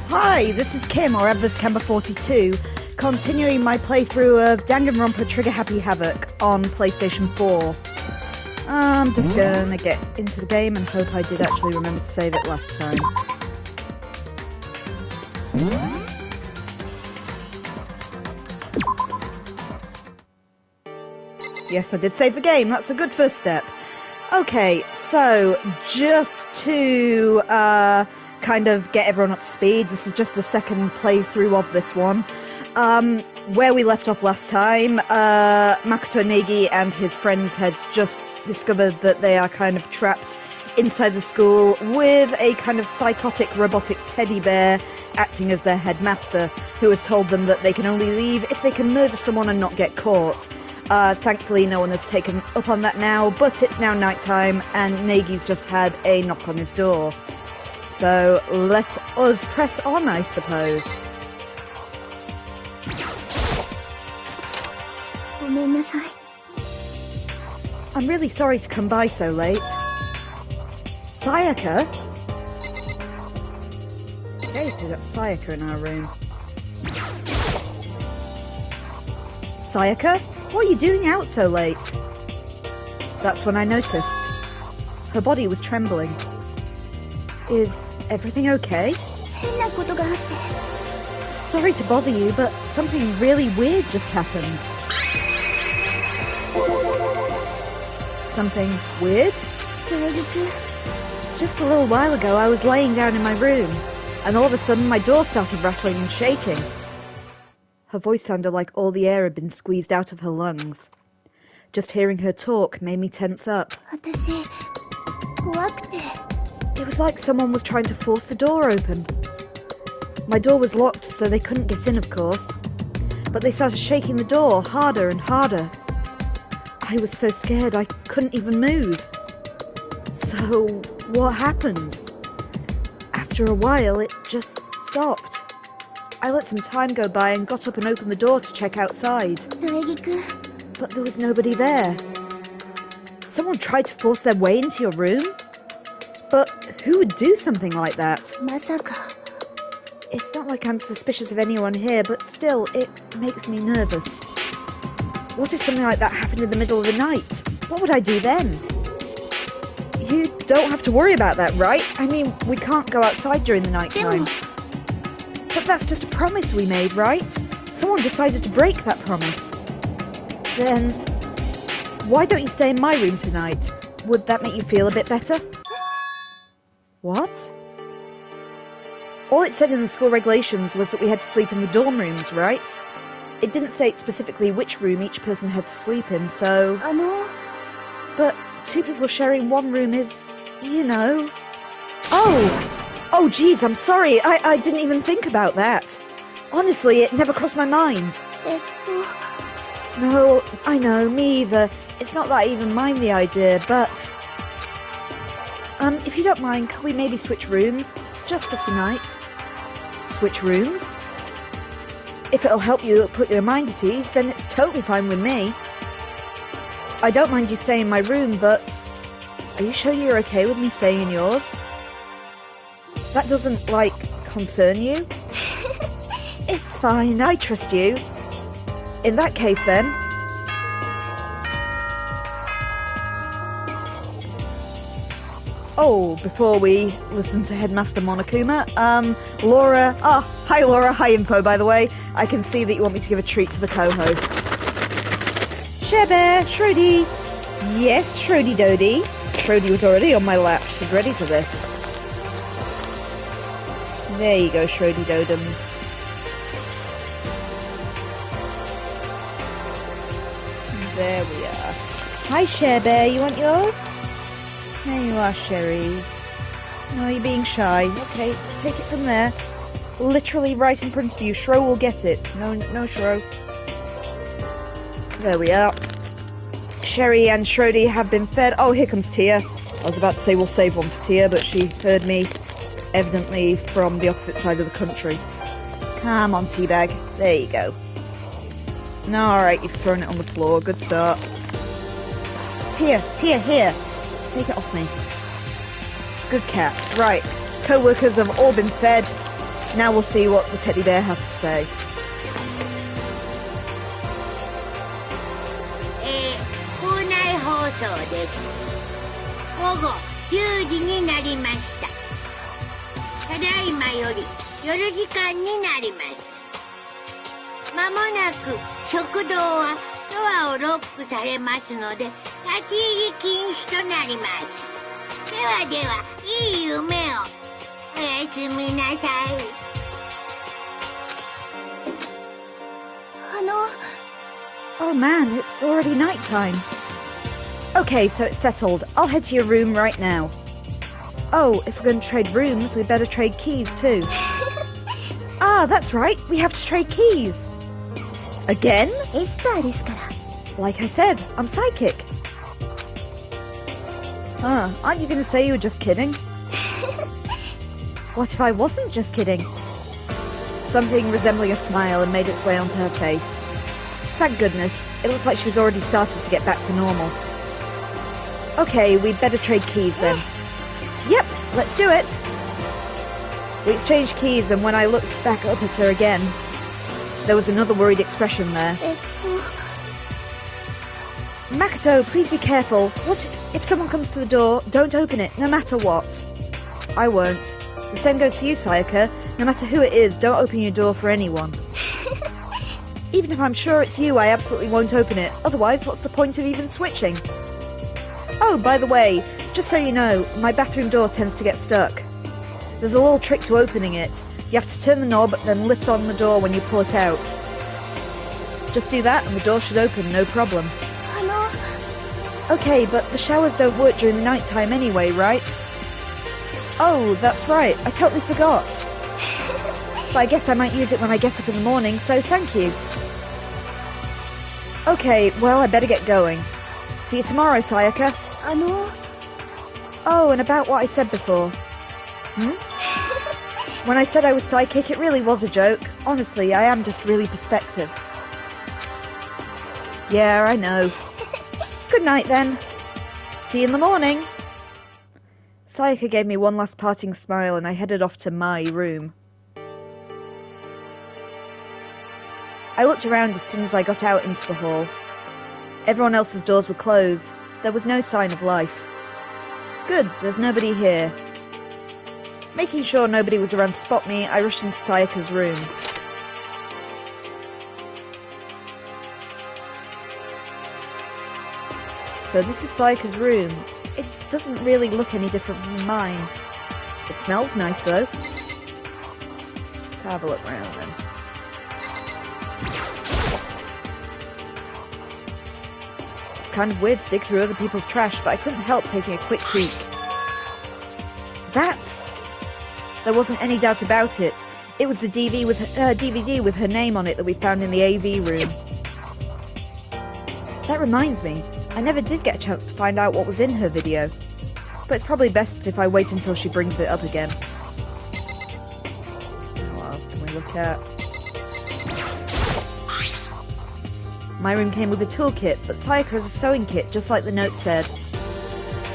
Hi, this is Kim, or Camber42, continuing my playthrough of Danganronpa Trigger Happy Havoc on PlayStation 4. I'm just gonna get into the game and hope I did actually remember to save it last time. Yes, I did save the game. That's a good first step. Okay, so just to kind of get everyone up to speed, this is just the second playthrough of this one. Where we left off last time, Makoto Naegi and his friends had just discovered that they are kind of trapped inside the school with a kind of psychotic robotic teddy bear acting as their headmaster, who has told them that they can only leave if they can murder someone and not get caught. Thankfully no one has taken up on that now, but it's now nighttime and Naegi's just had a knock on his door. So let us press on, I suppose. I'm really sorry to come by so late. Sayaka? Okay, so that's Sayaka in our room. Sayaka? What are you doing out so late? That's when I noticed. Her body was trembling. Is everything okay? Sorry to bother you, but something really weird just happened. Something weird? Just a little while ago I was laying down in my room, and all of a sudden my door started rattling and shaking. Her voice sounded like all the air had been squeezed out of her lungs. Just hearing her talk made me tense up. It was like someone was trying to force the door open. My door was locked, so they couldn't get in, of course. But they started shaking the door harder and harder. I was so scared I couldn't even move. So, what happened? After a while, it just stopped. I let some time go by and got up and opened the door to check outside. But there was nobody there. Someone tried to force their way into your room? But who would do something like that? It's not like I'm suspicious of anyone here, but still, it makes me nervous. What if something like that happened in the middle of the night? What would I do then? You don't have to worry about that, right? I mean, we can't go outside during the night time. But that's just a promise we made, right? Someone decided to break that promise. Then, why don't you stay in my room tonight? Would that make you feel a bit better? What? All it said in the school regulations was that we had to sleep in the dorm rooms, right? It didn't state specifically which room each person had to sleep in, so... But two people sharing one room is, you know... Oh, geez, I'm sorry. I didn't even think about that. Honestly, it never crossed my mind. No, I know, me either. It's not that I even mind the idea, but... if you don't mind, can we maybe switch rooms? Just for tonight. Switch rooms? If it'll help you put your mind at ease, then it's totally fine with me. I don't mind you staying in my room, but... Are you sure you're okay with me staying in yours? That doesn't, concern you? It's fine, I trust you. In that case, then... Oh, before we listen to Headmaster Monokuma, Laura... hi Laura, hi Info, by the way. I can see that you want me to give a treat to the co-hosts. Share Bear, Shrody. Yes, Shrody Dodie. Shrody was already on my lap. She's ready for this. There you go, Shrody Dodums. There we are. Hi, Share Bear, you want yours? There you are, Sherry. No, you're being shy. Okay, just take it from there. It's literally right in front of you. Shro will get it. No, Shro. There we are. Sherry and Shrody have been fed. Oh, here comes Tia. I was about to say we'll save one for Tia, but she heard me, evidently from the opposite side of the country. Come on, Teabag. There you go. No, alright, you've thrown it on the floor. Good start. Tia, here. Take it off me. Good cat. Right. Co-workers have all been fed. Now we'll see what the teddy bear has to say. 校内放送です。午後10時になりました。ただいまより夜時間になります。まもなく食堂はドアをロックされますので、立ち入り禁止となります。ではでは、いい夢を。おやすみなさい。Oh man, it's already nighttime. Okay, so it's settled. I'll head to your room right now. Oh, if we're going to trade rooms, we better trade keys too. Ah, that's right. We have to trade keys. Again? Like I said, I'm psychic. Huh, aren't you going to say you were just kidding? What if I wasn't just kidding? Something resembling a smile had made its way onto her face. Thank goodness, it looks like she's already started to get back to normal. Okay, we'd better trade keys then. Yep, let's do it. We exchanged keys, and when I looked back up at her again, there was another worried expression there. Makoto, please be careful. What if someone comes to the door? Don't open it, no matter what. I won't. The same goes for you, Sayaka. No matter who it is, don't open your door for anyone. Even if I'm sure it's you, I absolutely won't open it. Otherwise, what's the point of even switching? Oh, by the way, just so you know, my bathroom door tends to get stuck. There's a little trick to opening it. You have to turn the knob, then lift on the door when you pull it out. Just do that and the door should open, no problem. Okay, but the showers don't work during the night time anyway, right? Oh, that's right, I totally forgot. But I guess I might use it when I get up in the morning, so thank you. Okay, well, I better get going. See you tomorrow, Sayaka. Oh, and about what I said before. When I said I was psychic, it really was a joke. Honestly, I am just really perspective. Yeah, I know. Good night, then. See you in the morning. Sayaka gave me one last parting smile, and I headed off to my room. I looked around as soon as I got out into the hall. Everyone else's doors were closed. There was no sign of life. Good, there's nobody here. Making sure nobody was around to spot me, I rushed into Sayaka's room. So this is Sayaka's room. It doesn't really look any different from mine. It smells nice though. Let's have a look around then. It's kind of weird to dig through other people's trash, but I couldn't help taking a quick peek. There wasn't any doubt about it. It was the DVD with her name on it that we found in the AV room. That reminds me, I never did get a chance to find out what was in her video. But it's probably best if I wait until she brings it up again. What else can we look at? My room came with a toolkit, but Sayaka has a sewing kit, just like the note said.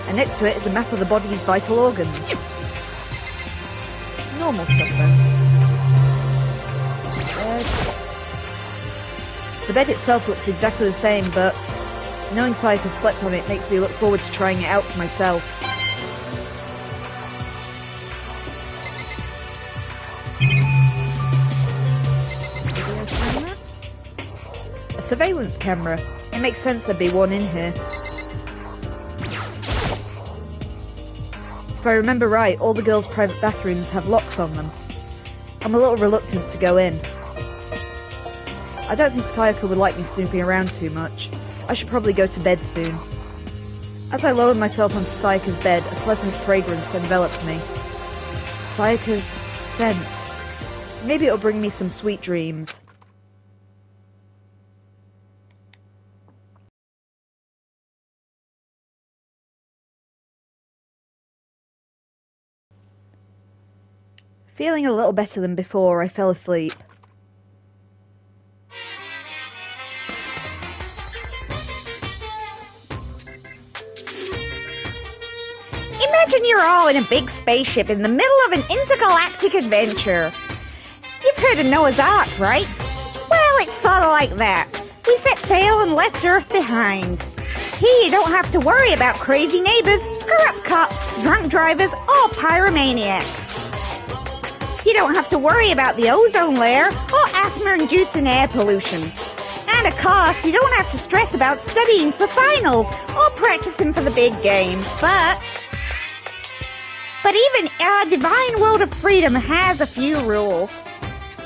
And next to it is a map of the body's vital organs. Normal stuff then. The bed itself looks exactly the same, but knowing Sayaka slept on it makes me look forward to trying it out for myself. Video camera? A surveillance camera. It makes sense there'd be one in here. If I remember right, all the girls' private bathrooms have locks on them. I'm a little reluctant to go in. I don't think Sayaka would like me snooping around too much. I should probably go to bed soon. As I lowered myself onto Sayaka's bed, a pleasant fragrance enveloped me. Sayaka's scent. Maybe it'll bring me some sweet dreams. Feeling a little better than before, I fell asleep. Imagine you're all in a big spaceship in the middle of an intergalactic adventure. heard of Noah's Ark, right? Well, it's sort of like that. We set sail and left Earth behind. Here you don't have to worry about crazy neighbours, corrupt cops, drunk drivers, or pyromaniacs. You don't have to worry about the ozone layer or asthma-inducing air pollution. And of course, you don't have to stress about studying for finals or practicing for the big game. But even our divine world of freedom has a few rules.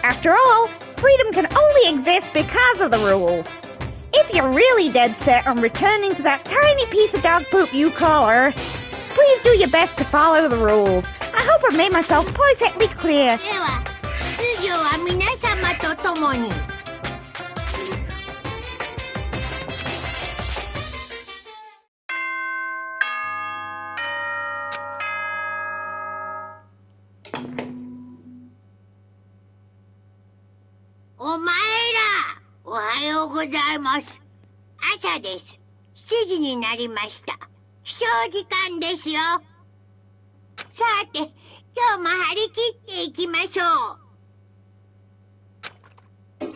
After all, freedom can only exist because of the rules. If you're really dead set on returning to that tiny piece of dog poop you call Earth, please do your best to follow the rules. I hope I made myself perfectly clear. では、秩序は皆様と共に。お前ら、おはようございます。朝です。7時になりました。起床時間ですよ。さて、今日も張り切っていきましょう。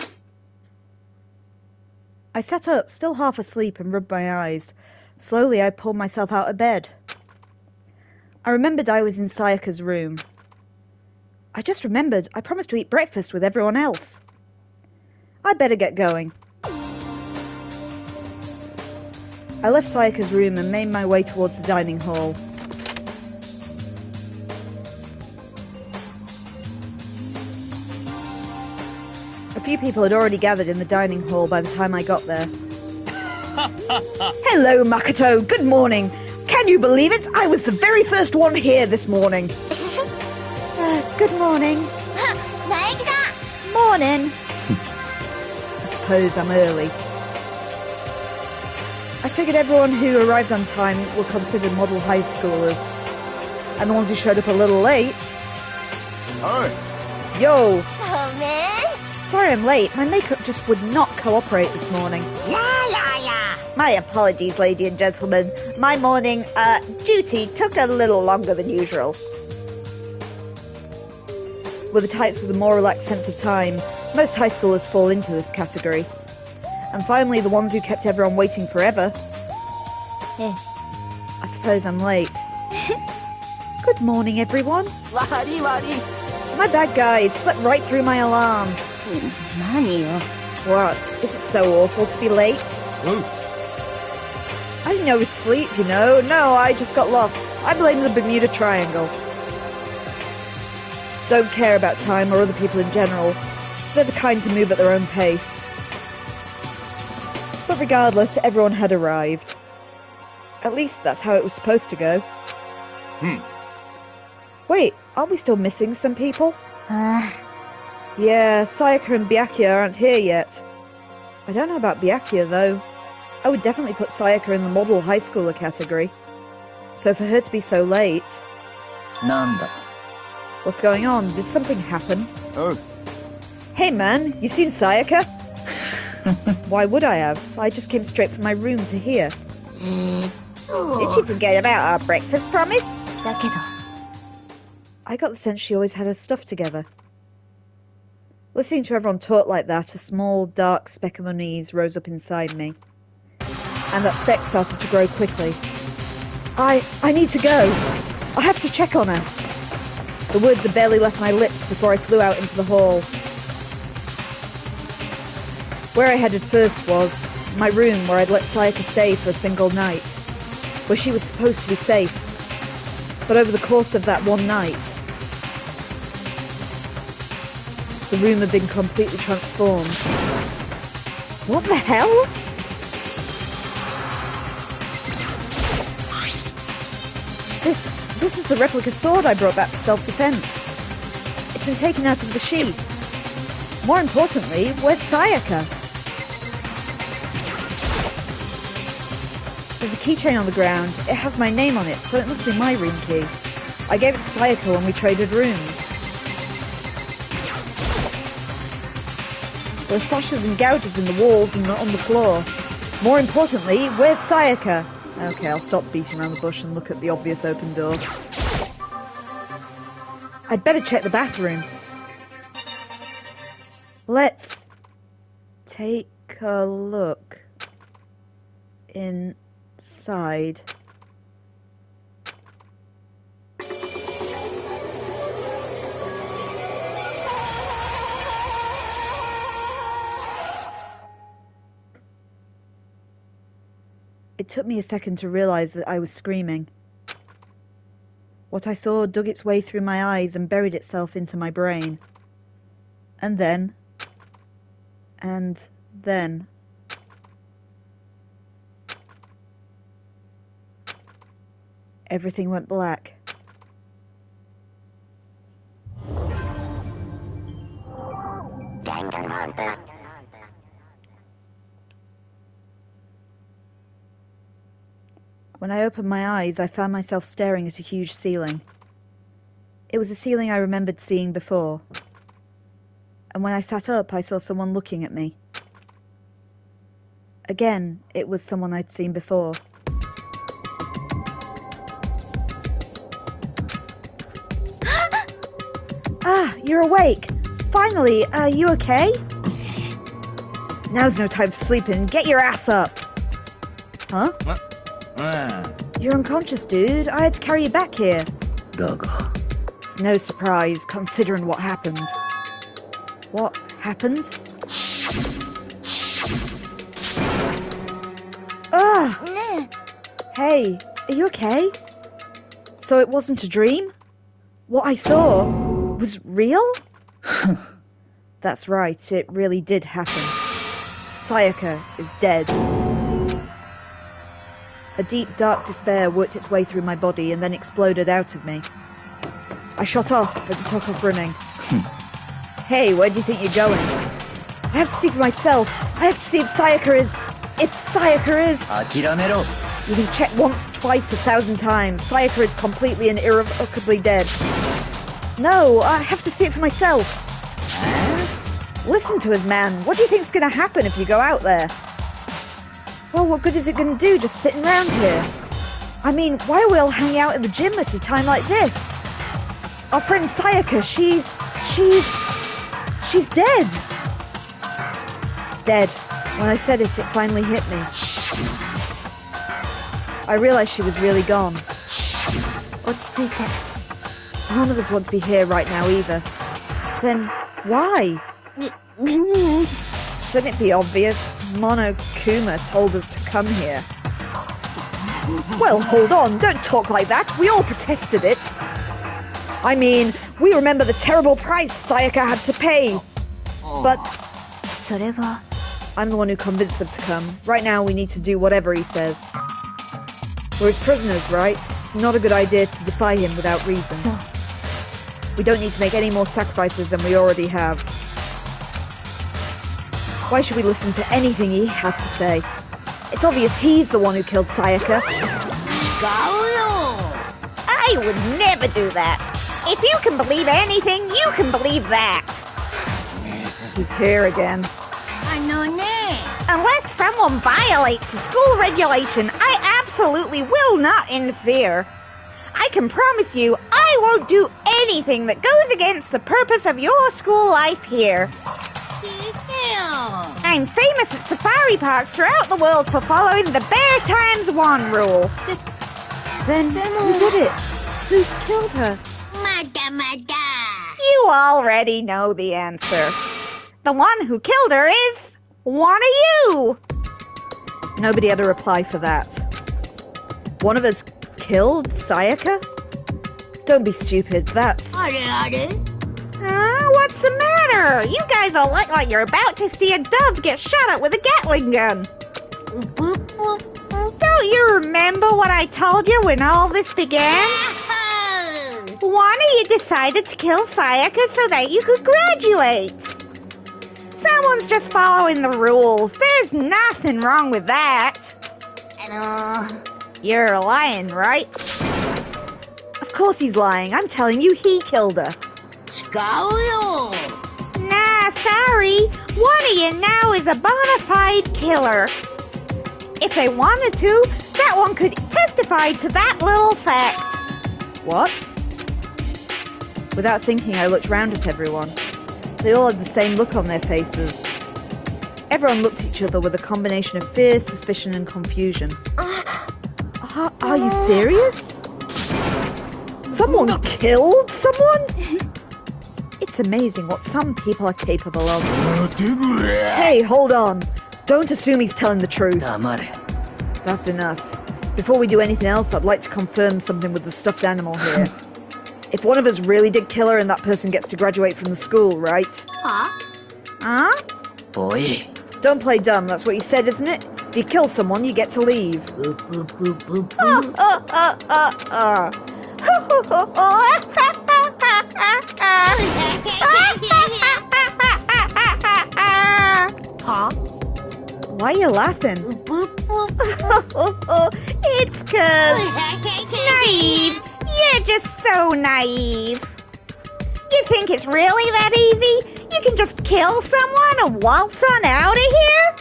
I sat up, still half asleep, and rubbed my eyes. Slowly, I pulled myself out of bed. I remembered I was in Sayaka's room. I just remembered I promised to eat breakfast with everyone else. I'd better get going. I left Sayaka's room and made my way towards the dining hall. A few people had already gathered in the dining hall by the time I got there. Hello, Makoto. Good morning. Can you believe it? I was the very first one here this morning. Good morning. Naegi da! Morning. I suppose I'm early. I figured everyone who arrived on time were considered model high schoolers. And the ones who showed up a little late... Hi. Yo! Oh, man! Sorry I'm late. My makeup just would not cooperate this morning. Yeah. My apologies, ladies and gentlemen. My morning, duty took a little longer than usual. With the types with a more relaxed sense of time, most high schoolers fall into this category. And finally, the ones who kept everyone waiting forever. I suppose I'm late. Good morning, everyone. Wari. My bad, guys. Slept right through my alarm. 何よ。 What? Is it so awful to be late? Ooh. I didn't oversleep, you know. No, I just got lost. I blame the Bermuda Triangle. Don't care about time or other people in general. They're the kind to move at their own pace. But regardless, everyone had arrived. At least that's how it was supposed to go. Wait, aren't we still missing some people? Yeah, Sayaka and Byakuya aren't here yet. I don't know about Byakuya, though. I would definitely put Sayaka in the model high schooler category. So for her to be so late... Nanda. What's going on? Did something happen? Oh. Hey man, you seen Sayaka? Why would I have? I just came straight from my room to here. Did she forget about our breakfast promise? だけど。 I got the sense she always had her stuff together. Listening to everyone talk like that, a small, dark speck of unease rose up inside me. And that speck started to grow quickly. I need to go. I have to check on her. The words had barely left my lips before I flew out into the hall. Where I headed first was my room, where I'd let Sayaka stay for a single night, where she was supposed to be safe. But over the course of that one night, the room had been completely transformed. What the hell? This is the replica sword I brought back for self-defense. It's been taken out of the sheath. More importantly, where's Sayaka? There's a keychain on the ground. It has my name on it, so it must be my room key. I gave it to Sayaka when we traded rooms. There are slashes and gouges in the walls and on the floor. More importantly, where's Sayaka? Okay, I'll stop beating around the bush and look at the obvious open door. I'd better check the bathroom. Let's take a look inside. It took me a second to realize that I was screaming. What I saw dug its way through my eyes and buried itself into my brain. And then... everything went black. Danganronpa. When I opened my eyes, I found myself staring at a huge ceiling. It was a ceiling I remembered seeing before. And when I sat up, I saw someone looking at me. Again, it was someone I'd seen before. Ah, you're awake! Finally, are you okay? Now's no time for sleeping. Get your ass up! Huh? You're unconscious, dude. I had to carry you back here. It's no surprise, considering what happened. What happened? Ah! Hey, are you okay? So it wasn't a dream? What I saw was real? That's right, it really did happen. Sayaka is dead. A deep, dark despair worked its way through my body and then exploded out of me. I shot off and took off running. Hey, where do you think you're going? I have to see for myself. I have to see if Sayaka is... Akiramero. You can check once, twice, 1,000 times. Sayaka is completely and irrevocably dead. No, I have to see it for myself. Listen to us, man. What do you think's going to happen if you go out there? Well, what good is it going to do just sitting around here? I mean, why are we all hanging out in the gym at a time like this? Our friend Sayaka, she's dead. Dead. When I said it, it finally hit me. I realized she was really gone. None of us want to be here right now either. Then, why? Shouldn't it be obvious? Monokuma told us to come here. Well, hold on, don't talk like that. We all protested it. I mean, we remember the terrible price Sayaka had to pay. But... I'm the one who convinced them to come. Right now, we need to do whatever he says. We're his prisoners, right? It's not a good idea to defy him without reason. We don't need to make any more sacrifices than we already have. Why should we listen to anything he has to say? It's obvious he's the one who killed Sayaka. I would never do that. If you can believe anything, you can believe that. He's here again. Unless someone violates the school regulation, I absolutely will not interfere. I can promise you, I won't do anything that goes against the purpose of your school life here. I'm famous at safari parks throughout the world for following the Bear Times 1 rule. Then who did it? Who killed her? You already know the answer. The one who killed her is one of you. Nobody had a reply for that. One of us killed Sayaka? Don't be stupid, that's... What's the matter? You guys all look like you're about to see a dove get shot at with a Gatling gun. Don't you remember what I told you when all this began? One of you decided to kill Sayaka so that you could graduate. Someone's just following the rules. There's nothing wrong with that. You're lying, right? Of course he's lying. I'm telling you, he killed her. Nah, sorry. One of you now is a bona fide killer. If they wanted to, that one could testify to that little fact. What? Without thinking, I looked round at everyone. They all had the same look on their faces. Everyone looked at each other with a combination of fear, suspicion and confusion. Are you serious? Someone killed someone? It's amazing what some people are capable of. Hey, hold on. Don't assume he's telling the truth. That's enough. Before we do anything else, I'd like to confirm something with the stuffed animal here. If one of us really did kill her and that person gets to graduate from the school, right? Huh? Boy. Don't play dumb, that's what you said, isn't it? If you kill someone, you get to leave. Huh? Why are you laughing? It's 'cause naive. You're just so naive. You think it's really that easy? You can just kill someone and waltz on out of here?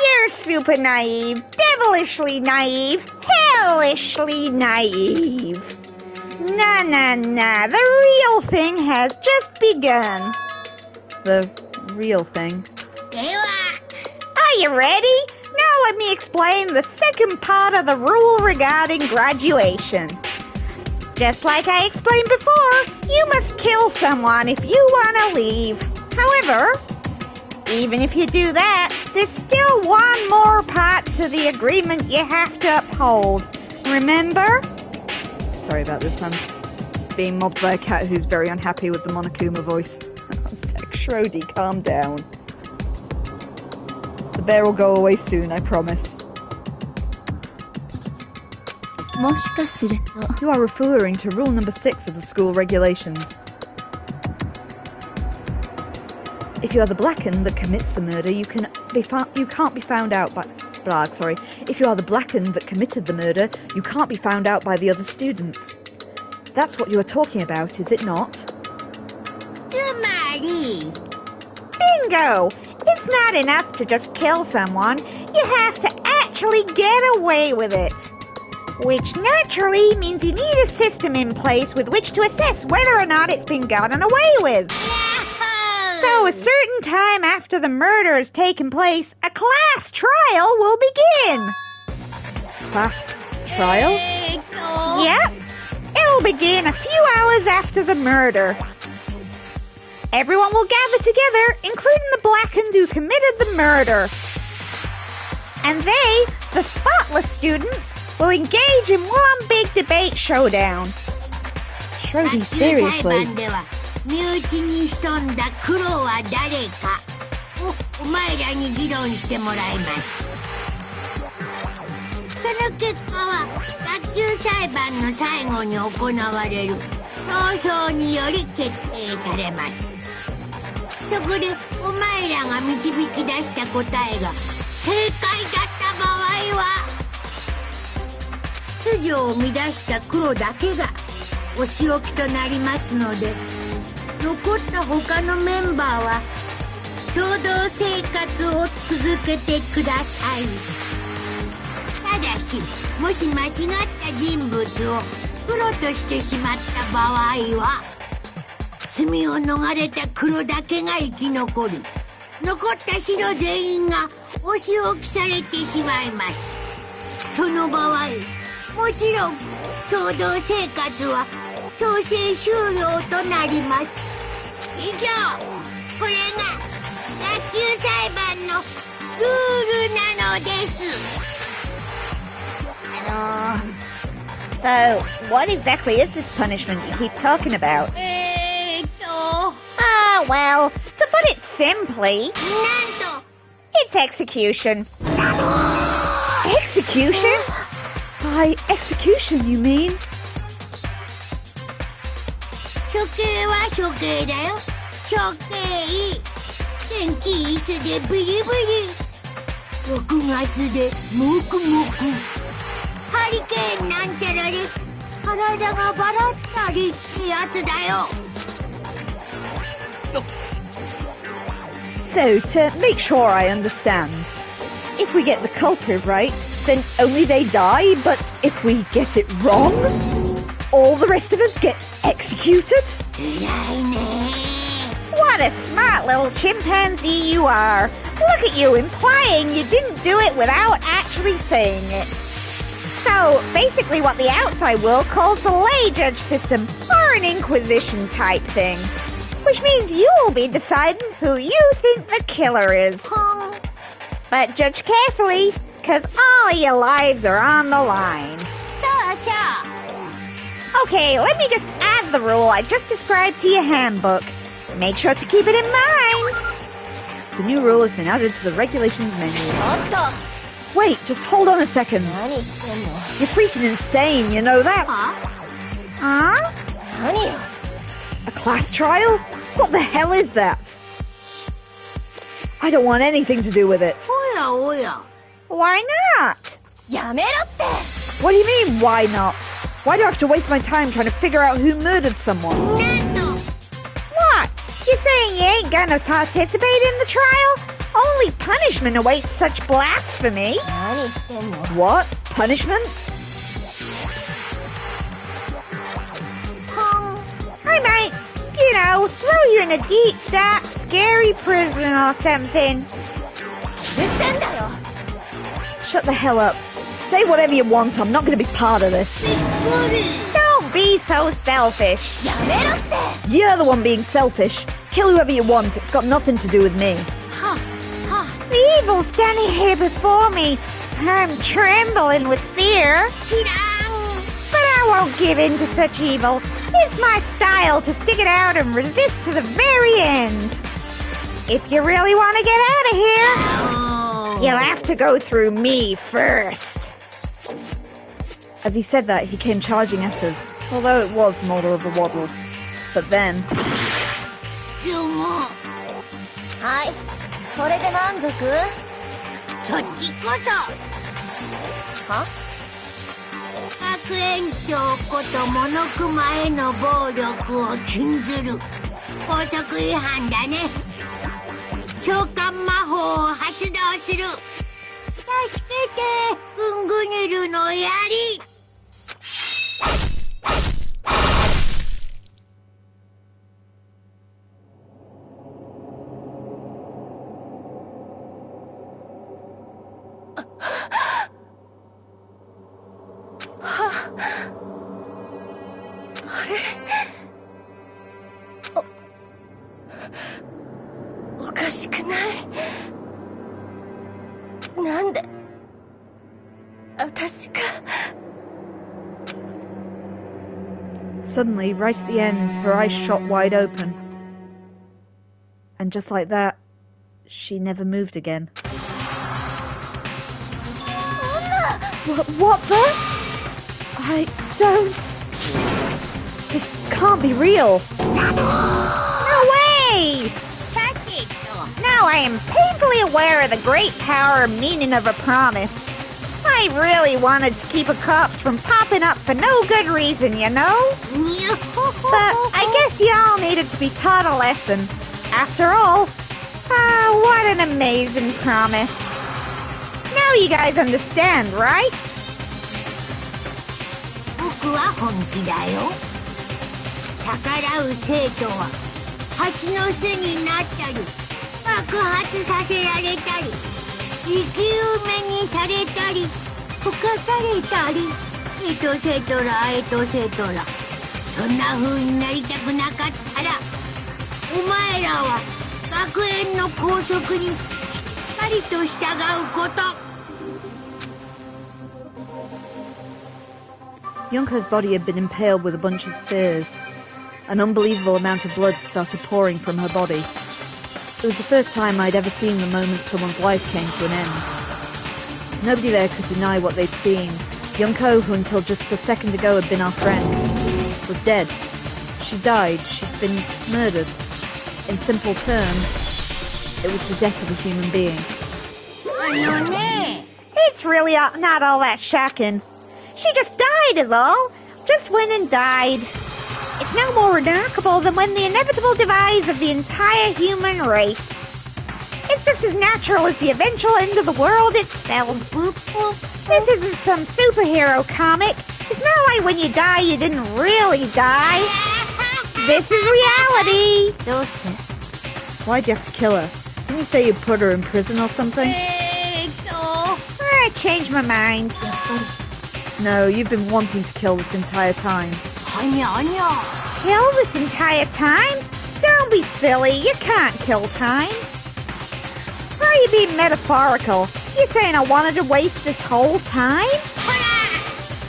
You're super naive, devilishly naive, hellishly naive. Nah. The real thing has just begun. The real thing? Are you ready? Now let me explain the second part of the rule regarding graduation. Just like I explained before, you must kill someone if you want to leave. However, even if you do that, there's still one more part to the agreement you have to uphold. Remember? Sorry about this, I'm being mobbed by a cat who's very unhappy with the Monokuma voice. Sex Shrody, calm down. The bear will go away soon, I promise. You are referring to rule number 6 of the school regulations. If you are the blackened that commits the murder, you can't be found out by... If you are the blackened that committed the murder, you can't be found out by the other students. That's what you are talking about, is it not? Bingo! It's not enough to just kill someone. You have to actually get away with it. Which naturally means you need a system in place with which to assess whether or not it's been gotten away with. So a certain time after the murder has taken place, a class trial will begin. Class trial? Yep. It'll begin a few hours after the murder. Everyone will gather together, including the blackened who committed the murder. And they, the spotless students, will engage in one big debate showdown. Shrody, seriously. 身内に潜んだ苦労は誰かをお前らに議論してもらいます。その結果は学級裁判の最後に行われる投票により決定されます。そこでお前らが導き出した答えが正解だった場合は秩序を乱した黒だけがお仕置きとなりますので、残った他のメンバーは共同生活を続けてください。ただし、もし間違った人物を黒としてしまった場合は、罪を逃れた黒だけが生き残り、残った白全員がお仕置きされてしまいます。その場合、もちろん共同生活は強制終了となります。以上、これが学級裁判のルールなのです。So, what exactly is this punishment you keep talking about? Well, to put it simply, なんと it's execution. Execution? By execution, you mean? 処刑は処刑だよ。処刑。天気椅子でビリビリ。6月でもくもく。ハリケーンなんちゃらで体がバラったりってやつだよ。So, to make sure I understand, if we get the culprit right, then only they die, but if we get it wrong, all the rest of us get executed? 偉いね。What a smart little chimpanzee you are. Look at you implying you didn't do it without actually saying it. So, basically what the outside world calls the lay judge system, or an inquisition type thing. Which means you'll be deciding who you think the killer is. But judge carefully, because all of your lives are on the line. Okay, let me just add the rule I just described to your handbook. Make sure to keep it in mind. The new rule has been added to the regulations menu. Wait, just hold on a second. You're freaking insane, you know that? Huh? A class trial? What the hell is that? I don't want anything to do with it. Why not? What do you mean, why not? Why do I have to waste my time trying to figure out who murdered someone? What? You saying you ain't gonna participate in the trial? Only punishment awaits such blasphemy. What? Punishment? I might, throw you in a deep, dark, scary prison or something. Shut the hell up. Say whatever you want, I'm not going to be part of this. Don't be so selfish. You're the one being selfish. Kill whoever you want, it's got nothing to do with me. The evil's standing here before me. I'm trembling with fear. But I won't give in to such evil. It's my style to stick it out and resist to the very end. If you really want to get out of here, you'll have to go through me first. As he said that, he came charging at us, although it was more of a waddle. But then... Huh? 学園長ことMonokumaへの暴力を禁ずる法則違反だね。召喚魔法を発動する。助けて、グングニルの槍。おかしくない。なんで私が。 Suddenly, right at the end, her eyes shot wide open. And just like that, she never moved again. What the? I don't... This can't be real. No way! Now I am painfully aware of the great power and meaning of a promise. I really wanted to keep a corpse from popping up for no good reason, you know? But I guess y'all needed to be taught a lesson. After all, what an amazing promise. Now you guys understand, right? 僕は本気だよ。逆らう生徒は蜂の巣になったり爆発させられたり生き埋めにされたり溶かされたりエトセトラエトセトラ。そんな風になりたくなかったらお前らは学園の校則にしっかりと従うこと。 Yonko's body had been impaled with a bunch of spears. An unbelievable amount of blood started pouring from her body. It was the first time I'd ever seen the moment someone's life came to an end. Nobody there could deny what they'd seen. Yonko, who until just a second ago had been our friend, was dead. She died. She'd been murdered. In simple terms, it was the death of a human being. It's really not all that shocking. She just died is all. Just went and died. It's no more remarkable than when the inevitable demise of the entire human race. It's just as natural as the eventual end of the world itself. This isn't some superhero comic. It's not like when you die, you didn't really die. This is reality. どうして Why'd you have to kill her? Didn't you say you'd put her in prison or something? I changed my mind. No, you've been wanting to kill this entire time. Kill this entire time? Don't be silly, you can't kill time. Are you being metaphorical? You saying I wanted to waste this whole time?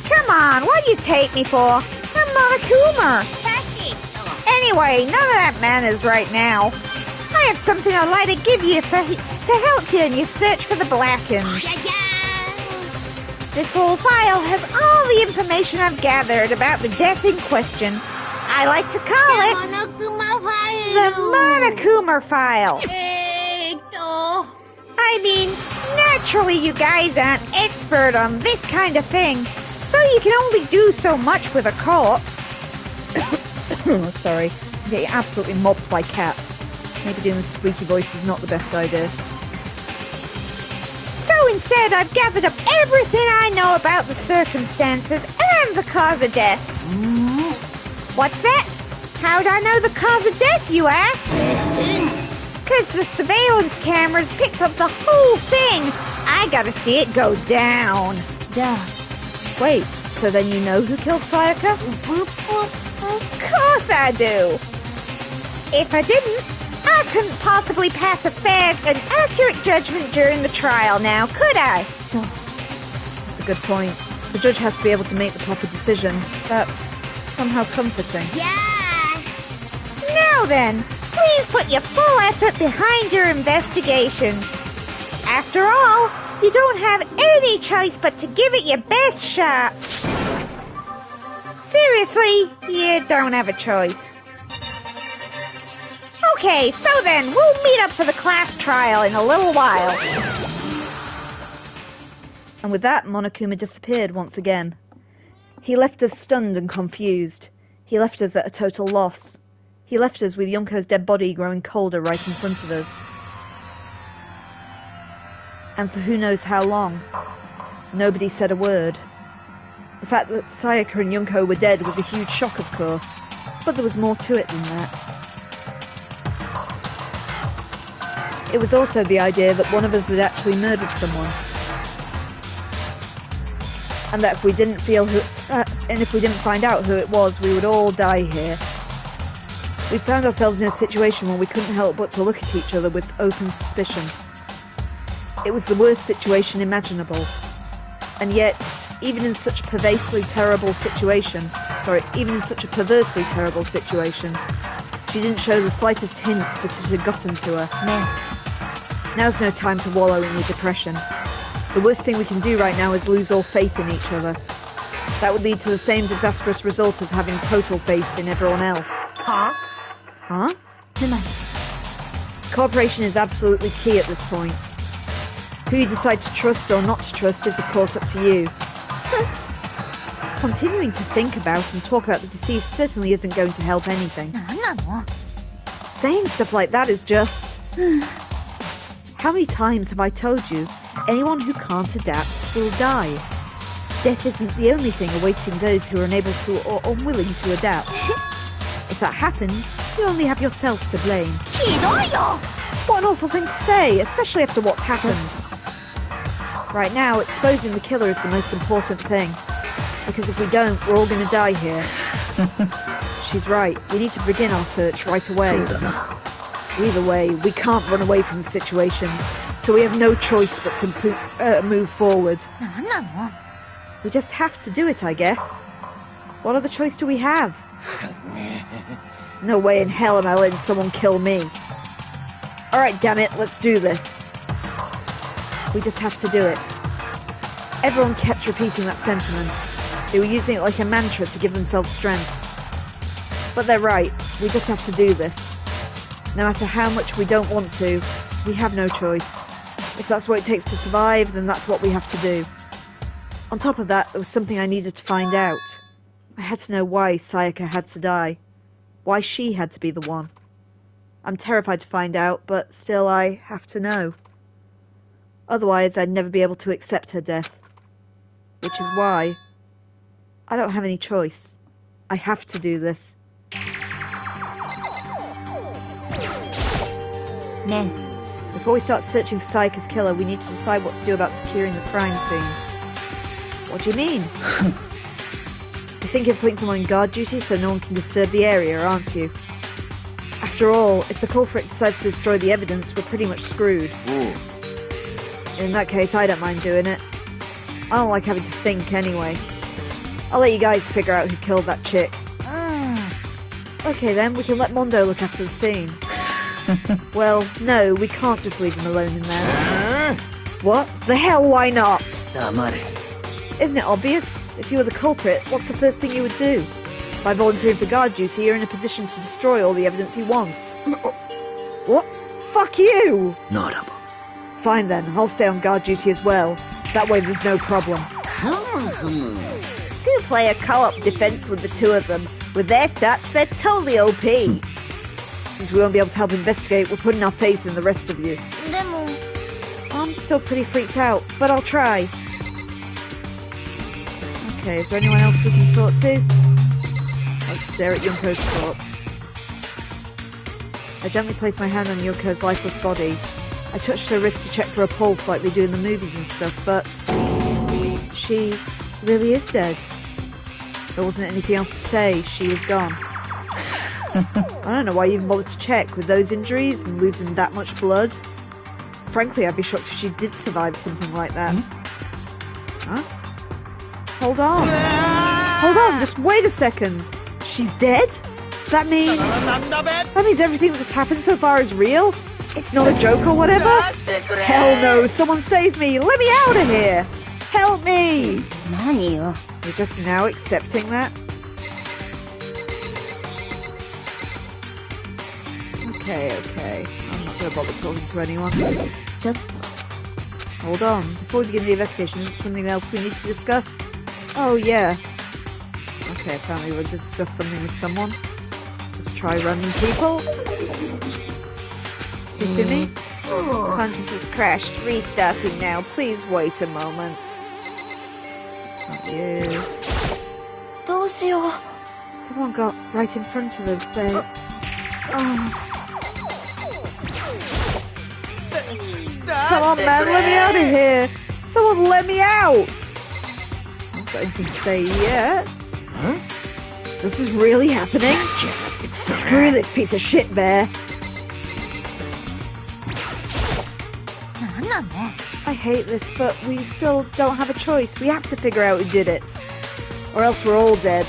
Come on, what do you take me for? I'm Monokuma. Anyway, none of that matters right now. I have something I'd like to give you to help you in your search for the blackened. This whole file has all the information I've gathered about the death in question. I like to call it the Monokuma file. I mean, naturally you guys aren't expert on this kind of thing, so you can only do so much with a corpse. Sorry, I'm getting absolutely mobbed by cats. Maybe doing the squeaky voice was not the best idea. So instead, I've gathered up everything I know about the circumstances and the cause of death. What's that? How'd I know the cause of death, you ask? Because the surveillance cameras picked up the whole thing. I gotta see it go down. Wait, so then you know who killed Sayaka? Of course I do. If I didn't, I couldn't possibly pass a fair and accurate judgment during the trial now, could I? That's a good point. The judge has to be able to make the proper decision. That's somehow comforting. Yeah! Now then, please put your full effort behind your investigation. After all, you don't have any choice but to give it your best shot. Seriously, you don't have a choice. Okay, so then, we'll meet up for the class trial in a little while. And with that, Monokuma disappeared once again. He left us stunned and confused. He left us at a total loss. He left us with Yonko's dead body growing colder right in front of us. And for who knows how long. Nobody said a word. The fact that Sayaka and Yonko were dead was a huge shock, of course, but there was more to it than that. It was also the idea that one of us had actually murdered someone. And that if we didn't find out who it was, we would all die here. We found ourselves in a situation where we couldn't help but to look at each other with open suspicion. It was the worst situation imaginable. And yet, even in such a perversely terrible situation, she didn't show the slightest hint that it had gotten to her. Now's no time to wallow in your depression. The worst thing we can do right now is lose all faith in each other. That would lead to the same disastrous result as having total faith in everyone else. Huh? Cooperation is absolutely key at this point. Who you decide to trust or not to trust is of course up to you. Continuing to think about and talk about the deceased certainly isn't going to help anything. Saying stuff like that is just... How many times have I told you, anyone who can't adapt will die? Death isn't the only thing awaiting those who are unable to or unwilling to adapt. If that happens, you only have yourself to blame. What an awful thing to say, especially after what's happened. Right now, exposing the killer is the most important thing. Because if we don't, we're all going to die here. She's right. We need to begin our search right away. Either way, we can't run away from the situation, so we have no choice but to move forward. We just have to do it, I guess. What other choice do we have? No way in hell am I letting someone kill me. Alright, damn it, let's do this. We just have to do it. Everyone kept repeating that sentiment. They were using it like a mantra to give themselves strength. But they're right, we just have to do this. No matter how much we don't want to, we have no choice. If that's what it takes to survive, then that's what we have to do. On top of that, there was something I needed to find out. I had to know why Sayaka had to die. Why she had to be the one. I'm terrified to find out, but still I have to know. Otherwise, I'd never be able to accept her death. Which is why I don't have any choice. I have to do this. ね Before we start searching for Sayaka's killer, we need to decide what to do about securing the crime scene. What do you mean? You're thinking of putting someone in guard duty so no one can disturb the area, aren't you? After all, if the culprit decides to destroy the evidence, we're pretty much screwed. Ooh. In that case, I don't mind doing it. I don't like having to think anyway. I'll let you guys figure out who killed that chick. Okay then, we can let Mondo look after the scene. Well, no, we can't just leave him alone in there. What? The hell, why not? Isn't it obvious? If you were the culprit, what's the first thing you would do? By volunteering for guard duty, you're in a position to destroy all the evidence you want. What? Fuck you! Fine then, I'll stay on guard duty as well. That way there's no problem. 2-player co-op defense with the two of them. With their stats, they're totally OP. Since we won't be able to help investigate, we're putting our faith in the rest of you. でも I'm still pretty freaked out, but I'll try. Okay, is there anyone else we can talk to? I'll stare at Yunko's corpse. I gently placed my hand on Yunko's lifeless body. I touched her wrist to check for a pulse like they do in the movies and stuff, but she really is dead. There wasn't anything else to say. She was gone. I don't know why you even bothered to check with those injuries and losing that much blood. Frankly, I'd be shocked if she did survive something like that. Huh? Hold on. Hold on, just wait a second. She's dead? That means everything that's happened so far is real? It's not a joke or whatever? Hell no, someone save me! Let me out of here! Help me! 何よ You're just now accepting that? Okay. I'm not going to bother talking to anyone. ちょっと Hold on. Before we begin the investigation, is there something else we need to discuss? Oh, yeah. Okay, apparently we're going to discuss something with someone. Let's just try random people. You see me? Conscious has crashed. Restarting now. Please wait a moment. It's not you. どうしよう Someone got right in front of us. They... Oh. Come on, man, let me out of here! Someone let me out! I haven't got anything to say yet. Huh? This is really happening? Screw this piece of shit, Bear. なんなの I hate this, but we still don't have a choice. We have to figure out who did it. Or else we're all dead.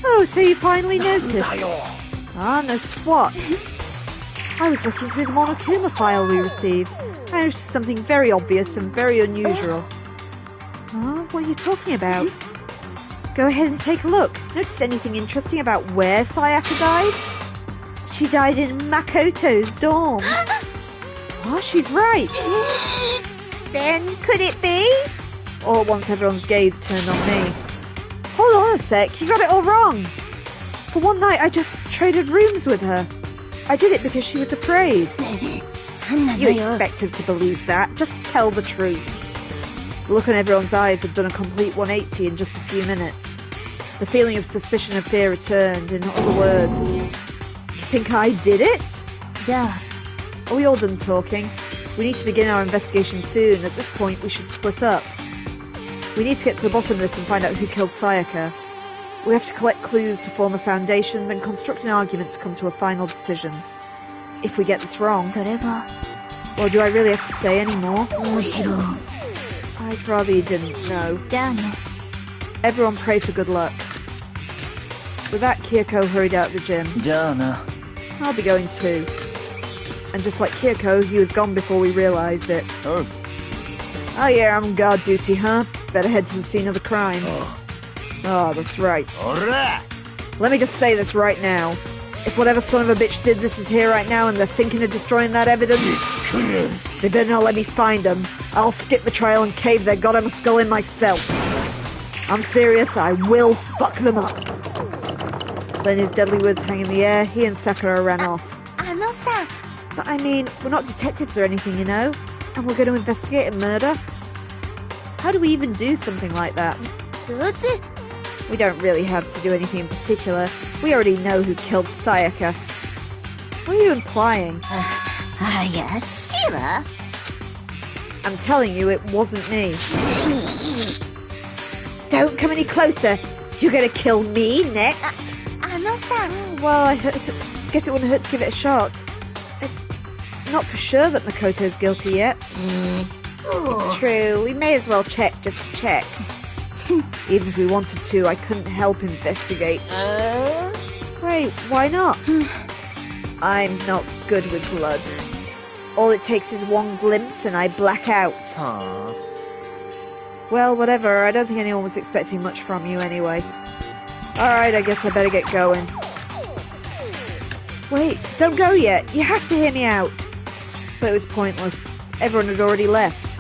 Oh, so you finally noticed? Ah, noticed what? I was looking through the Monokuma file we received. I noticed something very obvious and very unusual. Huh? What are you talking about? Go ahead and take a look. Notice anything interesting about where Sayaka died? She died in Makoto's dorm. Oh, she's right. Then could it be? All at once everyone's gaze turned on me. Hold on a sec, you got it all wrong. For one night I just traded rooms with her. I did it because she was afraid. なんなの You よ expect us to believe that? Just tell the truth. The look on everyone's eyes had done a complete 180 in just a few minutes. The feeling of suspicion and fear returned. In other words, you think I did it? じゃあ Are we all done talking? We need to begin our investigation soon. At this point, we should split up. We need to get to the bottom of this and find out who killed Sayaka. We have to collect clues to form a foundation, then construct an argument to come to a final decision. If we get this wrong, それは well, do I really have to say any more? むしろ I'd rather you didn't know. じゃあね Everyone pray for good luck. With that, Kyoko hurried out of the gym. じゃあな。 I'll be going too. And just like Kyoko, he was gone before we realised it. Oh. Oh yeah, I'm on guard duty, huh? Better head to the scene of the crime. Oh, that's right. Alright. Let me just say this right now. If whatever son of a bitch did this is here right now and they're thinking of destroying that evidence, they better not let me find them. I'll skip the trial and cave their goddamn skull in myself. I'm serious, I will fuck them up. Then his deadly words hang in the air, he and Sakura ran off. あのさ But I mean, we're not detectives or anything, you know? And we're going to investigate a murder? How do we even do something like that? どうせ We don't really have to do anything in particular. We already know who killed Sayaka. What are you implying? 怪しいわ。 I'm telling you, it wasn't me. Don't come any closer. You're gonna kill me next. あのさ。 Well, I guess it wouldn't hurt to give it a shot. It's not for sure that Makoto's guilty yet. True, we may as well check just to check. Even if we wanted to, I couldn't help investigate. Wait, why not? I'm not good with blood. All it takes is one glimpse and I black out. Aww. Well, whatever. I don't think anyone was expecting much from you anyway. Alright, I guess I better get going. Wait, don't go yet. You have to hear me out. But it was pointless. Everyone had already left.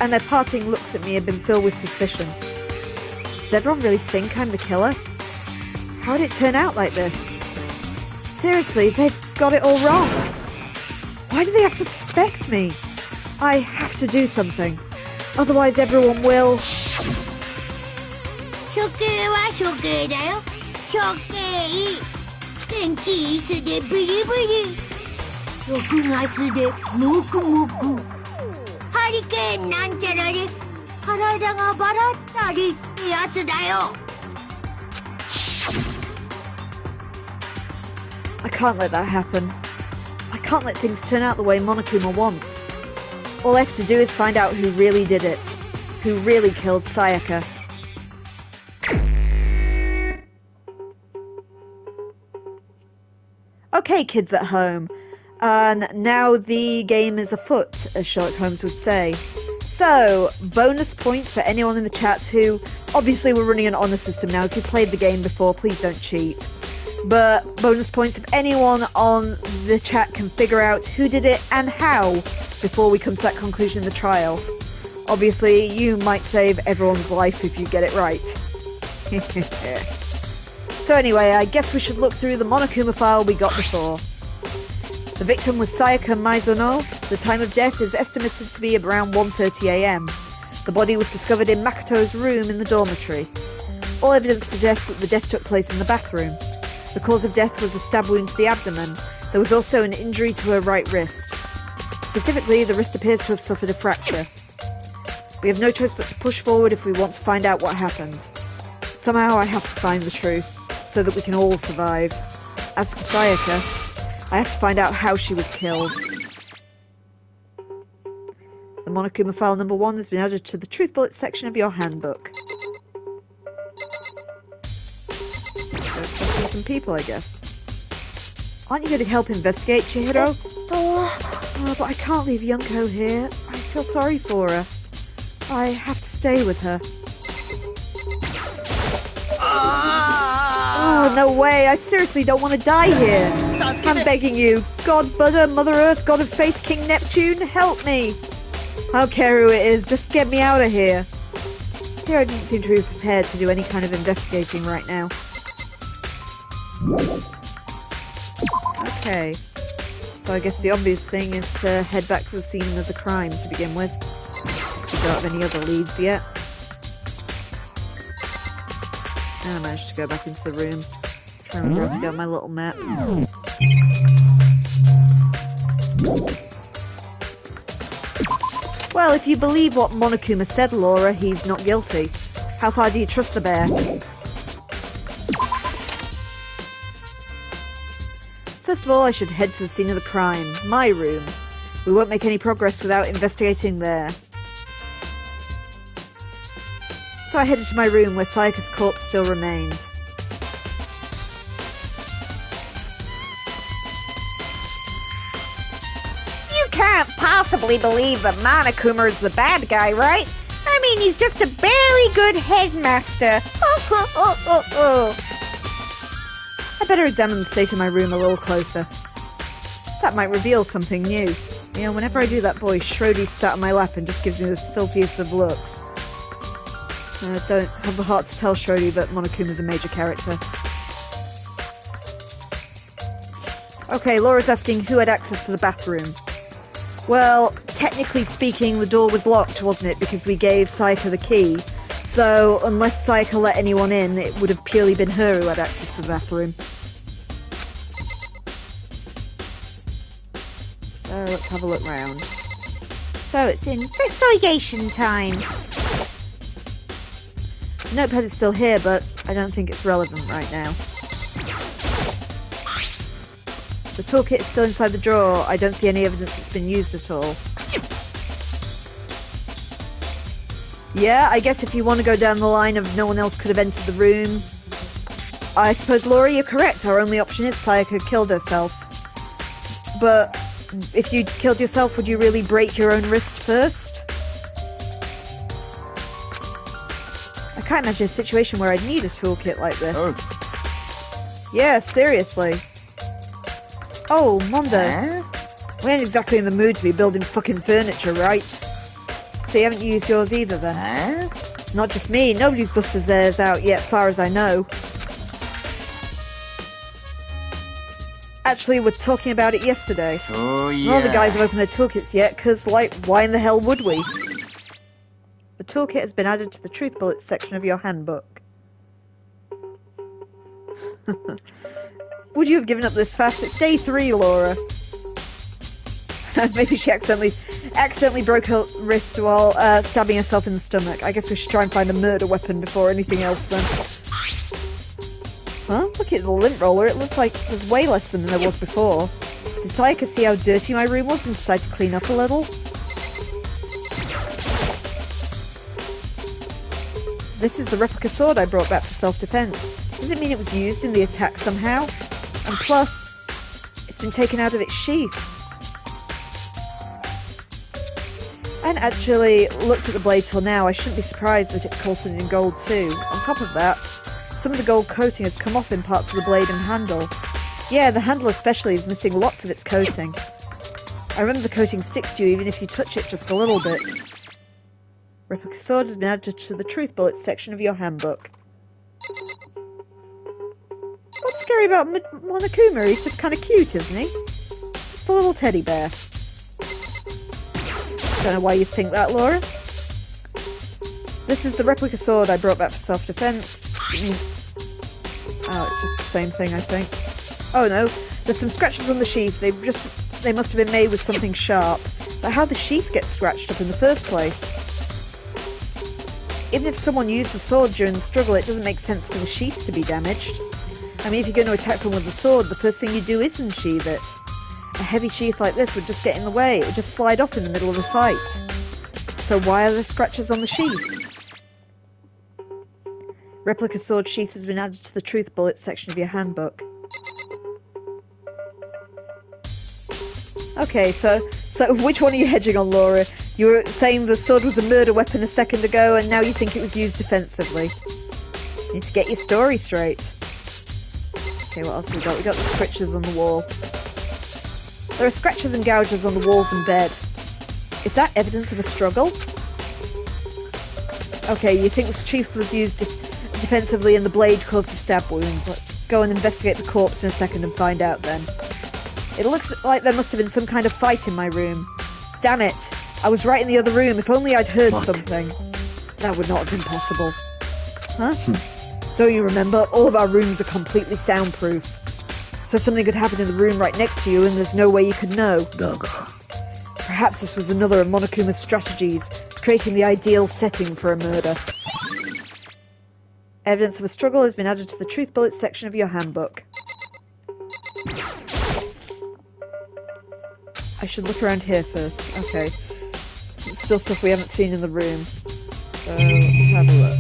And their parting looks at me had been filled with suspicion. Does everyone really think I'm the killer? How did it turn out like this? Seriously, they've got it all wrong. Why do they have to suspect me? I have to do something. Otherwise everyone will... 処刑は処刑だよ。処刑。天気椅子でビリビリ。6月でモクモク。ハリケーンなんちゃらで体がバラったりってやつだよ。I can't let that happen. I can't let things turn out the way Monokuma wants. All I have to do is find out who really did it. Who really killed Sayaka. Okay, kids at home. And now the game is afoot, as Sherlock Holmes would say. So, bonus points for anyone in the chat who... Obviously, we're running an honour system now. If you've played the game before, please don't cheat. But bonus points if anyone on the chat can figure out who did it and how before we come to that conclusion in the trial. Obviously, you might save everyone's life if you get it right. So anyway, I guess we should look through the Monokuma file we got before. The victim was Sayaka Maizono. The time of death is estimated to be around 1:30 AM. The body was discovered in Makoto's room in the dormitory. All evidence suggests that the death took place in the bathroom. The cause of death was a stab wound to the abdomen. There was also an injury to her right wrist. Specifically, the wrist appears to have suffered a fracture. We have no choice but to push forward if we want to find out what happened. Somehow I have to find the truth, so that we can all survive. As for Sayaka, I have to find out how she was killed. The Monokuma file number 1 has been added to the Truth Bullet section of your handbook. Some people, I guess. Aren't you going to help investigate, Chihiro? Oh, but I can't leave Yunko here. I feel sorry for her. I have to stay with her. Oh, no way. I seriously don't want to die here. I'm begging you. God, Buddha, Mother Earth, God of Space, King Neptune, help me. I don't care who it is. Just get me out of here. Here I didn't seem to be prepared to do any kind of investigating right now. Okay, so I guess the obvious thing is to head back to the scene of the crime to begin with. We don't have any other leads yet. And I managed to go back into the room. Trying to remember where to get my little map. Well, if you believe what Monokuma said, Laura, he's not guilty. How far do you trust the bear? First of all, I should head to the scene of the crime, my room. We won't make any progress without investigating there. So I headed to my room where Sayaka's corpse still remained. You can't possibly believe that Monokuma is the bad guy, right? I mean, he's just a very good headmaster. I better examine the state of my room a little closer. That might reveal something new. You know, whenever I do that voice, Schrodie's sat on my lap and just gives me the filthiest of looks. I don't have the heart to tell Schrodie that Monokuma's a major character. Okay, Laura's asking who had access to the bathroom. Well, technically speaking, the door was locked, wasn't it? Because we gave Sayaka the key. So, unless Sayaka let anyone in, it would have purely been her who had access to the bathroom. So, let's have a look round. So, it's investigation time. The notepad is still here, but I don't think it's relevant right now. The toolkit is still inside the drawer. I don't see any evidence it's been used at all. Yeah, I guess if you want to go down the line of no one else could have entered the room, I suppose, Laura, you're correct. Our only option is Sayaka killed herself. But if you killed yourself, would you really break your own wrist first? I can't imagine a situation where I'd need a toolkit like this. Oh. Yeah, seriously. Oh, Mondo. We ain't exactly in the mood to be building fucking furniture, right? So you haven't used yours either, then? Not just me. Nobody's busted theirs out yet, far as I know. Actually, we're talking about it yesterday. So, yeah. None of the guys have opened their toolkits yet, because, like, why in the hell would we? The toolkit has been added to the truth bullets section of your handbook. Would you have given up this fast? It's day 3, Laura. Maybe she accidentally broke her wrist while stabbing herself in the stomach. I guess we should try and find a murder weapon before anything else then. Huh? Look at the lint roller. It looks like there's way less than there was before. Did Sayaka see how dirty my room was and decide to clean up a little? This is the replica sword I brought back for self-defense. Does it mean it was used in the attack somehow? And plus, it's been taken out of its sheath. I hadn't actually looked at the blade till now. I shouldn't be surprised that it's coated in gold too. On top of that, some of the gold coating has come off in parts of the blade and handle. Yeah, the handle especially is missing lots of its coating. I remember the coating sticks to you even if you touch it just a little bit. Replica sword has been added to the truth bullets section of your handbook. What's scary about Monokuma? He's just kind of cute, isn't he? Just a little teddy bear. Don't know why you think that, Laura. This is the replica sword I brought back for self-defense. Oh, it's just the same thing, I think. Oh no, there's some scratches on the sheath. They must have been made with something sharp. But how the sheath gets scratched up in the first place? Even if someone used the sword during the struggle, it doesn't make sense for the sheath to be damaged. I mean, if you're going to attack someone with a sword, the first thing you do is unsheath it. A heavy sheath like this would just get in the way. It would just slide off in the middle of the fight. So why are there scratches on the sheath? Replica sword sheath has been added to the truth bullets section of your handbook. Okay, so which one are you hedging on, Laura? You were saying the sword was a murder weapon a second ago, and now you think it was used defensively. You need to get your story straight. Okay, what else have we got? We got the scratches on the wall. There are scratches and gouges on the walls and bed. Is that evidence of a struggle? Okay, you think the sheath was used defensively and the blade caused the stab wound. Let's go and investigate the corpse in a second and find out then. It looks like there must have been some kind of fight in my room. Damn it! I was right in the other room. If only I'd heard something. That would not have been possible. Huh? Don't you remember? All of our rooms are completely soundproof. So something could happen in the room right next to you and there's no way you could know. Perhaps this was another of Monokuma's strategies, creating the ideal setting for a murder. Evidence of a struggle has been added to the truth bullets section of your handbook. I should look around here first. Okay. Still stuff we haven't seen in the room. So, let's have a look.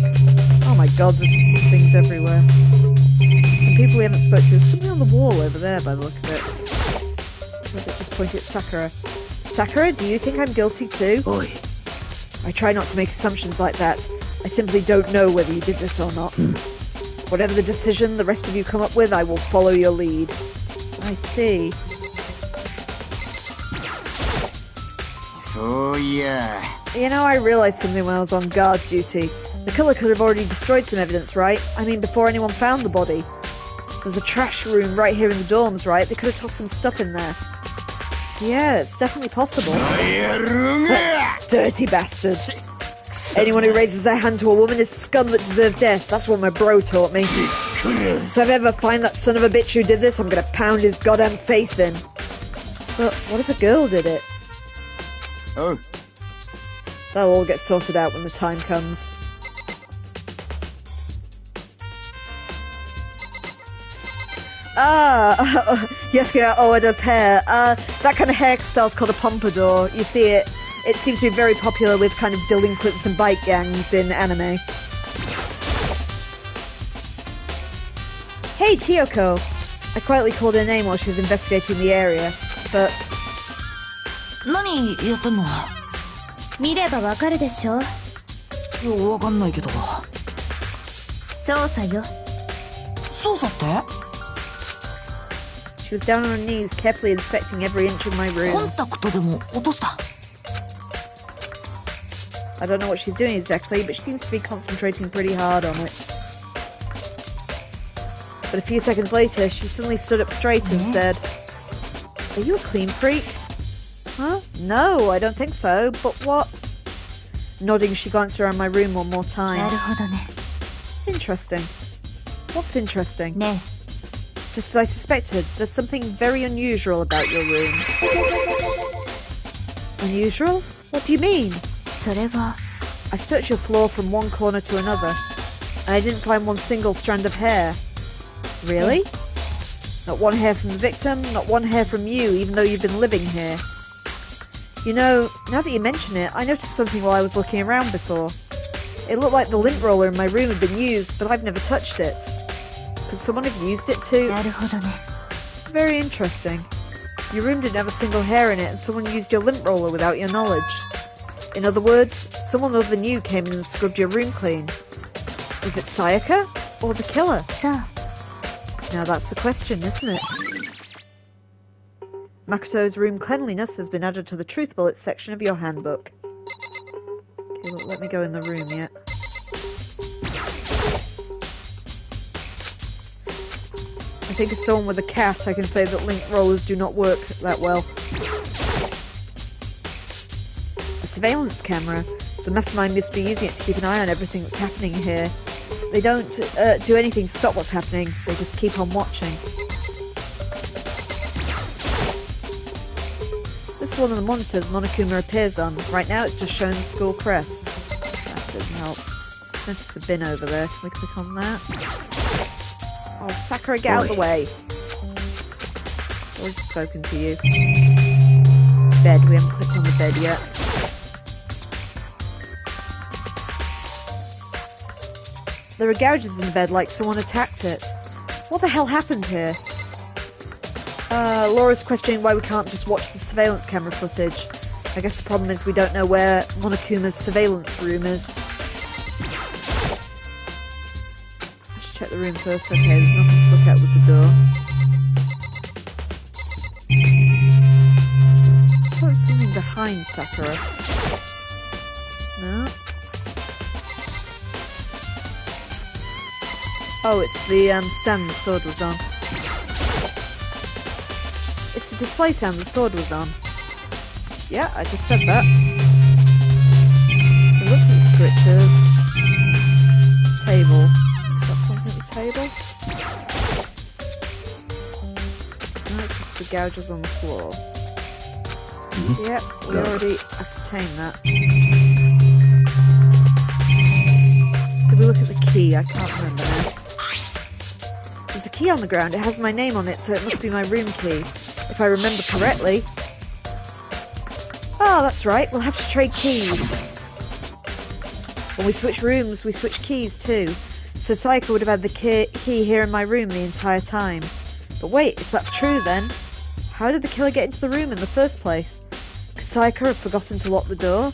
Oh my god, there's things everywhere. Some people we haven't spoken to. There's something on the wall over there by the look of it. Or is it just pointing at Sakura? Sakura, do you think I'm guilty too? Oi. I try not to make assumptions like that. I simply don't know whether you did this or not. Whatever the decision the rest of you come up with, I will follow your lead. I see. So, yeah. You know, I realised something when I was on guard duty. The killer could have already destroyed some evidence, right? I mean, before anyone found the body. There's a trash room right here in the dorms, right? They could have tossed some stuff in there. Yeah, it's definitely possible. Dirty bastard. Anyone who raises their hand to a woman is scum that deserve death. That's what my bro taught me. So if I ever find that son of a bitch who did this, I'm gonna pound his goddamn face in. But what if a girl did it? Oh. That'll all get sorted out when the time comes. Yes, Oa does hair. That kind of hairstyle's called a pompadour. You see it seems to be very popular with kind of delinquents and bike gangs in anime. Hey, Kyoko! I quietly called her name while she was investigating the area, but... 何やってんの？見ればわかるでしょ。ようわかんないけど。捜査よ。捜査って？ She was down on her knees, carefully inspecting every inch of my room. コンタクトでも落とした。I don't know what she's doing exactly, but she seems to be concentrating pretty hard on it. But a few seconds later, she suddenly stood up straight and said, "Are you a clean freak?" Huh? No, I don't think so, but what? Nodding, she glanced around my room one more time. なるほどね。 Interesting. What's interesting? ね。 Just as I suspected, there's something very unusual about your room. Unusual? What do you mean? それは。 I've searched your floor from one corner to another, and I didn't find one single strand of hair. Really? Not one hair from the victim, not one hair from you, even though you've been living here. You know, now that you mention it, I noticed something while I was looking around before. It looked like the lint roller in my room had been used, but I've never touched it. Could someone have used it to... なるほどね。 Very interesting. Your room didn't have a single hair in it, and someone used your lint roller without your knowledge. In other words, someone other than you came in and scrubbed your room clean. Was it Sayaka? Or the killer? さあ。 Now that's the question, isn't it? Makoto's room cleanliness has been added to the Truth Bullets section of your handbook. Okay, well, let me go in the room yet. I think as someone with a cat, I can say that lint rollers do not work that well. A surveillance camera. The mastermind must be using it to keep an eye on everything that's happening here. They don't do anything to stop what's happening, they just keep on watching. This is one of the monitors Monokuma appears on. Right now it's just showing the school crest. That doesn't help. Notice the bin over there. Can we click on that? Oh, Sakura, get out of the way! I've already spoken to you. Bed. We haven't clicked on the bed yet. There are gouges in the bed like someone attacked it. What the hell happened here? Laura's questioning why we can't just watch the surveillance camera footage. I guess the problem is we don't know where Monokuma's surveillance room is. I should check the room first. Okay, there's nothing to look at with the door. I thought there was something behind Sakura. No? Oh, it's the stand the sword was on. It's the display stand the sword was on. Yeah, I just said that. So look at the scriptures. Table. Is that something at the table? No, it's just the gouges on the floor. Yep, we already ascertained that. Did we look at the key? I can't remember now. There's a key on the ground. It has my name on it, so it must be my room key. If I remember correctly. Oh, that's right. We'll have to trade keys. When we switch rooms, we switch keys too. So Sayaka would have had the key here in my room the entire time. But wait, if that's true then, how did the killer get into the room in the first place? Could Sayaka have forgotten to lock the door?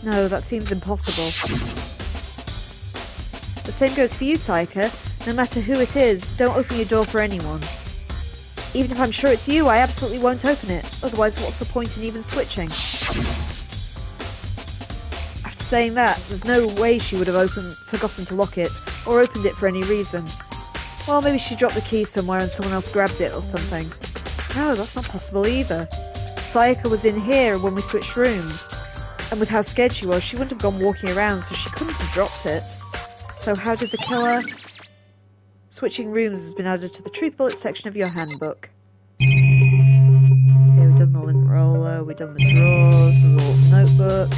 No, that seems impossible. The same goes for you, Sayaka. No matter who it is, don't open your door for anyone. Even if I'm sure it's you, I absolutely won't open it. Otherwise, what's the point in even switching? After saying that, there's no way she would have forgotten to lock it, or opened it for any reason. Well, maybe she dropped the key somewhere and someone else grabbed it or something. No, that's not possible either. Sayaka was in here when we switched rooms. And with how scared she was, she wouldn't have gone walking around, so she couldn't have dropped it. So how did the killer... Switching rooms has been added to the truth bullet section of your handbook. Okay, we've done the lint roller, we've done the drawers, the little notebook.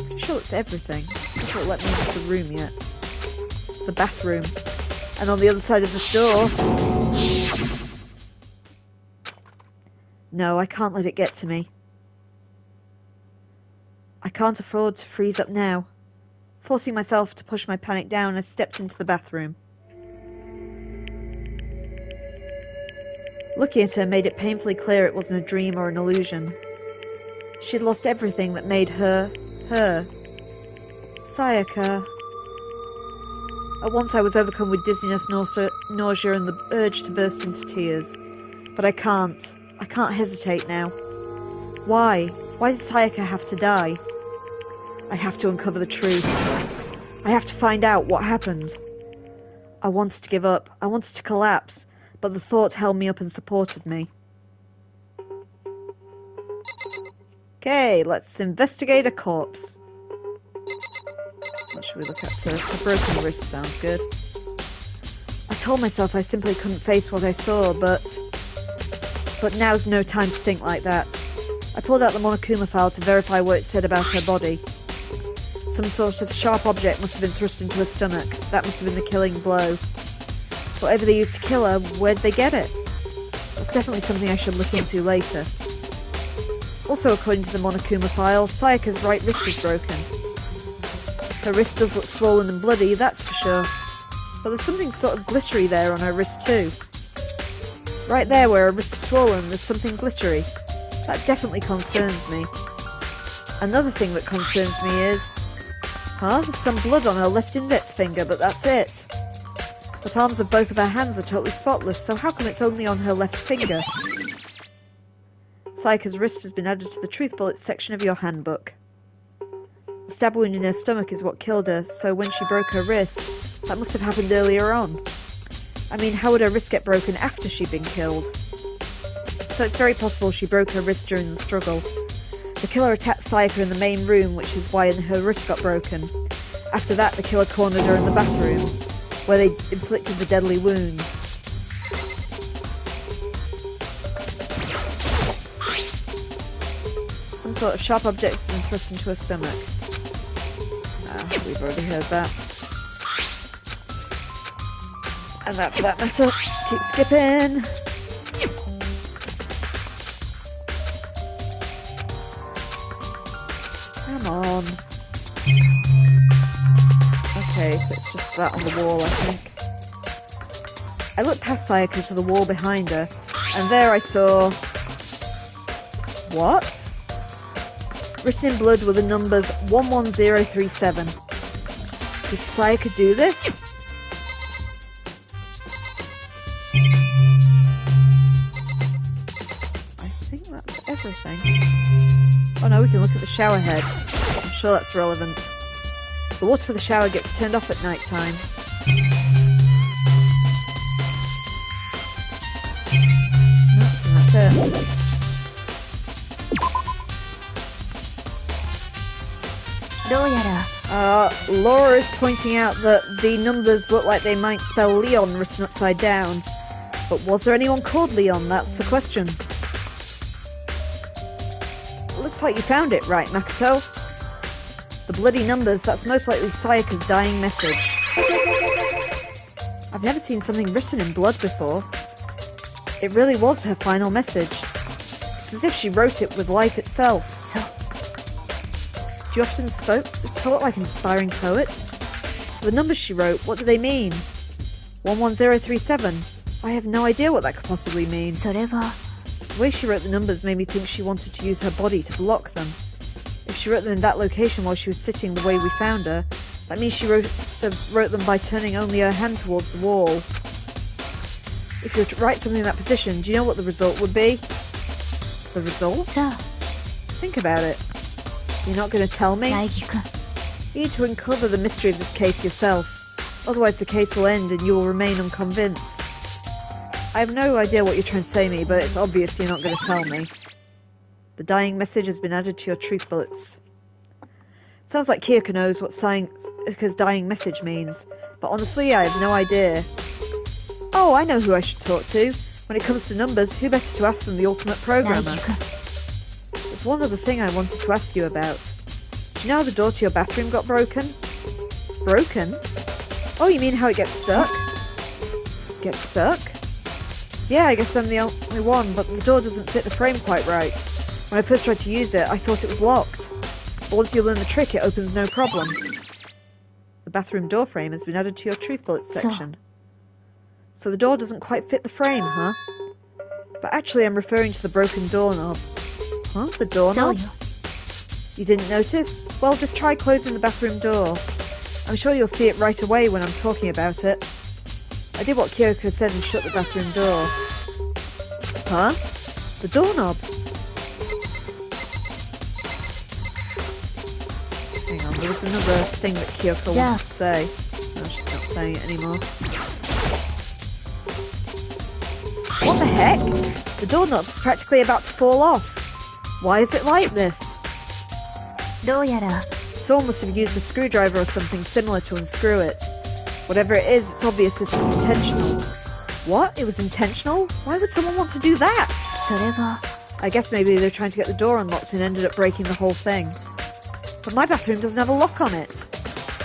Pretty sure it's everything. It's not let me into the room yet. The bathroom. And on the other side of this door... No, I can't let it get to me. I can't afford to freeze up now. Forcing myself to push my panic down, I stepped into the bathroom. Looking at her made it painfully clear it wasn't a dream or an illusion. She'd lost everything that made her, her. Sayaka. At once I was overcome with dizziness, nausea, and the urge to burst into tears. But I can't. I can't hesitate now. Why? Why did Sayaka have to die? I have to uncover the truth. I have to find out what happened. I wanted to give up. I wanted to collapse. But the thought held me up and supported me. Okay, let's investigate a corpse. What should we look at first? A broken wrist sounds good. I told myself I simply couldn't face what I saw, but now's no time to think like that. I pulled out the Monokuma file to verify what it said about her body. Some sort of sharp object must have been thrust into her stomach. That must have been the killing blow. Whatever they used to kill her, where'd they get it? That's definitely something I should look into later. Also, according to the Monokuma file, Sayaka's right wrist is broken. Her wrist does look swollen and bloody, that's for sure. But there's something sort of glittery there on her wrist too. Right there where her wrist is swollen, there's something glittery. That definitely concerns me. Another thing that concerns me is... there's some blood on her left index finger, but that's it. The palms of both of her hands are totally spotless, so how come it's only on her left finger? Sayaka's wrist has been added to the truth bullets section of your handbook. The stab wound in her stomach is what killed her, so when she broke her wrist, that must have happened earlier on. I mean, how would her wrist get broken after she'd been killed? So it's very possible she broke her wrist during the struggle. The killer attacked Sayaka in the main room, which is why her wrist got broken. After that, the killer cornered her in the bathroom, where they inflicted the deadly wound. Some sort of sharp object has been thrust into her stomach. We've already heard that. And that for that matter. Keep skipping. Come on. Okay, so it's just that on the wall, I think. I looked past Sayaka to the wall behind her, and there I saw... What? Written in blood were the numbers 11037. Did Sayaka do this? I think that's everything. Oh no, we can look at the shower head. I'm sure that's relevant. The water for the shower gets turned off at night time. That's it. Laura is pointing out that the numbers look like they might spell Leon written upside down. But was there anyone called Leon? That's the question. Looks like you found it, right, Makoto? The bloody numbers, that's most likely Sayaka's dying message. I've never seen something written in blood before. It really was her final message. It's as if she wrote it with life itself. So, Do you often talk like an inspiring poet? The numbers she wrote, what do they mean? 11037. I have no idea what that could possibly mean. それは The way she wrote the numbers made me think she wanted to use her body to block them. If she wrote them in that location while she was sitting the way we found her, that means she wrote them by turning only her hand towards the wall. If you were to write something in that position, do you know what the result would be? The result? さあ Think about it. You're not going to tell me? 苗木君 You need to uncover the mystery of this case yourself. Otherwise the case will end and you will remain unconvinced. I have no idea what you're trying to say to me, but it's obvious you're not going to tell me. The dying message has been added to your truth bullets. Sounds like Kyoko knows what Sayaka's dying message means, but honestly, I have no idea. Oh, I know who I should talk to. When it comes to numbers, who better to ask than the ultimate programmer? There's one other thing I wanted to ask you about. Do you know how the door to your bathroom got broken? Broken? Oh, you mean how it gets stuck? Gets stuck? Yeah, I guess I'm the only one, but the door doesn't fit the frame quite right. When I first tried to use it, I thought it was locked. But once you learn the trick, it opens no problem. The bathroom door frame has been added to your truth bullets section. So the door doesn't quite fit the frame, huh? But actually I'm referring to the broken doorknob. Huh? The doorknob? You didn't notice? Well, just try closing the bathroom door. I'm sure you'll see it right away when I'm talking about it. I did what Kyoko said and shut the bathroom door. Huh? The doorknob. Hang on, there was another thing that Kyoko wanted to say. No, she's not saying it anymore. What the heck? The doorknob's practically about to fall off. Why is it like this? Someone must have used a screwdriver or something similar to unscrew it. Whatever it is, it's obvious this was intentional. What? It was intentional? Why would someone want to do that? I guess maybe they were trying to get the door unlocked and ended up breaking the whole thing. But my bathroom doesn't have a lock on it.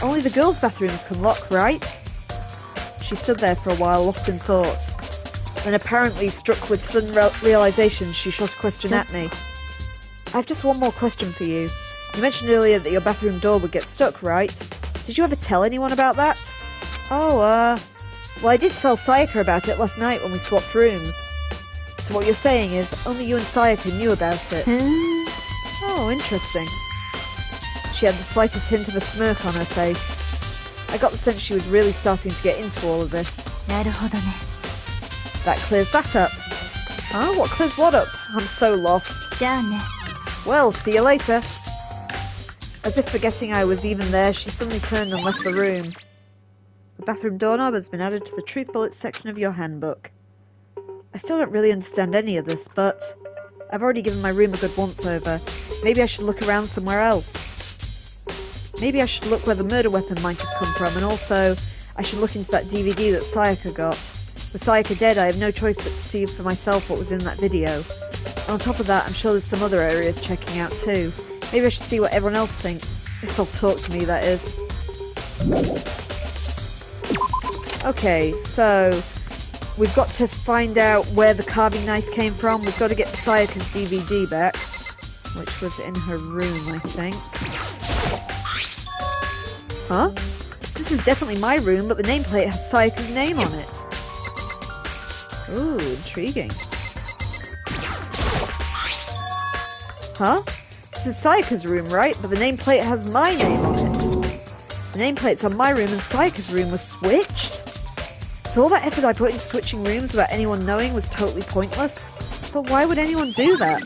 Only the girls' bathrooms can lock, right? She stood there for a while, lost in thought. Then, apparently struck with sudden realization, she shot a question at me. I have just one more question for you. You mentioned earlier that your bathroom door would get stuck, right? Did you ever tell anyone about that? Oh, well, I did tell Sayaka about it last night when we swapped rooms. So what you're saying is, only you and Sayaka knew about it. Oh, interesting. She had the slightest hint of a smirk on her face. I got the sense she was really starting to get into all of this. That clears that up. Huh? What clears what up? I'm so lost. Well, see you later. As if forgetting I was even there, she suddenly turned and left the room. The bathroom doorknob has been added to the truth bullets section of your handbook. I still don't really understand any of this, but I've already given my room a good once-over. Maybe I should look around somewhere else. Maybe I should look where the murder weapon might have come from, and also I should look into that DVD that Sayaka got. With Sayaka dead, I have no choice but to see for myself what was in that video. And on top of that, I'm sure there's some other areas checking out too. Maybe I should see what everyone else thinks. If they'll talk to me, that is. Okay, so we've got to find out where the carving knife came from. We've got to get Sayaka's DVD back, which was in her room, I think. Huh? This is definitely my room, but the nameplate has Sayaka's name on it. Ooh, intriguing. Huh? This is Sayaka's room, right? But the nameplate has my name on it. The nameplate's on my room and Sayaka's room was switched? So all that effort I put into switching rooms without anyone knowing was totally pointless? But why would anyone do that?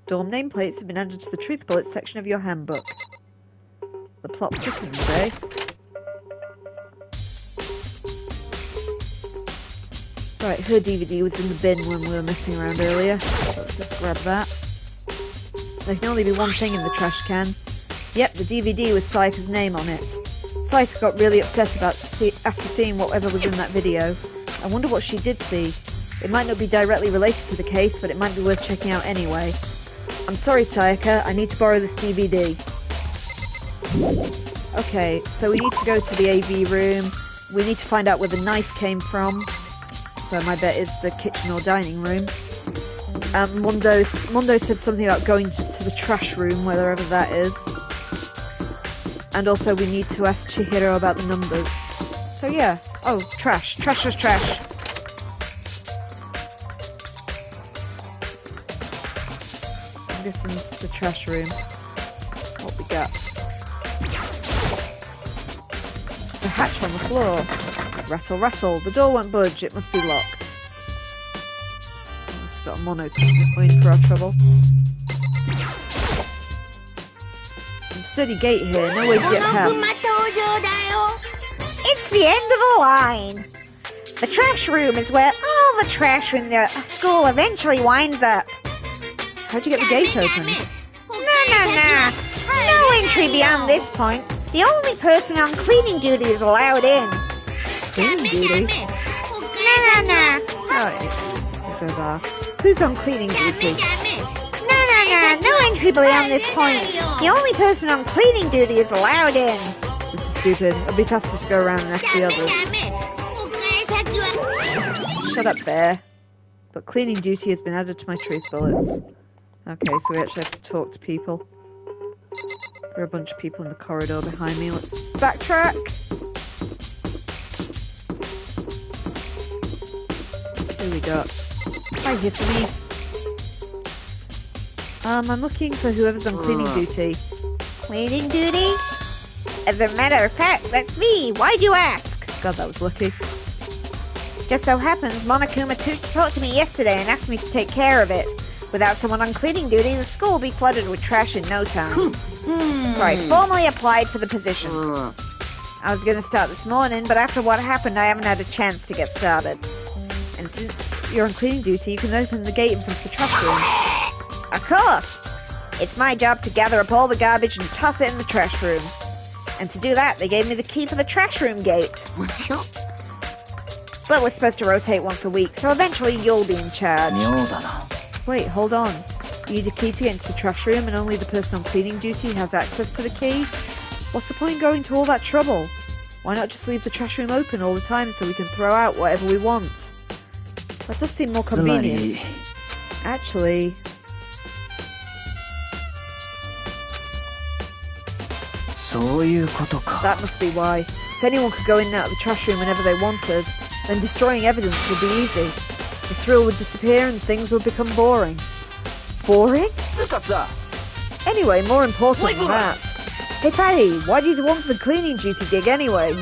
Dorm nameplates have been added to the truth bullets section of your handbook. The plot thickens, eh? Right, her DVD was in the bin when we were messing around earlier, so let's just grab that. There can only be one thing in the trash can. Yep, the DVD with Sayaka's name on it. Sayaka got really upset after seeing whatever was in that video. I wonder what she did see. It might not be directly related to the case, but it might be worth checking out anyway. I'm sorry, Sayaka, I need to borrow this DVD. Okay, so we need to go to the AV room. We need to find out where the knife came from. So my bet is the kitchen or dining room. Mondo said something about going to the trash room, wherever that is. And also we need to ask Chihiro about the numbers. So yeah. Oh, trash. Trash. I'm guessing it's the trash room. What we got? There's a hatch on the floor. Rattle, rattle. The door won't budge. It must be locked. Unless we've got a Monokuma in for our trouble. There's a sturdy gate here. No way to get past. It's the end of the line. The trash room is where all the trash in the school eventually winds up. How'd you get the gate open? No. No entry beyond this point. The only person on cleaning duty is allowed in. Cleaning duty? No. Oh, it goes off. Who's on cleaning duty? No entry beyond this point. The only person on cleaning duty is allowed in. This is stupid. I'll be faster to go around and ask the others. Shut up, bear. But cleaning duty has been added to my truth bullets. Okay, so we actually have to talk to people. There are a bunch of people in the corridor behind me. Let's backtrack. Who we got? Hi, here for me. I'm looking for whoever's on cleaning duty. Cleaning duty? As a matter of fact, that's me. Why'd you ask? God, that was lucky. Just so happens Monokuma talked to me yesterday and asked me to take care of it. Without someone on cleaning duty, the school will be flooded with trash in no time. So I formally applied for the position. I was going to start this morning, but after what happened, I haven't had a chance to get started. And since you're on cleaning duty, you can open the gate in front of the trash room. Of course! It's my job to gather up all the garbage and toss it in the trash room. And to do that, they gave me the key for the trash room gate. But we're supposed to rotate once a week, so eventually you'll be in charge. Wait, hold on. You need a key to get into the trash room and only the person on cleaning duty has access to the key? What's the point in going to all that trouble? Why not just leave the trash room open all the time so we can throw out whatever we want? That does seem more convenient. Actually... that must be why. If anyone could go in and out of the trash room whenever they wanted, then destroying evidence would be easy. The thrill would disappear and things would become boring. Boring? Anyway, more important than that. Hey Patty, why do you want the cleaning duty gig anyway?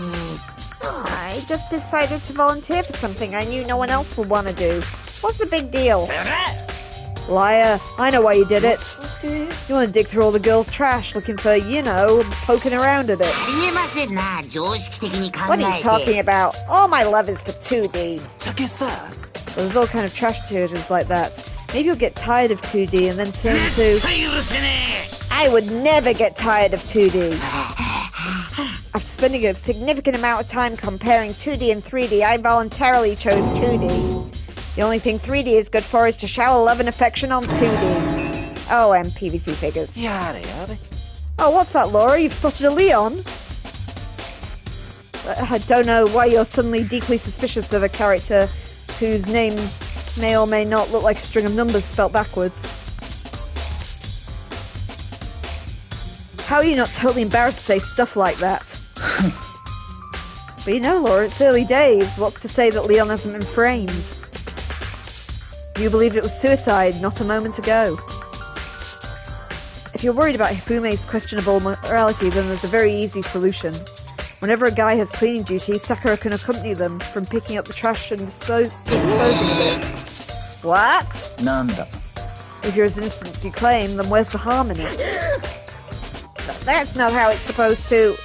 I just decided to volunteer for something I knew no one else would want to do. What's the big deal? Liar, I know why you did it. You want to dig through all the girls' trash looking for, poking around at it. What are you talking about? All my love is for 2D. Well, there's all kind of trash materials like that. Maybe you'll get tired of 2D and then turn to... I would never get tired of 2D. After spending a significant amount of time comparing 2D and 3D, I voluntarily chose 2D. The only thing 3D is good for is to shower love and affection on 2D. Oh, and PVC figures. Oh, what's that, Laura? You've spotted a Leon? I don't know why you're suddenly deeply suspicious of a character whose name may or may not look like a string of numbers spelt backwards. How are you not totally embarrassed to say stuff like that? But Laura, it's early days. What's to say that Leon hasn't been framed? You believed it was suicide not a moment ago. If you're worried about Hifume's questionable morality, then there's a very easy solution. Whenever a guy has cleaning duty, Sakura can accompany them from picking up the trash and disposing of it. What? If you're as innocent as you claim, then where's the harm in it? That's not how it's supposed to...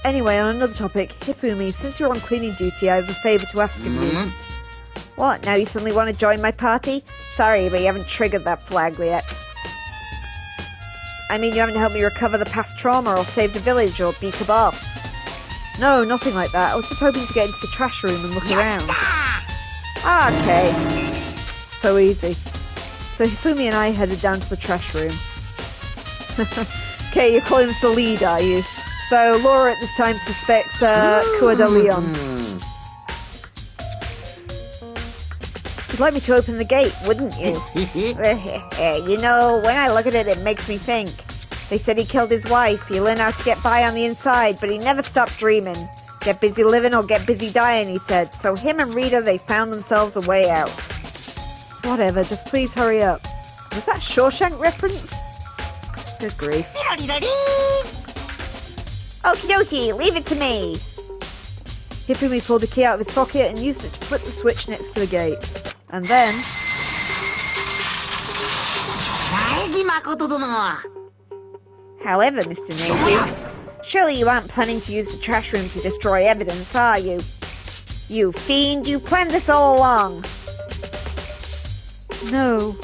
Anyway, on another topic, Hifumi, since you're on cleaning duty, I have a favour to ask of you. What, now you suddenly want to join my party? Sorry, but you haven't triggered that flag yet. I mean, you haven't helped me recover the past trauma or saved a village or beat a boss. No, nothing like that. I was just hoping to get into the trash room and look around. Okay. So easy. So Hifumi and I headed down to the trash room. Okay, you're calling this a lead, are you? So Laura at this time suspects Kuwada Leon. You'd like me to open the gate, wouldn't you? When I look at it, it makes me think. They said he killed his wife. He learned how to get by on the inside, but he never stopped dreaming. Get busy living or get busy dying, he said. So him and Rita, they found themselves a way out. Whatever, just please hurry up. Was that Shawshank reference? Good grief. Okie dokie, leave it to me. Hifumi pulled the key out of his pocket and used it to flip the switch next to the gate. And then... However, Mr. Naegi, surely you aren't planning to use the trash room to destroy evidence, are you? You fiend, you planned this all along. No.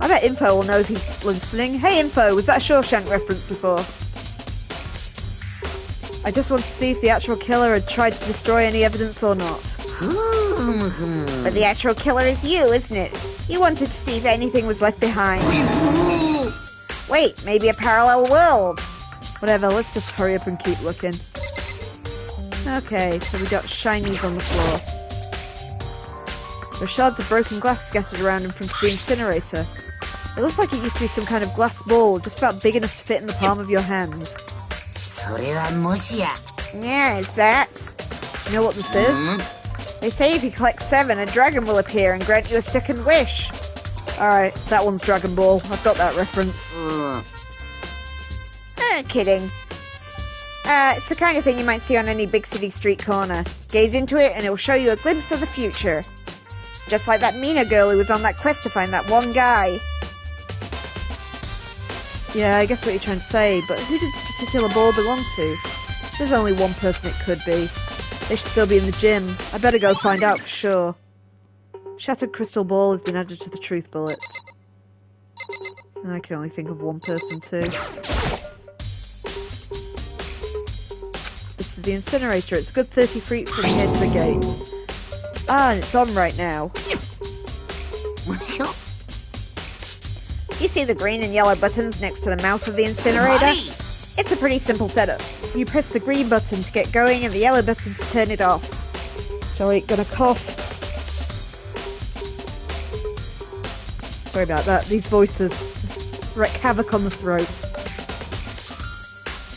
I bet Info will know if he's listening. Hey Info, was that a Shawshank reference before? I just want to see if the actual killer had tried to destroy any evidence or not. But the actual killer is you, isn't it? You wanted to see if anything was left behind. Wait, maybe a parallel world. Whatever, let's just hurry up and keep looking. Okay, so we got shinies on the floor. There are shards of broken glass scattered around in front of the incinerator. It looks like it used to be some kind of glass ball, just about big enough to fit in the palm of your hand. Yeah, is that? You know what this is? They say if you collect 7, a dragon will appear and grant you a second wish. Alright, that one's Dragon Ball. I've got that reference. Kidding. It's the kind of thing you might see on any big city street corner. Gaze into it and it will show you a glimpse of the future. Just like that Mina girl who was on that quest to find that one guy. Yeah, I guess what you're trying to say, but who did this particular ball belong to? There's only one person it could be. They should still be in the gym. I better go find out for sure. Shattered crystal ball has been added to the truth bullets. I can only think of one person too. This is the incinerator. It's a good 30 feet from here to the gate. Ah, and it's on right now. You see the green and yellow buttons next to the mouth of the incinerator? It's a pretty simple setup. You press the green button to get going and the yellow button to turn it off. Sorry, gonna cough. Sorry about that. These voices wreak havoc on the throat.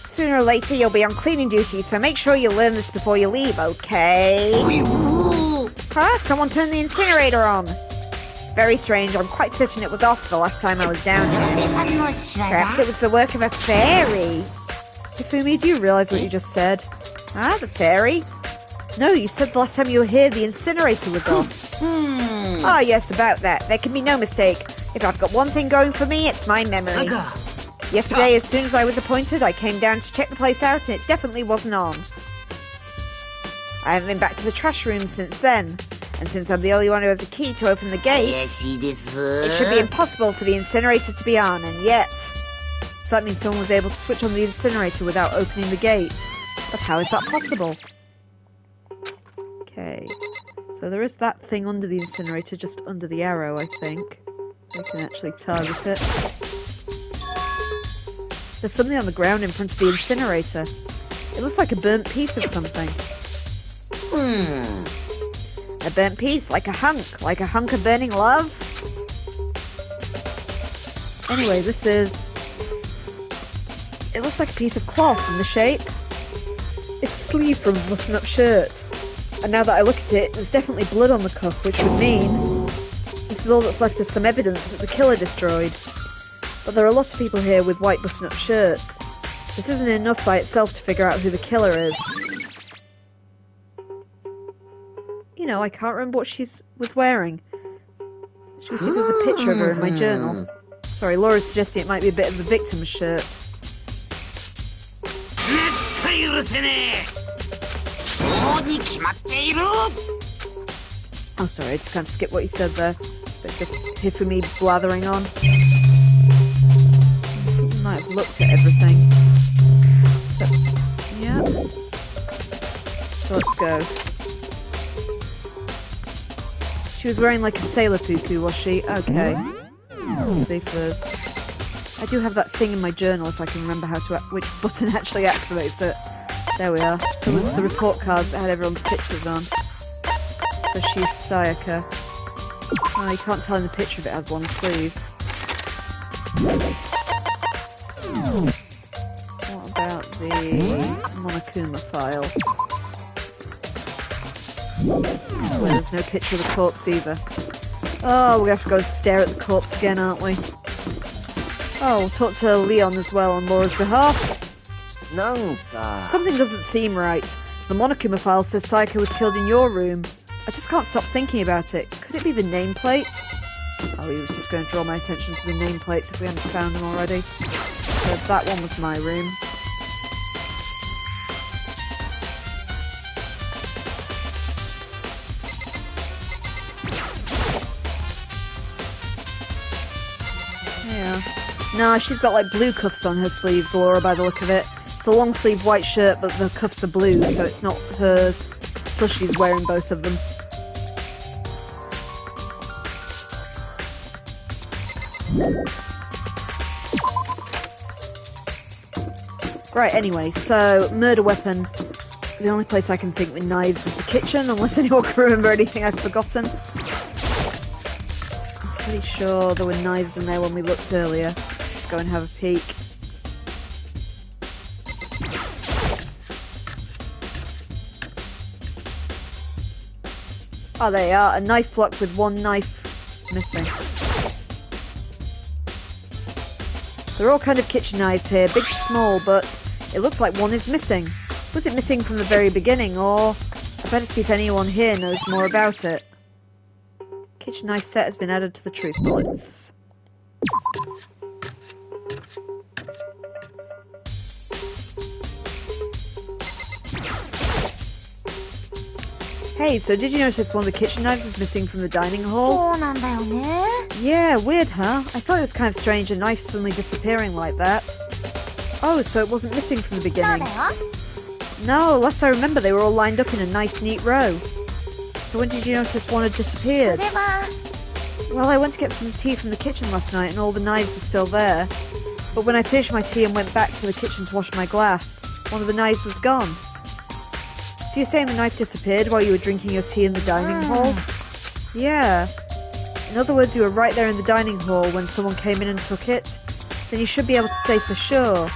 Sooner or later you'll be on cleaning duty, so make sure you learn this before you leave, okay? Huh? Someone turned the incinerator on. Very strange. I'm quite certain it was off the last time I was down here. Perhaps it was the work of a fairy. Hifumi, do you realise what you just said? Huh? The fairy? No, you said the last time you were here the incinerator was off. Oh yes, about that. There can be no mistake. If I've got one thing going for me, it's my memory. Yesterday, as soon as I was appointed, I came down to check the place out and it definitely wasn't on. I haven't been back to the trash room since then. And since I'm the only one who has a key to open the gate, it should be impossible for the incinerator to be on, and yet... So that means someone was able to switch on the incinerator without opening the gate. But how is that possible? Okay, so there is that thing under the incinerator, just under the arrow, I think. We can actually target it. There's something on the ground in front of the incinerator. It looks like a burnt piece of something. A burnt piece, like a hunk of burning love? Anyway, this is... It looks like a piece of cloth in the shape. It's a sleeve from a button-up shirt. And now that I look at it, there's definitely blood on the cuff, which would mean... This is all that's left of some evidence that the killer destroyed. But there are a lot of people here with white button-up shirts. This isn't enough by itself to figure out who the killer is. You know, I can't remember what she was wearing. Should we see if there's a picture of her in my journal? Sorry, Laura's suggesting it might be a bit of the victim's shirt. Oh, sorry, I just kind of skipped what you said there. But just Hifumi blathering on. I might have looked at everything. So, yeah. So let's go. She was wearing like a sailor puku, was she? Okay. Let's see if there's... I do have that thing in my journal if I can remember how to... which button actually activates it. There we are. So it was the report cards that had everyone's pictures on. So she's Sayaka. Oh, you can't tell in the picture if it has long sleeves. What about the Monokuma file? Well, there's no picture of the corpse either. Oh, we're going to have to go stare at the corpse again, aren't we? Oh, we'll talk to Leon as well on Laura's behalf. Something doesn't seem right. The Monokuma file says Sayaka was killed in your room. I just can't stop thinking about it. Could it be the nameplate? Oh, he was just going to draw my attention to the nameplates if we hadn't found them already. So that one was my room. Nah, she's got like blue cuffs on her sleeves, Laura, by the look of it. It's a long sleeve white shirt, but the cuffs are blue, so it's not hers. Plus she's wearing both of them. Right, anyway, so murder weapon. The only place I can think with knives is the kitchen, unless anyone can remember anything I've forgotten. I'm pretty sure there were knives in there when we looked earlier. Let's go and have a peek. Oh, there you are. A knife block with one knife missing. They're all kind of kitchen knives here, big, small, but it looks like one is missing. Was it missing from the very beginning, or I better see if anyone here knows more about it. Kitchen knife set has been added to the truth bullets. Hey, so did you notice one of the kitchen knives is missing from the dining hall? Yeah, weird, huh? I thought it was kind of strange, a knife suddenly disappearing like that. Oh, so it wasn't missing from the beginning. No, last I remember they were all lined up in a nice neat row. So when did you notice one had disappeared? Well, I went to get some tea from the kitchen last night and all the knives were still there. But when I finished my tea and went back to the kitchen to wash my glass, one of the knives was gone. So you're saying the knife disappeared while you were drinking your tea in the dining hall? Yeah. In other words, you were right there in the dining hall when someone came in and took it. Then you should be able to say for sure.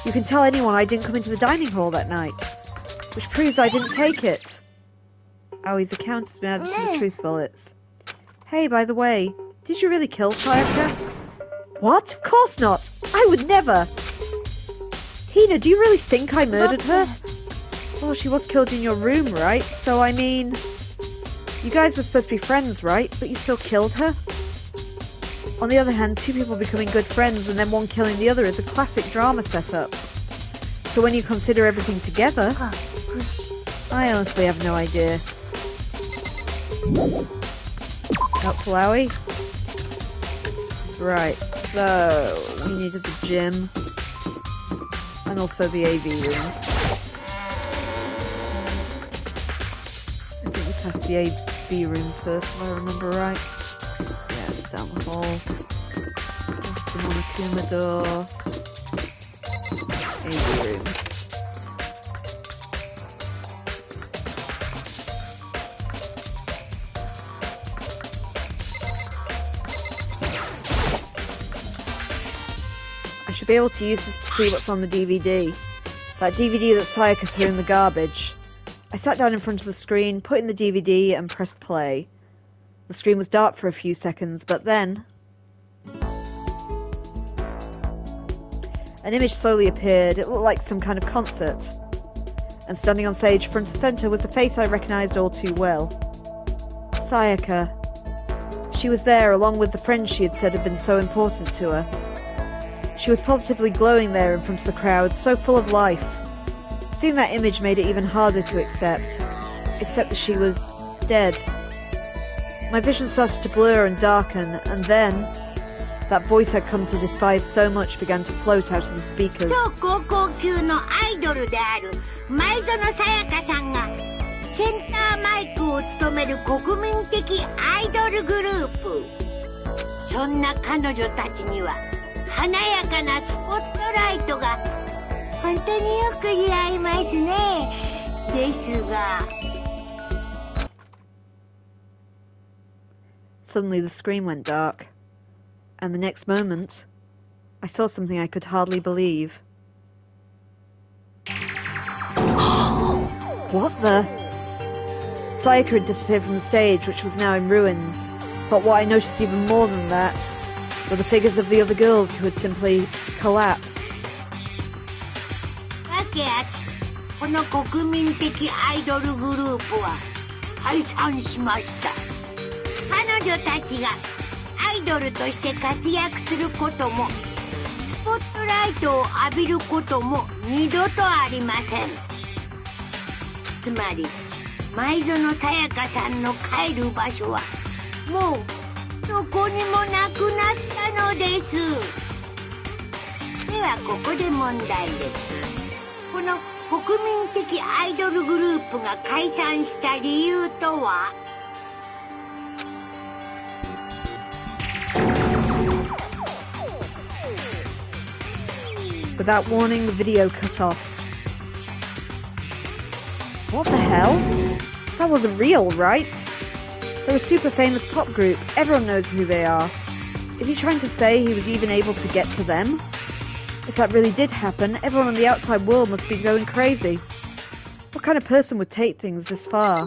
You can tell anyone I didn't come into the dining hall that night. Which proves I didn't take it. Awie's account has been added to the truth bullets. Hey, by the way, did you really kill Sayaka? What? Of course not! I would never! Hina, do you really think I murdered her? Well, she was killed in your room, right? So, I mean... You guys were supposed to be friends, right? But you still killed her? On the other hand, two people becoming good friends and then one killing the other is a classic drama setup. So when you consider everything together... I honestly have no idea. Helpful, Aoi? Right, so... we needed the gym. And also the AV room. I think we passed the AV room first, if I remember right. Yeah, it's down the hall. That's the Monokuma door. AV room. I should be able to use this to see what's on the DVD. That DVD that Sayaka threw in the garbage. I sat down in front of the screen, put in the DVD, and pressed play. The screen was dark for a few seconds, but then... an image slowly appeared. It looked like some kind of concert. And standing on stage, front and centre, was a face I recognised all too well. Sayaka. She was there, along with the friends she had said had been so important to her. She was positively glowing there in front of the crowd, so full of life. Seeing that image made it even harder to accept that she was dead. My vision started to blur and darken, and then that voice I'd come to despise so much began to float out of the speakers. 超高校級のアイドルである前園さやかさんがセンターマイクを務める国民的アイドルグループ。そんな彼女たちには華やかなスポットライトが本当によく似合いますね。ですが。Suddenly the screen went dark, and the next moment, I saw something I could hardly believe. What the? Sayaka had disappeared from the stage, which was now in ruins, but what I noticed even more than that were the figures of the other girls who had simply collapsed. わけあってこの国民的アイドルグループは解散しました。彼女たちがアイドルとして活躍することもスポットライトを浴びることも二度とありません。つまり前園さやかさんの帰る場所はもうどこにもなくなったのです。ではここで問題です。この国民的アイドルグループが解散した理由とは？ Without warning, the video cut off. What the hell? That wasn't real, right? They're a super famous pop group. Everyone knows who they are. Is he trying to say he was even able to get to them? If that really did happen, everyone in the outside world must be going crazy. What kind of person would take things this far?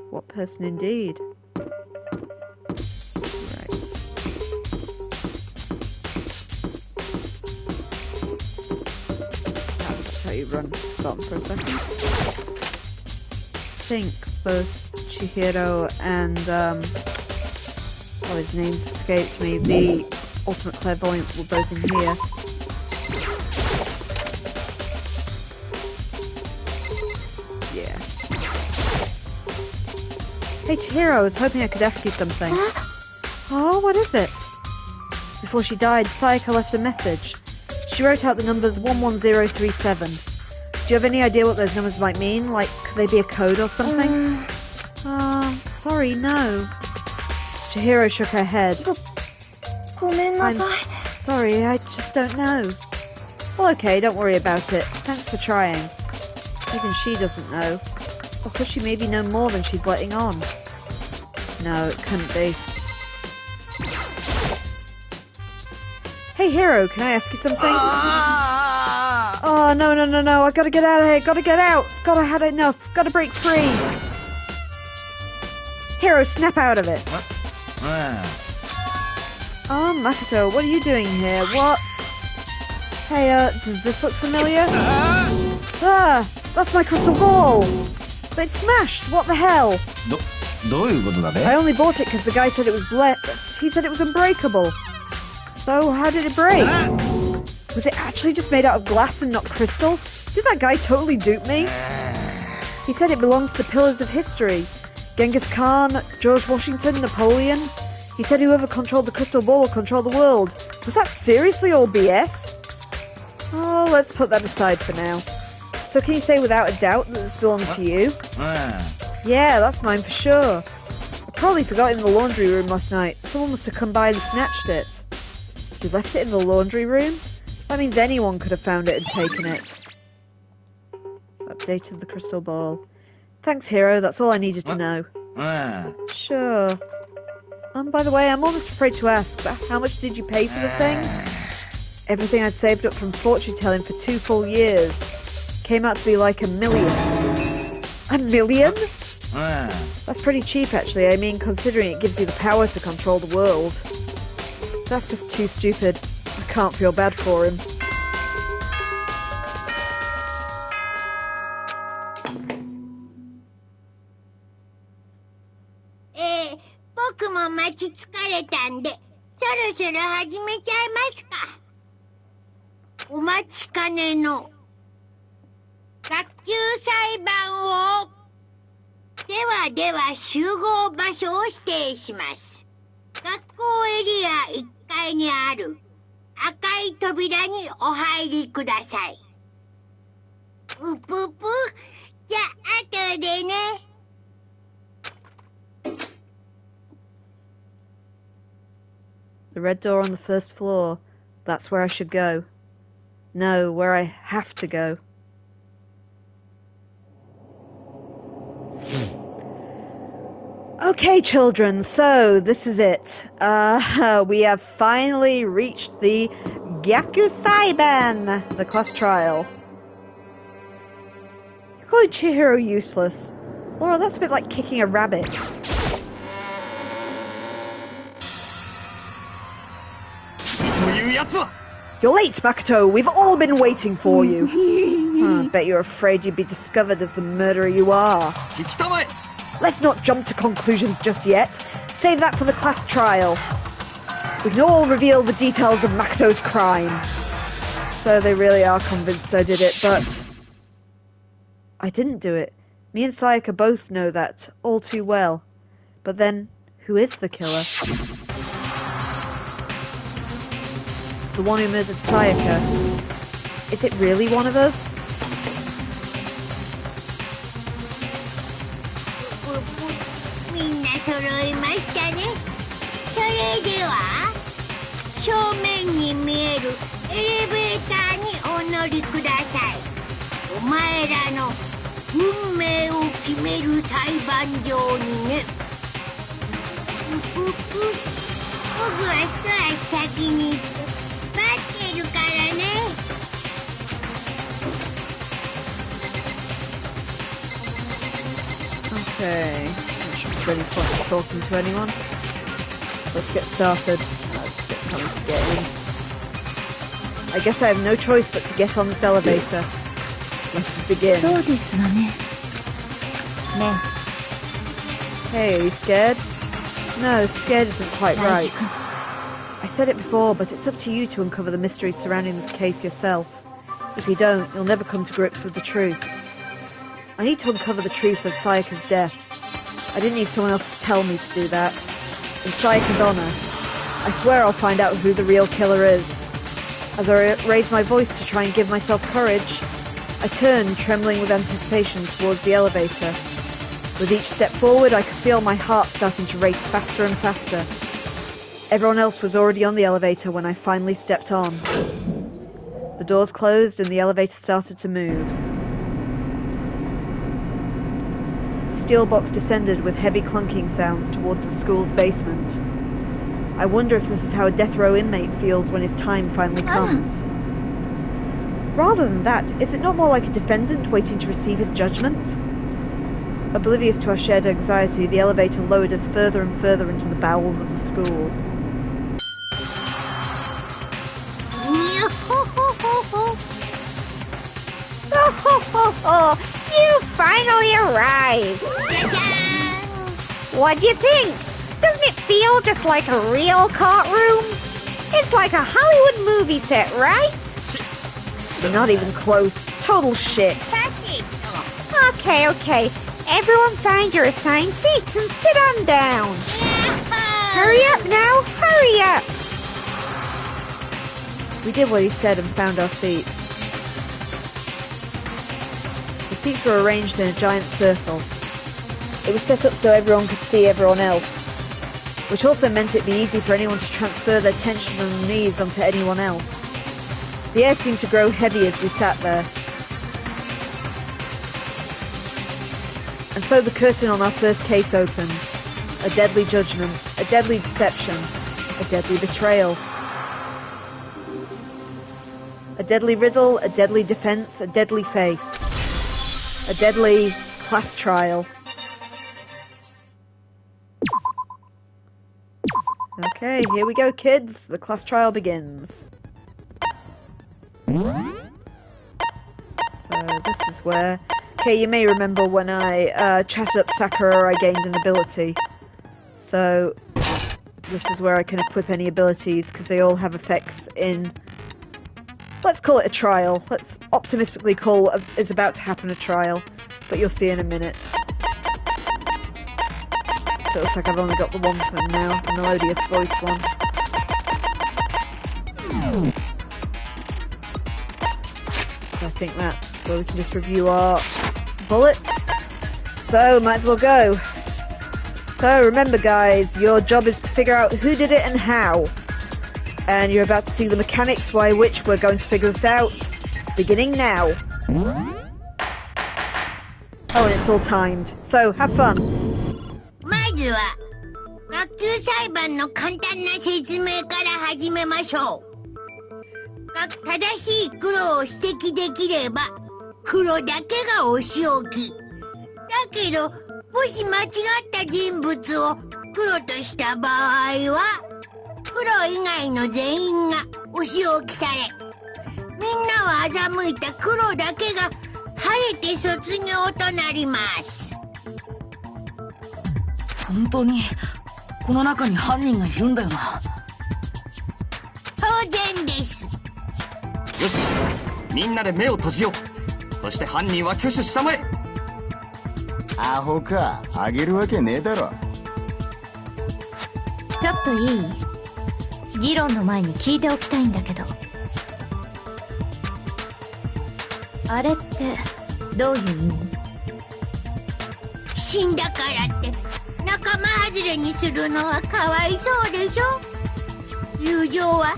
What person indeed? You run button for a second. I think both Chihiro and his name's escaped me. The ultimate clairvoyant were both in here. Yeah. Hey Chihiro, I was hoping I could ask you something. Oh, what is it? Before she died, Sayaka left a message. She wrote out the numbers 11037. Do you have any idea what those numbers might mean? Like, could they be a code or something? Sorry, no. Chihiro shook her head. I'm sorry, I just don't know. Well, okay, don't worry about it. Thanks for trying. Even she doesn't know. Or could she maybe know more than she's letting on? No, it couldn't be. Hey, Hero, can I ask you something? Oh, no, I gotta get out of here, gotta get out! Gotta had enough, gotta break free! Hero, snap out of it! Oh, Makoto, what are you doing here? What? Hey, does this look familiar? That's my crystal ball! But it's smashed, what the hell? I only bought it because the guy said it was he said it was unbreakable. So, how did it break? Was it actually just made out of glass and not crystal? Did that guy totally dupe me? He said it belonged to the pillars of history. Genghis Khan, George Washington, Napoleon. He said whoever controlled the crystal ball will control the world. Was that seriously all BS? Oh, let's put that aside for now. So can you say without a doubt that this belongs to you? Yeah, that's mine for sure. I probably forgot it in the laundry room last night. Someone must have come by and snatched it. You left it in the laundry room? That means anyone could have found it and taken it. Updated the crystal ball. Thanks, Hero. That's all I needed to know. Sure. By the way, I'm almost afraid to ask, but how much did you pay for the thing? Everything I'd saved up from fortune telling for 2 full years. Came out to be like $1 million. $1 million? That's pretty cheap, actually. I mean, considering it gives you the power to control the world. That's just too stupid. I can't feel bad for him. The red door on the first floor. That's where I should go. No, where I have to go. Okay, children, so this is it. We have finally reached the Gyakusaiban, the class trial. You're calling Chihiro useless. Laura, that's a bit like kicking a rabbit. You're late, Makoto. We've all been waiting for you. I bet you're afraid you'd be discovered as the murderer you are. Let's not jump to conclusions just yet. Save that for the class trial. We can all reveal the details of Makoto's crime. So they really are convinced I did it, but I didn't do it. Me and Sayaka both know that all too well. But then, who is the killer? The one who murdered Sayaka. Is it really one of us? Okay, not sure there's any point in talking to anyone. Let's get started. Let's get time to get in. I guess I have no choice but to get on this elevator. Let's begin. Hey, are you scared? No, scared isn't quite right. I said it before, but it's up to you to uncover the mystery surrounding this case yourself. If you don't, you'll never come to grips with the truth. I need to uncover the truth of Sayaka's death. I didn't need someone else to tell me to do that. In Sayaka's honor, I swear I'll find out who the real killer is. As I raise my voice to try and give myself courage, I turn, trembling with anticipation, towards the elevator. With each step forward, I could feel my heart starting to race faster and faster. Everyone else was already on the elevator when I finally stepped on. The doors closed and the elevator started to move. The steel box descended with heavy clunking sounds towards the school's basement. I wonder if this is how a death row inmate feels when his time finally comes. Rather than that, is it not more like a defendant waiting to receive his judgment? Oblivious to our shared anxiety, the elevator lowered us further and further into the bowels of the school. You finally arrived! What do you think? Doesn't it feel just like a real courtroom? It's like a Hollywood movie set, right? Not even close. Total shit. Okay. Everyone find your assigned seats and sit on down. Hurry up now, hurry up! We did what he said and found our seats. The seats were arranged in a giant circle. It was set up so everyone could see everyone else, which also meant it'd be easy for anyone to transfer their tension and needs onto anyone else. The air seemed to grow heavy as we sat there. And so the curtain on our first case opened. A deadly judgment, a deadly deception, a deadly betrayal. A deadly riddle, a deadly defense, a deadly faith. A deadly class trial. Okay, here we go, kids. The class trial begins. So this is where... Okay, you may remember when I chatted up Sakura, I gained an ability. So this is where I can equip any abilities, because they all have effects in... Let's call it a trial. Let's optimistically call it's about to happen a trial. But you'll see in a minute. So it looks like I've only got the one for them now, the melodious voice one. So I think that's where we can just review our bullets. So, might as well go. So, remember guys, your job is to figure out who did it and how. And you're about to see the mechanics by which we're going to figure this out. Beginning now. Oh, and it's all timed. So, have fun. まずは学級裁判の簡単な説明から始めましょう。正しい黒を指摘できれば黒だけがお仕置き。だけどもし間違った人物を黒とした場合は黒以外の全員がお仕置きされ、みんなは欺いた黒だけが晴れて卒業となります。本当にこの中に犯人がいるんだよな。当然です。よし、みんなで目を閉じよう。そして犯人は挙手したまえ。アホか、あげるわけねえだろ。ちょっといい？議論の前に聞いておきたいんだけど、あれってどういう意味？死んだからって仲間外れにするのはかわいそうでしょ。友情は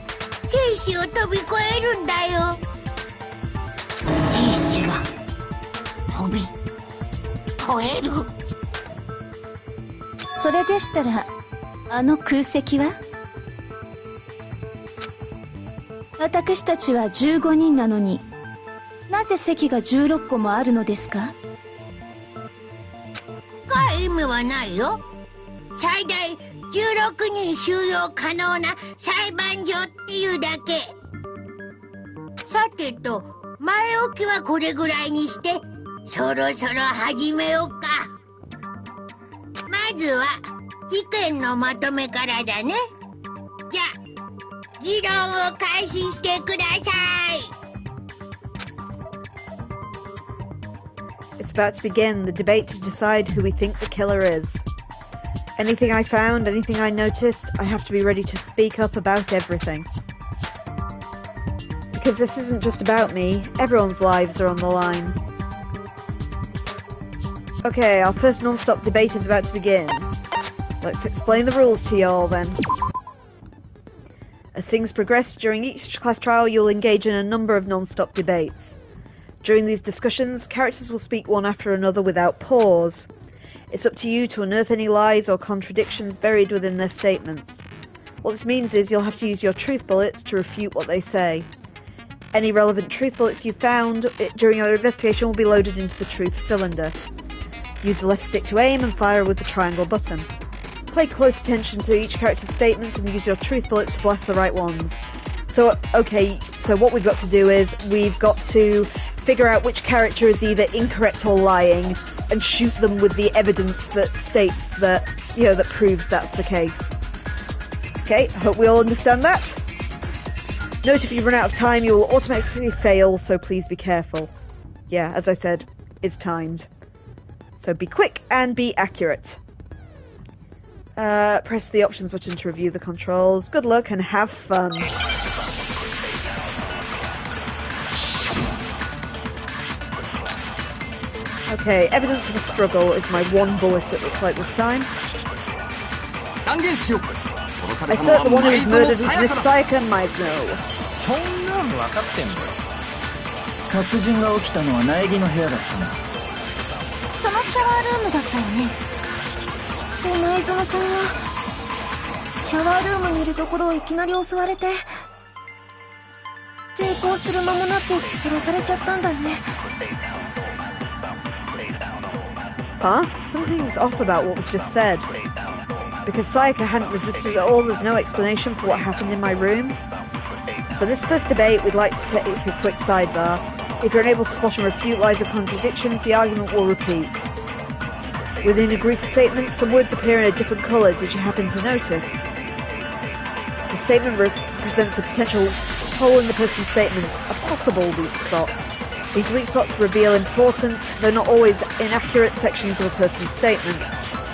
生死を飛び越えるんだよ。生死が飛び越える。それでしたらあの空席は？私たちは15人なのに、なぜ席が16個もあるのですか？深い意味はないよ。最大16人収容可能な裁判所っていうだけ。さてと、前置きはこれぐらいにして、そろそろ始めようか。まずは事件のまとめからだね。じゃあ議論を開始してください。It's about to begin the debate to decide who we think the killer is. Anything I found, anything I noticed, I have to be ready to speak up about everything. Because this isn't just about me, everyone's lives are on the line. Okay, our first non-stop debate is about to begin. Let's explain the rules to y'all then. As things progress during each class trial, you'll engage in a number of non-stop debates. During these discussions, characters will speak one after another without pause. It's up to you to unearth any lies or contradictions buried within their statements. What this means is you'll have to use your truth bullets to refute what they say. Any relevant truth bullets you found during your investigation will be loaded into the truth cylinder. Use the left stick to aim and fire with the triangle button. Pay close attention to each character's statements and use your truth bullets to blast the right ones. So what we've got to do is we've got to figure out which character is either incorrect or lying and shoot them with the evidence that states that, that proves that's the case. Okay, I hope we all understand that. Note if you run out of time, you will automatically fail, so please be careful. Yeah, as I said, it's timed. So be quick and be accurate. Press the options button to review the controls. Good luck and have fun. Okay, evidence of a struggle is my one bullet it looks like this time. I assert the one who was murdered was Miss Sayaka Maizno. そんなの分かってんだよ。殺人が起きたのは苗木の部屋だったな。そのシャワールームだったよね。きっと前園さんはシャワールームにいるところをいきなり襲われて、抵抗する間もなく殺されちゃったんだね。Huh? Something's off about what was just said. Because Sayaka hadn't resisted at all, there's no explanation for what happened in my room. For this first debate, we'd like to take a quick sidebar. If you're unable to spot and refute lies or contradictions, the argument will repeat. Within a group of statements, some words appear in a different colour. Did you happen to notice? The statement represents a potential hole in the person's statement, a possible weak spot. These weak spots reveal important, though not always inaccurate, sections of a person's statement.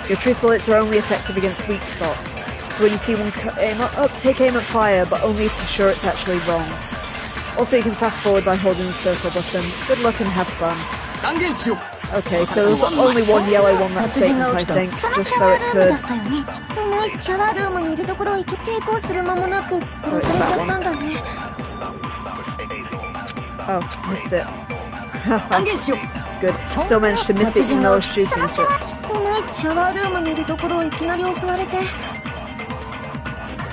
Your truth bullets are only effective against weak spots. So when you see one take aim and fire, but only if you're sure it's actually wrong. Also, you can fast forward by holding the circle button. Good luck and have fun. Okay, so there's only one yellow one that statement, I think, just so it could... Oh, missed it. Good. Still managed to miss it even though I was shooting it.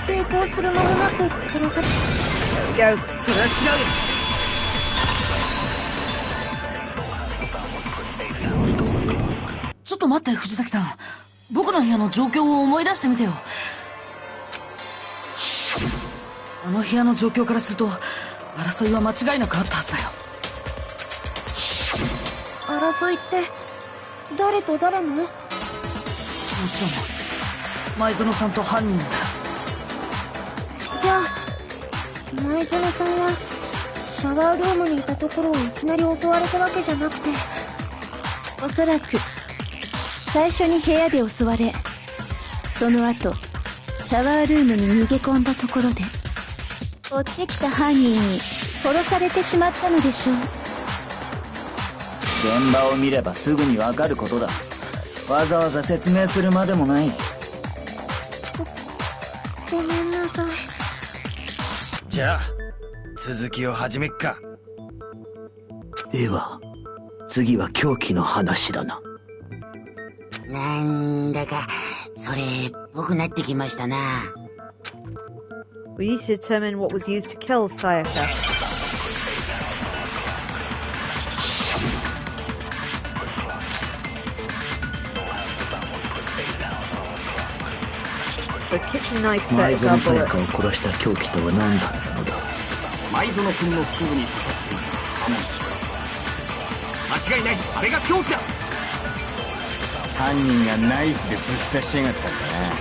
There we go. ちょっと待って藤崎さん、僕の部屋の状況を思い出してみてよ。あの部屋の状況からすると争いは間違いなくあったはずだよ。争いって誰と誰の？もちろん前園さんと犯人だよ。じゃあ前園さんはシャワールームにいたところをいきなり襲われたわけじゃなくて、おそらく最初に部屋で襲われ、その後シャワールームに逃げ込んだところで追ってきた犯人に殺されてしまったのでしょう。現場を見ればすぐにわかることだ。わざわざ説明するまでもない。ごめんなさい。じゃあ続きを始めっか。では次は凶器の話だな。なんだかそれっぽくなってきましたな。 We need to determine what was used to kill Sayaka. So kitchen knife set is our bullet. 前園さやかを殺した凶器とは何だったのだ。前園君の腹部に刺さっていた刃物。間違いない、あれが凶器だ。犯人がナイフでぶっ刺しやがったんだな。く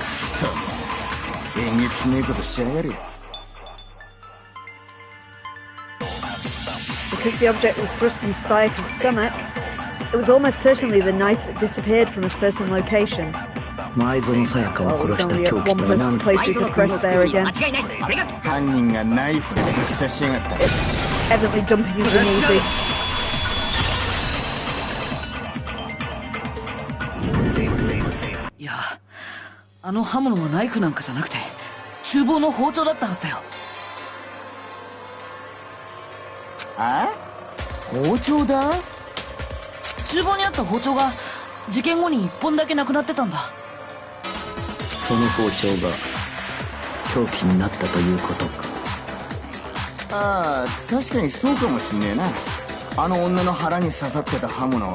そ、えげつねえことしやがる。 Because the object was thrust into Sayaka's stomach, it was almost certainly the knife that disappeared from a certain location. 前園さやかを殺した凶器とは何だ。place we could press there again. 犯人がナイフでぶっ刺しやがった。 Evidently jumping is easy. いや、あの刃物はナイフなんかじゃなくて厨房の包丁だったはずだよ。あ？包丁だ？厨房にあった包丁が事件後に1本だけなくなってたんだ。その包丁が凶器になったということか。ああ、確かにそうかもしんねえな。あの女の腹に刺さってた刃物、よ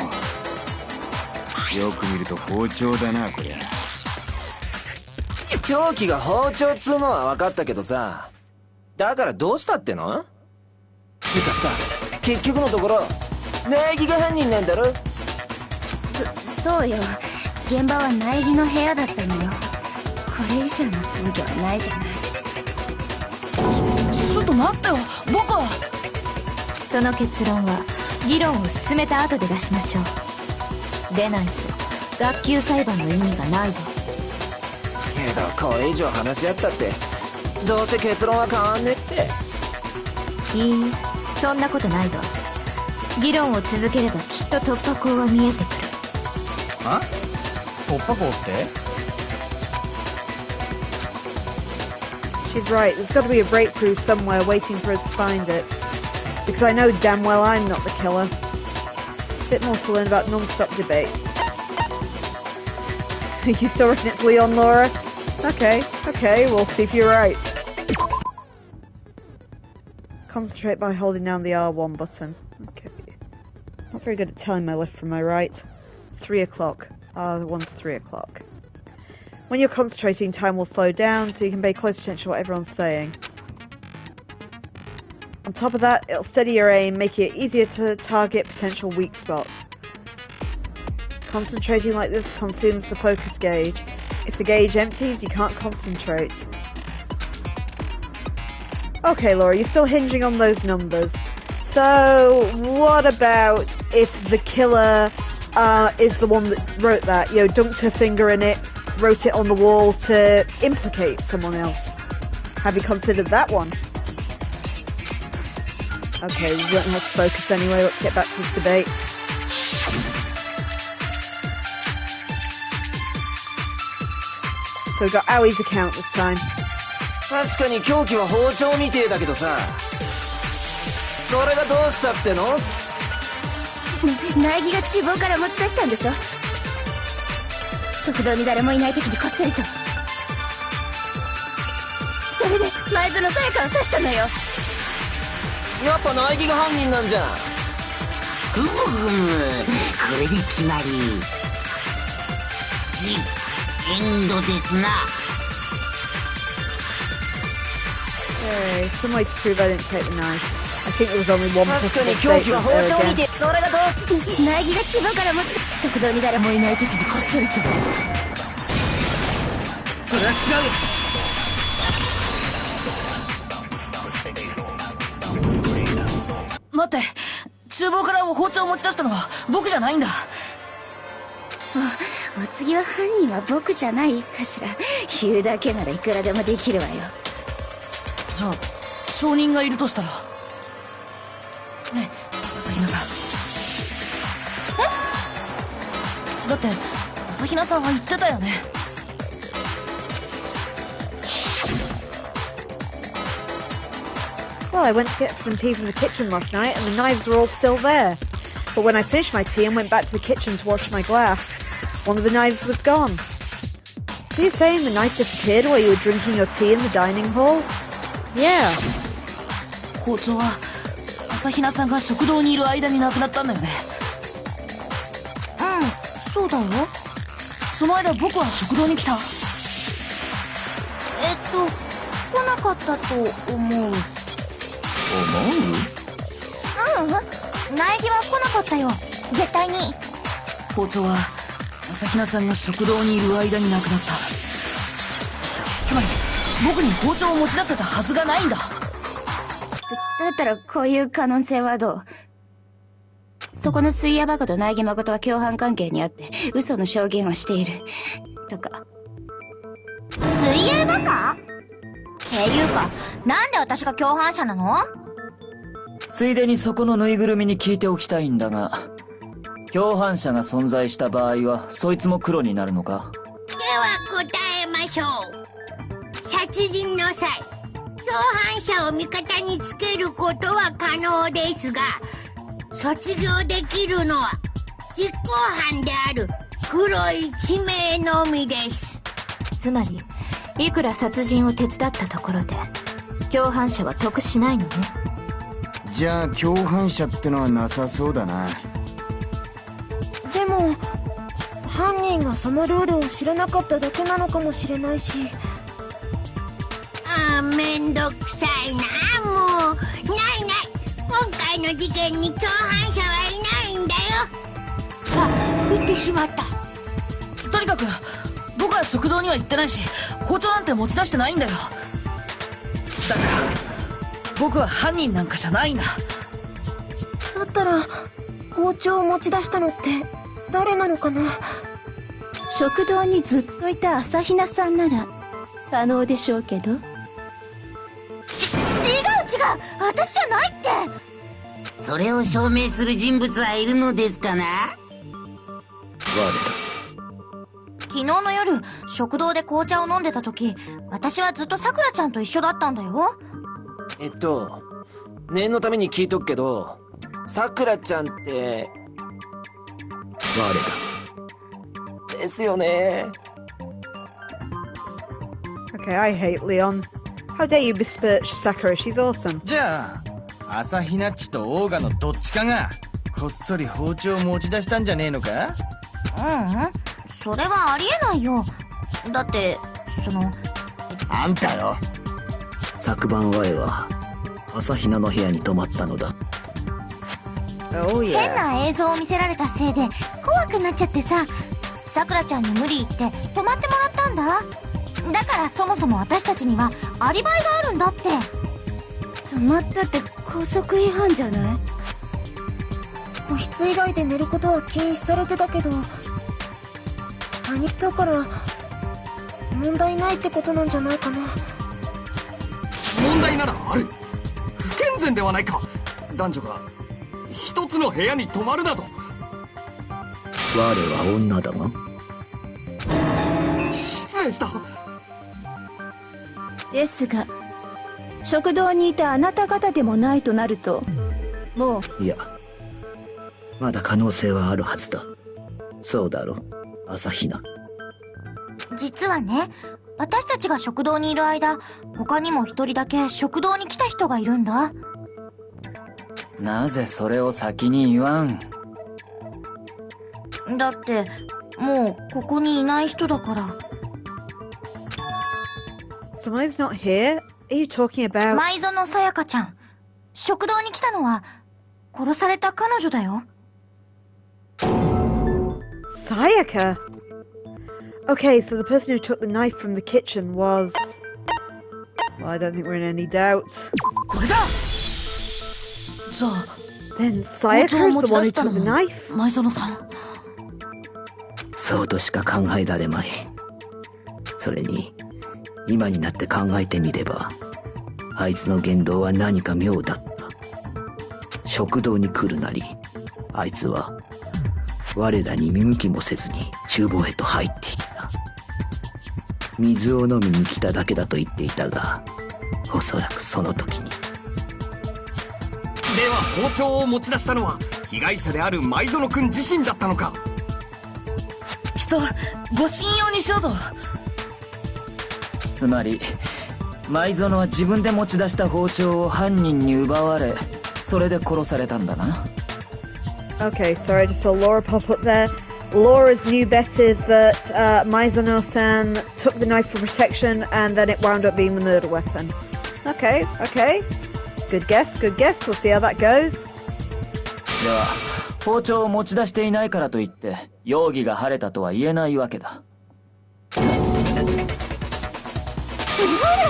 く見ると包丁だな、こりゃ。凶器が包丁っつうのは分かったけどさ、だからどうしたっての？つうかさ、結局のところ苗木が犯人なんだろ？そうよ。現場は苗木の部屋だったのよ。これ以上の根拠はないじゃない。ちょっと待ってよ、僕は。その結論は議論を進めた後で出しましょう。でないと学級裁判の意味がないわ。けどこれ以上話し合ったってどうせ結論は変わんねって。いいえ、そんなことないわ。議論を続ければきっと突破口は見えてくる。あ？突破口って？ She's right, there's got to be a breakthrough somewhere waiting for us to find it. Because I know damn well I'm not the killer. A bit more to learn about non-stop debates. You still reckon it's Leon, Laura? Okay, we'll see if you're right. Concentrate by holding down the R1 button. Okay. Not very good at telling my left from my right. 3 o'clock. R1's 3 o'clock. When you're concentrating, time will slow down, so you can pay close attention to what everyone's saying. On top of that, it'll steady your aim, making it easier to target potential weak spots. Concentrating like this consumes the focus gauge. If the gauge empties, you can't concentrate. Okay, Laura, you're still hinging on those numbers. So, what about if the killer is the one that wrote that? You know, dunked her finger in it, wrote it on the wall to implicate someone else. Have you considered that one? Okay, we don't have to focus anyway, let's get back to this debate. So we've got Awie's account this time. 確かに凶器は包丁みてえだけどさ、それがどうしたっての？苗木が厨房から持ち出したんでしょ。食堂に誰もいない時にこっそりと。それで前園さやかを刺したのよ。やっぱ苗木が犯人なんじゃん。ふむふむ、これで決まり。エンドですな。Okay, some way to prove I didn't take the knife. I think there was only one possible 確かに凶器は statement 包 there 丁見 again. て、それがどう？苗木が厨房から持ち出し、食堂に誰もいない時にこっそりと。それは違う。待って、厨房から包丁を持ち出したのは僕じゃないんだ。お次は犯人は僕じゃないかしら。言うだけならいくらでもできるわよ。じゃあ証人がいるとしたら。ねえ朝比奈さん。だって朝比奈さんは言ってたよね。Well, I went to get some tea from the kitchen last night and the knives were all still there. But when I finished my tea and went back to the kitchen to wash my glass, one of the knives was gone. So you're saying the knife disappeared while you were drinking your tea in the dining hall? Yeah. 包丁は朝比奈さんが食堂にいる間になくなったんだよね。うん、そうだよ。その間僕は食堂に来た。来なかったと思う。苗木は来なかったよ、絶対に。包丁は朝比奈さんが食堂にいる間になくなった。つまり僕に包丁を持ち出せたはずがないんだ。だったらこういう可能性はどう？そこの水屋バカと苗木誠は共犯関係にあって嘘の証言をしているとか。水泳バカ？っていうか、なんで私が共犯者なの？ついでにそこのぬいぐるみに聞いておきたいんだが、共犯者が存在した場合はそいつも黒になるのか？では答えましょう。殺人の際、共犯者を味方につけることは可能ですが、卒業できるのは実行犯である黒い1名のみです。つまりいくら殺人を手伝ったところで共犯者は得しないのね。じゃあ共犯者ってのはなさそうだな。でも犯人がそのルールを知らなかっただけなのかもしれないし。めんどくさいな。もうない今回の事件に共犯者はいないんだよ。言ってしまった。とにかく僕は食堂には行ってないし包丁なんて持ち出してないんだよ。だから僕は犯人なんかじゃないんだ。だったら包丁を持ち出したのって誰なのかな？食堂にずっといた朝比奈さんなら可能でしょうけど。違う私じゃないって。それを証明する人物はいるのですかな？昨日の夜食堂で紅茶を飲んでた時、私はずっとさくらちゃんと一緒だったんだよ。念のために聞いとくけど、さくらちゃんって我ですよね。 Okay, I hate Leon. How dare you besmirch Sakura? She's awesome. じゃあ朝比奈っちとオーガのどっちかがこっそり包丁を持ち出したんじゃねえのか？それはありえないよ。だってあんたよ。昨晩我は朝比奈の部屋に泊まったのだ。Oh, yeah. 変な映像を見せられたせいで怖くなっちゃってさ、さくらちゃんに無理言って泊まってもらったんだ。だからそもそも私たちにはアリバイがあるんだって。泊まったって校則違反じゃない？個室以外で寝ることは禁止されてたけど、だから問題ないってことなんじゃないかな。問題ならある。不健全ではないか。男女が一つの部屋に泊まるなど。我は女だが。失礼した。ですが食堂にいたあなた方でもないとなると、もう。いや、まだ可能性はあるはずだ。そうだろ、朝比奈。実はね、私たちが食堂にいる間、他にも一人だけ食堂に来た人がいるんだ。なぜそれを先に言わん？だってもうここにいない人だから。Someone's not here? Are you talking about? 舞園さやかちゃん。食堂に来たのは殺された彼女だよ。Sayaka? Okay, so the person who took the knife from the kitchen was... Well, I don't think we're in any doubt. これだ。じゃあ Then Sayaka is the one who took the knife? 舞園さん。そうとしか考えられまい。それに今になって考えてみれば、あいつの言動は何か妙だった。食堂に来るなり、あいつは我らに見向きもせずに厨房へと入っていった。水を飲みに来ただけだと言っていたが、おそらくその時に。では包丁を持ち出したのは被害者である舞園くん自身だったのか。ご信用にしようと。つまり舞園は自分で持ち出した包丁を犯人に奪われ、それで殺されたんだな。 Okay, sorry, I just saw Laura pop up there. Laura's new bet is that Maizono-san took the knife for protection and then it wound up being the murder weapon. Okay. Good guess. We'll see how that goes. では包丁を持ち出していないからといって容疑が晴れたとは言えないわけだ。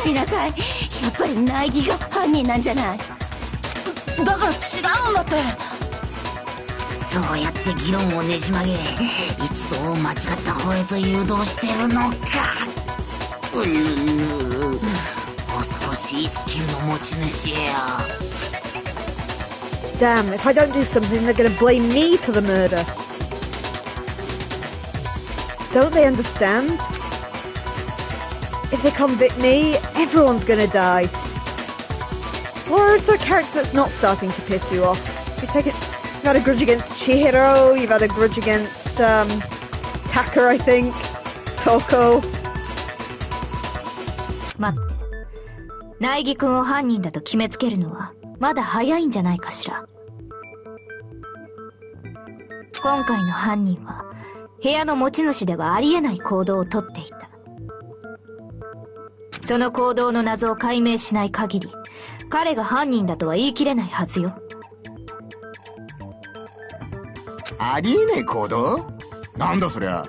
見なさい、やっぱり苗木が犯人なんじゃない。だから違うんだって。そうやって議論をねじ曲げ、一度間違った方へと誘導してるのか。恐ろしいスキルの持ち主よ。Damn, if I don't do something, they're going to blame me for the murder. Don't they understand? If they convict me, everyone's going to die. Laura is a character that's not starting to piss you off. You've had a grudge against Chihiro, you've had a grudge against Taka, I think, Toko. 待って、苗木くんを犯人だと決めつけるのはまだ早いんじゃないかしら。今回の犯人は部屋の持ち主ではありえない行動をとっていた。その行動の謎を解明しない限り、彼が犯人だとは言い切れないはずよ。ありえない行動？なんだそりゃ。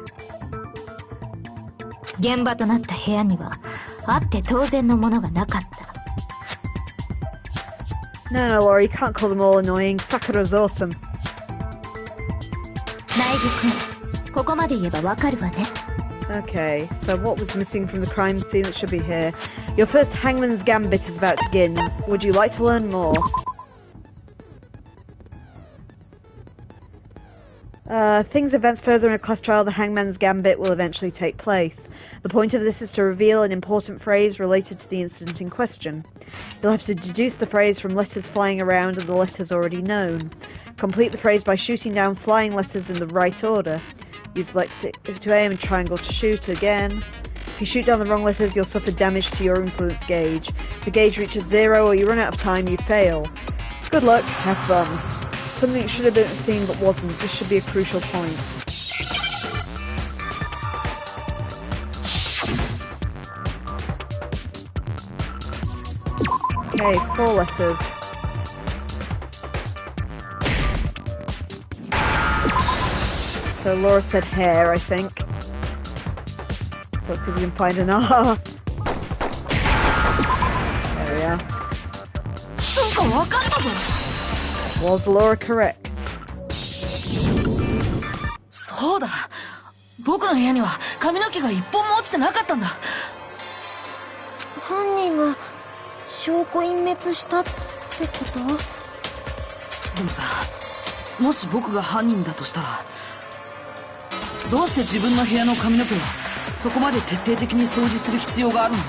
現場となった部屋にはあって当然のものがなかった。No, Laura, you can't call them all annoying. Sakura's awesome. 苗木くん、ここまで言えばわかるわね。Okay, so what was missing from the crime scene that should be here? Your first Hangman's Gambit is about to begin. Would you like to learn more? Things advance further in a class trial. The Hangman's Gambit will eventually take place. The point of this is to reveal an important phrase related to the incident in question. You'll have to deduce the phrase from letters flying around and the letters already known. Complete the phrase by shooting down flying letters in the right order. Use select to aim and triangle to shoot again. If you shoot down the wrong letters, you'll suffer damage to your influence gauge. If the gauge reaches 0 or you run out of time, you fail. Good luck, have fun. Something should have been seen but wasn't. This should be a crucial point. Okay, 4 letters. So Laura said hair, I think. So let's see if we can find an R. There we are. Was Laura correct? そうだ。僕の部屋には髪の毛が一本も落ちてなかったんだ。犯人が証拠隠滅したってこと？でもさ、もし僕が犯人だとしたら、どうして自分の部屋の髪の毛をそこまで徹底的に掃除する必要があるの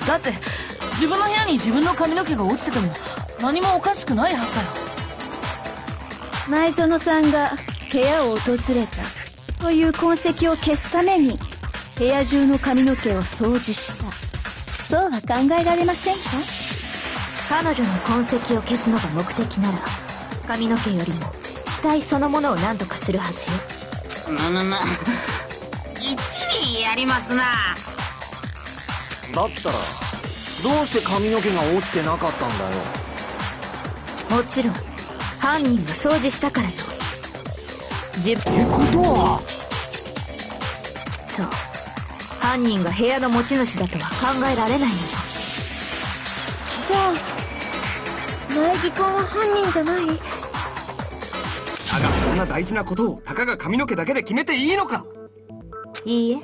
だ？だって自分の部屋に自分の髪の毛が落ちてても何もおかしくないはずだよ。前園さんが部屋を訪れたという痕跡を消すために部屋中の髪の毛を掃除した、そうは考えられませんか？彼女の痕跡を消すのが目的なら、髪の毛よりも死体そのものを何とかするはずよ。一理やりますな。だったらどうして髪の毛が落ちてなかったんだよ。もちろん犯人が掃除したからよ。ってことは、そう、犯人が部屋の持ち主だとは考えられないのよ。じゃあ苗木君は犯人じゃない？だがそんんな大事なことをたかが髪の毛だけで決めていいのか。いいえ、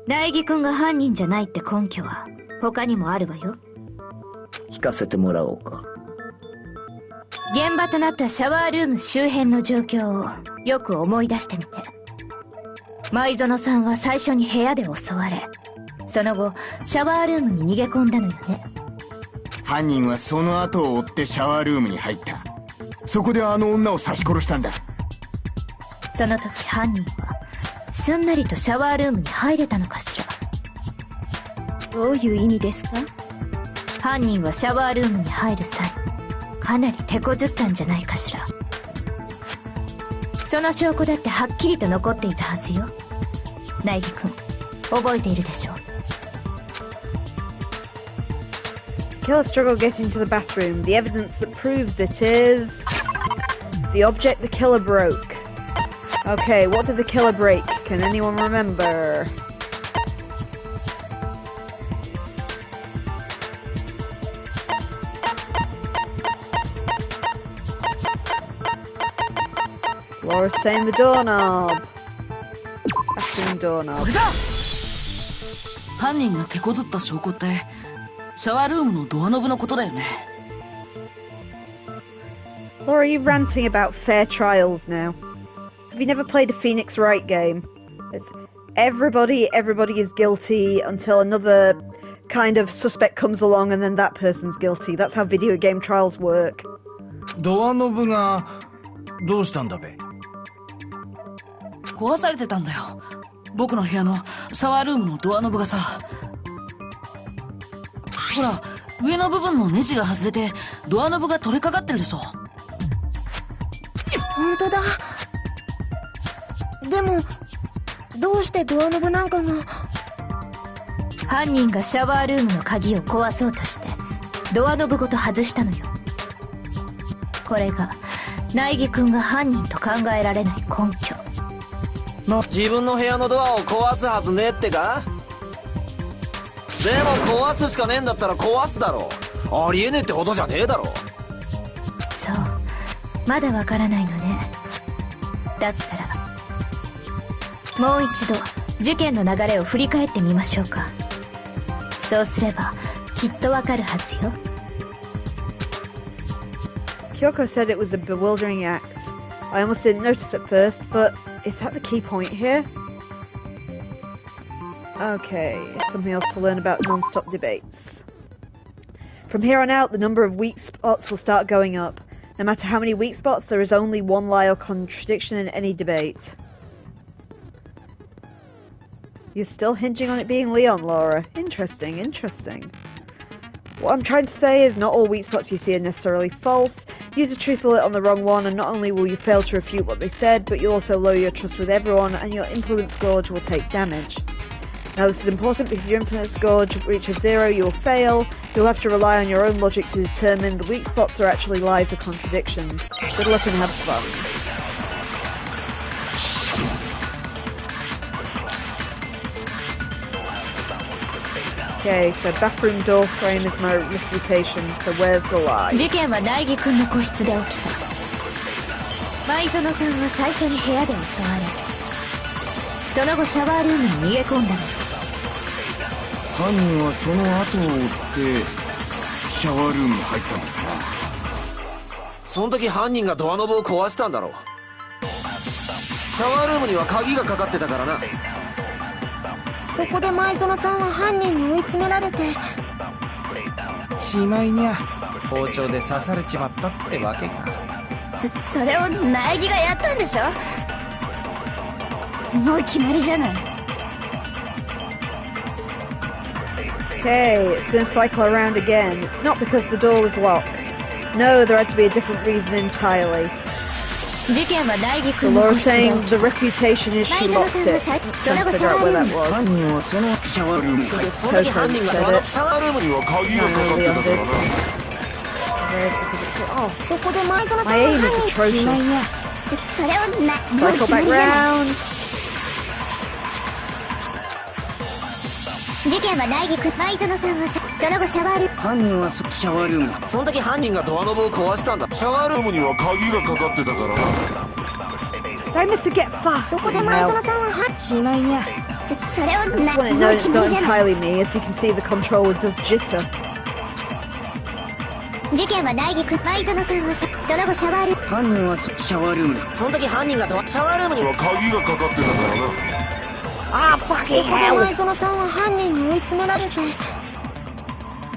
苗木くんが犯人じゃないって根拠は他にもあるわよ。聞かせてもらおうか。現場となったシャワールーム周辺の状況をよく思い出してみて。舞園さんは最初に部屋で襲われ、その後シャワールームに逃げ込んだのよね。犯人はその後を追ってシャワールームに入った。そこであの女を刺し殺したんだ。その時犯人はすんなりとシャワールームに入れたのかしら。どういう意味ですか？犯人はシャワールームに入る際、かなり手こずったんじゃないかしら。その証拠だってはっきりと残っていたはずよ。苗木くん、覚えているでしょう。Killer struggle getting to the bathroom. The evidence that proves it is the object the killer broke. Okay, what did the killer break? Can anyone remember? Laura's saying the doorknob. Bathroom doorknob. 犯人が手こずった証拠ってシャワールームのドアノブのことだよね。Laura, are you ranting about fair trials now? Have you never played a Phoenix Wright game? It's everybody is guilty until another kind of suspect comes along and then that person's guilty. That's how video game trials work. ドアノブがどうしたんだべ。壊されてたんだよ。僕の部屋のシャワールームのドアノブがさ。ほら、上の部分のネジが外れてドアノブが取れかかってるでしょ。本当だ。でもどうしてドアノブなんかが。犯人がシャワールームの鍵を壊そうとしてドアノブごと外したのよ。これが苗木くんが犯人と考えられない根拠。もう自分の部屋のドアを壊すはずねえってか。でも壊すしかねえんだったら壊すだろ。ありえねえってことじゃねえだろ。そう、まだわからないのね。だったらもう一度事件の流れを振り返ってみましょうか。そうすればきっとわかるはずよ。Kyoko said it was a bewildering act. I almost didn't notice at first, but is that the key point here? Okay, something else to learn about non-stop debates. From here on out, the number of weak spots will start going up. No matter how many weak spots, there is only one lie or contradiction in any debate. You're still hinging on it being Leon, Laura. Interesting, interesting. What I'm trying to say is not all weak spots you see are necessarily false. Use a truth alert on the wrong one and not only will you fail to refute what they said, but you'll also lower your trust with everyone and your influence scourge will take damage. Now this is important because your influence scourge reaches 0, you will fail. You'll have to rely on your own logic to determine the weak spots are actually lies or contradictions. Good luck and have fun. Okay, so bathroom door frame is my refutation, so where's the lie? 事件は苗木くんの個室で起きた。舞園さんは最初に部屋で襲われ、その後シャワールームに逃げ込んだの。犯人はその後を追ってシャワールームに入ったんだったな。その時犯人がドアノブを壊したんだろう。シャワールームには鍵がかかってたからな。そこで舞園さんは犯人に追い詰められて、しまいにゃ包丁で刺されちまったってわけか。それを苗木がやったんでしょ。もう決まりじゃない。Okay, it's going to cycle around again. It's not because the door was locked. No, there had to be a different reason entirely. 事件は苗木く So んの個 Laura's 室で saying 起 the きた。 reputation is she locked it. その Trying 後 to シャ figure ワ out ー where ルー that ムに was. 犯人はそのシャワールームに入った。その時犯人がシャワールームには鍵がかかってたからな。Oh, そこで舞園さんは my aim is 犯人。 atrocious. それをもう Cycle 決ま back りじゃない。 round. 事件は苗木くん、舞園さんはその後シャワールーム。犯人はシャワールームに。その時犯人がドアノブを壊したんだ。シャワールームには鍵がかかってたからな。Did I miss a get fast? そこで前園さんはしまいにゃ。それを I just want to know it's not entirely me, as you can see the controller does jitter. 事件はナイギ君、前園さんはその後シャワールーム。犯人はシャワールームに。その時犯人がシャワールームに鍵がかかってたからな。Ah, fucking そこで hell! 前園さんは犯人に追い詰められて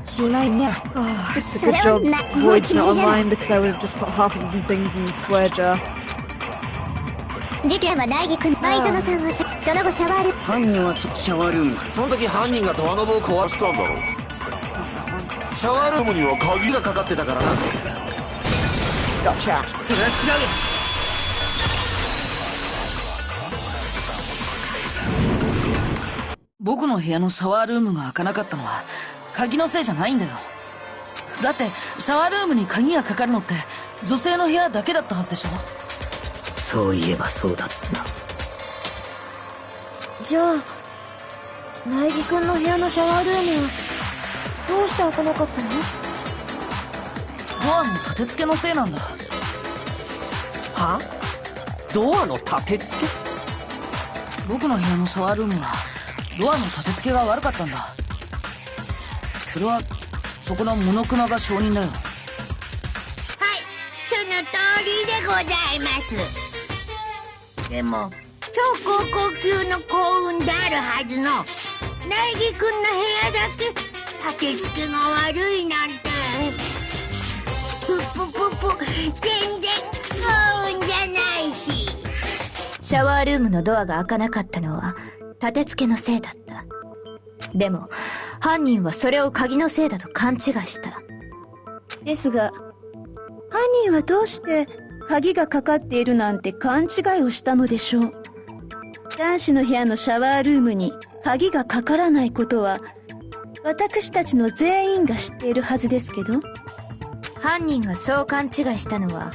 しまいにゃ。Oh, it's a good job Void's not online because I would have just put half a dozen things in the swear jar. 事件はナイギ君、前園さんはその後シャワールーム。犯人はシャワールームに。その時犯人がドアノブを壊したんだろ。シャワールームには鍵がかかってたからな。Gotcha. それは違うよ。僕の部屋のシャワールームが開かなかったのは鍵のせいじゃないんだよ。だってシャワールームに鍵がかかるのって女性の部屋だけだったはずでしょ。そういえばそうだったな。じゃあナイギ君の部屋のシャワールームはどうして開かなかったの？ドアの立て付けのせいなんだ。は？ドアの立て付け？僕の部屋のシャワールームはドアの立て付けが悪かったんだ。それはそこのモノクマが証人だよ。はい、その通りでございます。でも超高校級の幸運であるはずのナイギ君の部屋だけ立て付けが悪いなんて。全然幸運じゃないし。シャワールームのドアが開かなかったのは立て付けのせいだった。でも犯人はそれを鍵のせいだと勘違いした。ですが犯人はどうして鍵がかかっているなんて勘違いをしたのでしょう。男子の部屋のシャワールームに鍵がかからないことは私たちの全員が知っているはずですけど。犯人がそう勘違いしたのは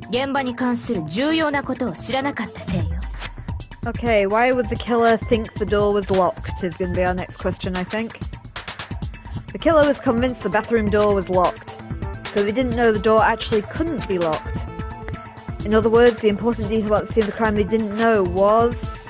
現場に関する重要なことを知らなかったせいよ。Okay, why would the killer think the door was locked is going to be our next question, I think. The killer was convinced the bathroom door was locked, so they didn't know the door actually couldn't be locked. In other words, the important detail about the scene of the crime they didn't know was...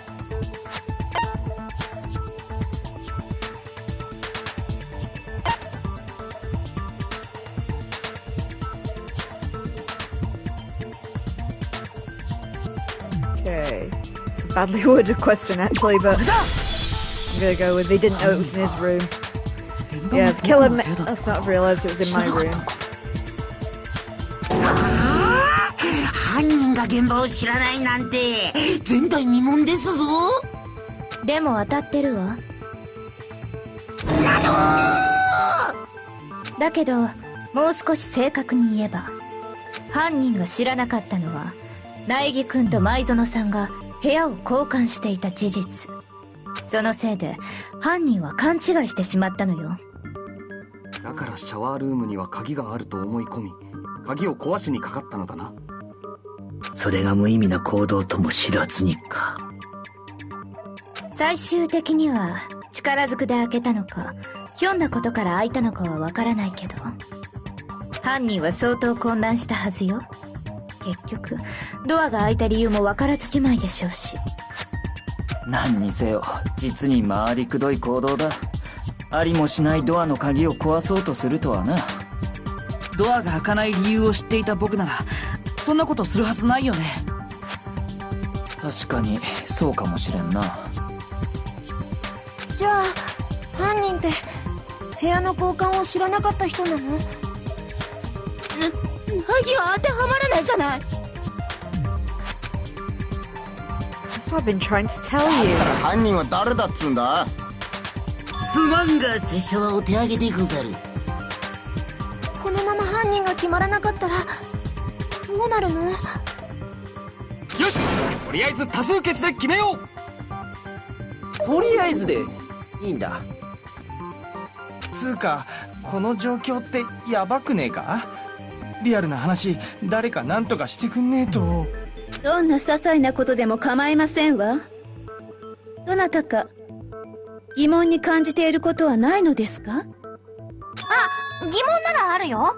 Okay, it's a badly worded question actually, but I'm gonna go with they didn't know it was in his room. Yeah, the killer must not have realised it was in my room. 犯人が現場を知らないなんて前代未聞ですぞ。でも当たってるわ。だけどもう少し正確に言えば犯人が知らなかったのは苗木くんと舞園さんが部屋を交換していた事実。そのせいで犯人は勘違いしてしまったのよ。だからシャワールームには鍵があると思い込み鍵を壊しにかかったのだな。それが無意味な行動とも知らずにか。最終的には力ずくで開けたのかひょんなことから開いたのかはわからないけど犯人は相当混乱したはずよ。結局ドアが開いた理由もわからずじまいでしょうし。何にせよ実に回りくどい行動だ。ありもしないドアの鍵を壊そうとするとはな。ドアが開かない理由を知っていた僕ならそんなことするはずないよね。確かにそうかもしれんな。じゃあ犯人って部屋の交換を知らなかった人なの？鍵は当てはまらないじゃない。 That's what I've been trying to tell you. 犯人は誰だっつんだ？すまんが拙者はお手上げでござる。このまま犯人が決まらなかったらどうなるの？よし、とりあえず多数決で決めよう。とりあえずでいいんだ。つうかこの状況ってヤバくねえか？リアルな話誰か何とかしてくんねえと。どんな些細なことでも構いませんわ。どなたか疑問に感じていることはないのですか？あ、疑問ならあるよ。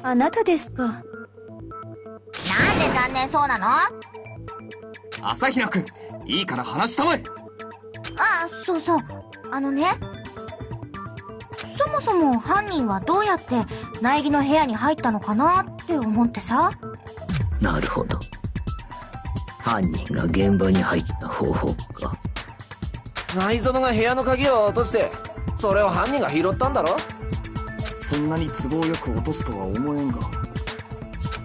あなたですか。なんで残念そうなの？朝比奈くん、いいから話したまえ。あ、そうそう。そもそも犯人はどうやって苗木の部屋に入ったのかなって思ってさ。なるほど。犯人が現場に入った方法か。前園が部屋の鍵を落として、それを犯人が拾ったんだろ。そんなに都合よく落とすとは思えんが。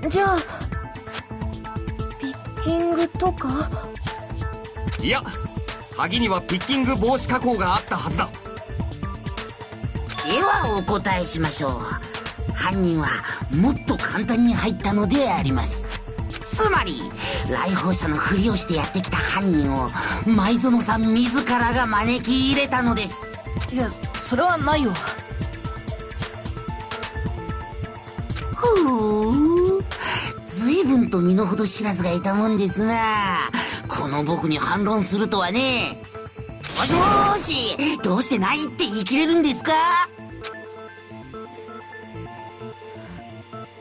じゃあピッキングとか？いや、鍵にはピッキング防止加工があったはずだ。ではお答えしましょう。犯人はもっと簡単に入ったのであります。つまり来訪者のふりをしてやってきた犯人を前園さん自らが招き入れたのです。いや、それはないよ。ほう、随分と身の程知らずがいたもんですな。この僕に反論するとはね。もしもーし、どうしてないって言い切れるんですか？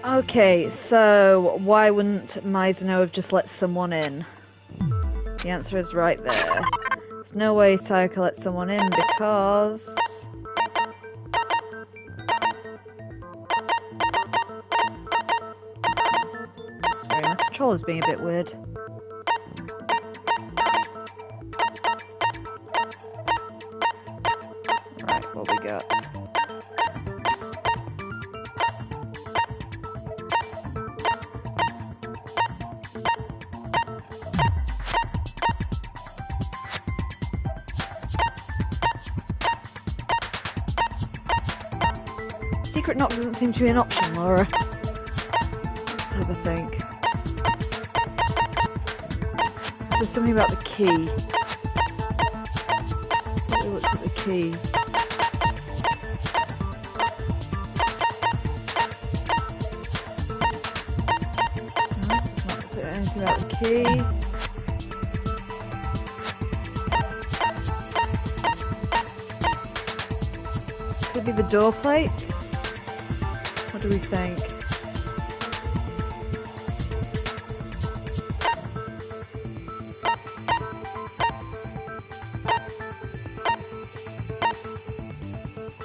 Okay, so why wouldn't Maizono have just let someone in? The answer is right there. There's no way Sayaka let someone in because... Sorry, my controller's being a bit weird. Right, what we got? Secret knock doesn't seem to be an option, Laura. Let's have a think. There's something about the key. Let me look at the key. No, it's not anything about the key. Could be the door plates. What do we think?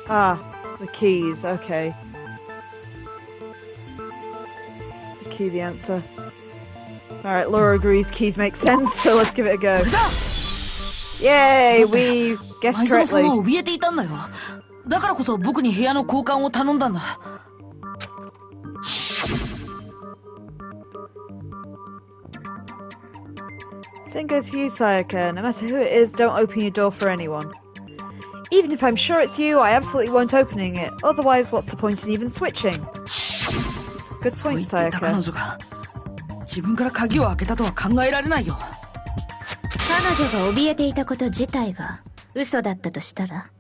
Ah, the keys, okay. Is the key the answer? Alright, Laura agrees keys make sense, so let's give it a go. Yay, we guessed correctly. 前園さんは怯えていたんだよ。だからこそ僕に部屋の交換を頼んだんだ。Same goes for you, Sayaka. No matter who it is, don't open your door for anyone. Even if I'm sure it's you, I absolutely won't opening it. Otherwise, what's the point in even switching? Good point, Sayaka. 彼女が自分から鍵を開けたとは考えられないよ。彼女が怯えていたこと自体が嘘だったとしたら？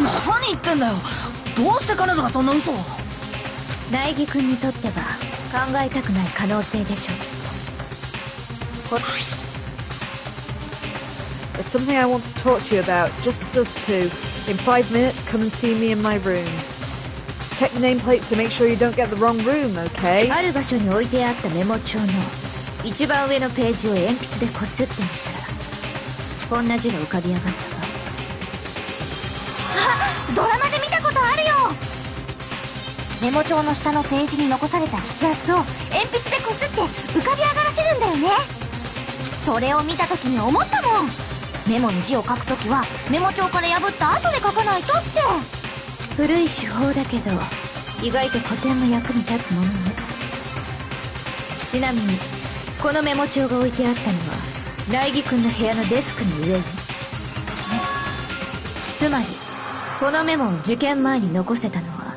何言ってんだよ。どうして彼女がそんな嘘を？苗木君にとっては考えたくない可能性でしょう。There's something I want to talk to you about. Just us two. In 5 minutes, come and see me in my room. Check the nameplate to make sure you don't get the wrong room, okay? ある場所に置いてあったメモ帳の一番上のページを鉛筆でこすってみたら、こんな字が浮かび上がったわ。あ、ドラマで見たことあるよ。メモ帳の下のページに残された筆圧を鉛筆でこすって浮かび上がらせるんだよね。それを見た時に思ったもん。メモに字を書くときはメモ帳から破った後で書かないとって。古い手法だけど意外と古典の役に立つものね。ちなみにこのメモ帳が置いてあったのは苗木君の部屋のデスクの上に。つまりこのメモを事件前に残せたのは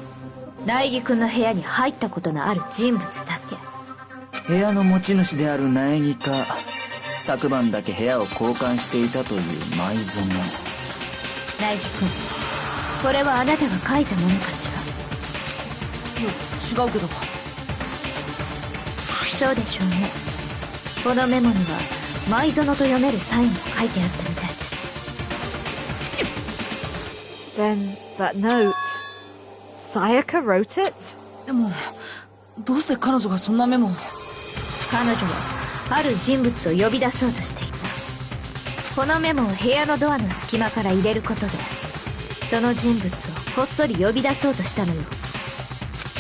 苗木君の部屋に入ったことのある人物だけ。部屋の持ち主である苗木か、昨晩だけ部屋を交換していたという前園。苗木君、これはあなたが書いたものかしら？違うけど。そうでしょうね。このメモには前園と読めるサインも書いてあったみたいだし。Then that note, Sayaka wrote it? でもどうして彼女がそんなメモを？彼女はある人物を呼び出そうとしていた。このメモを部屋のドアの隙間から入れることでその人物をこっそり呼び出そうとしたのよ。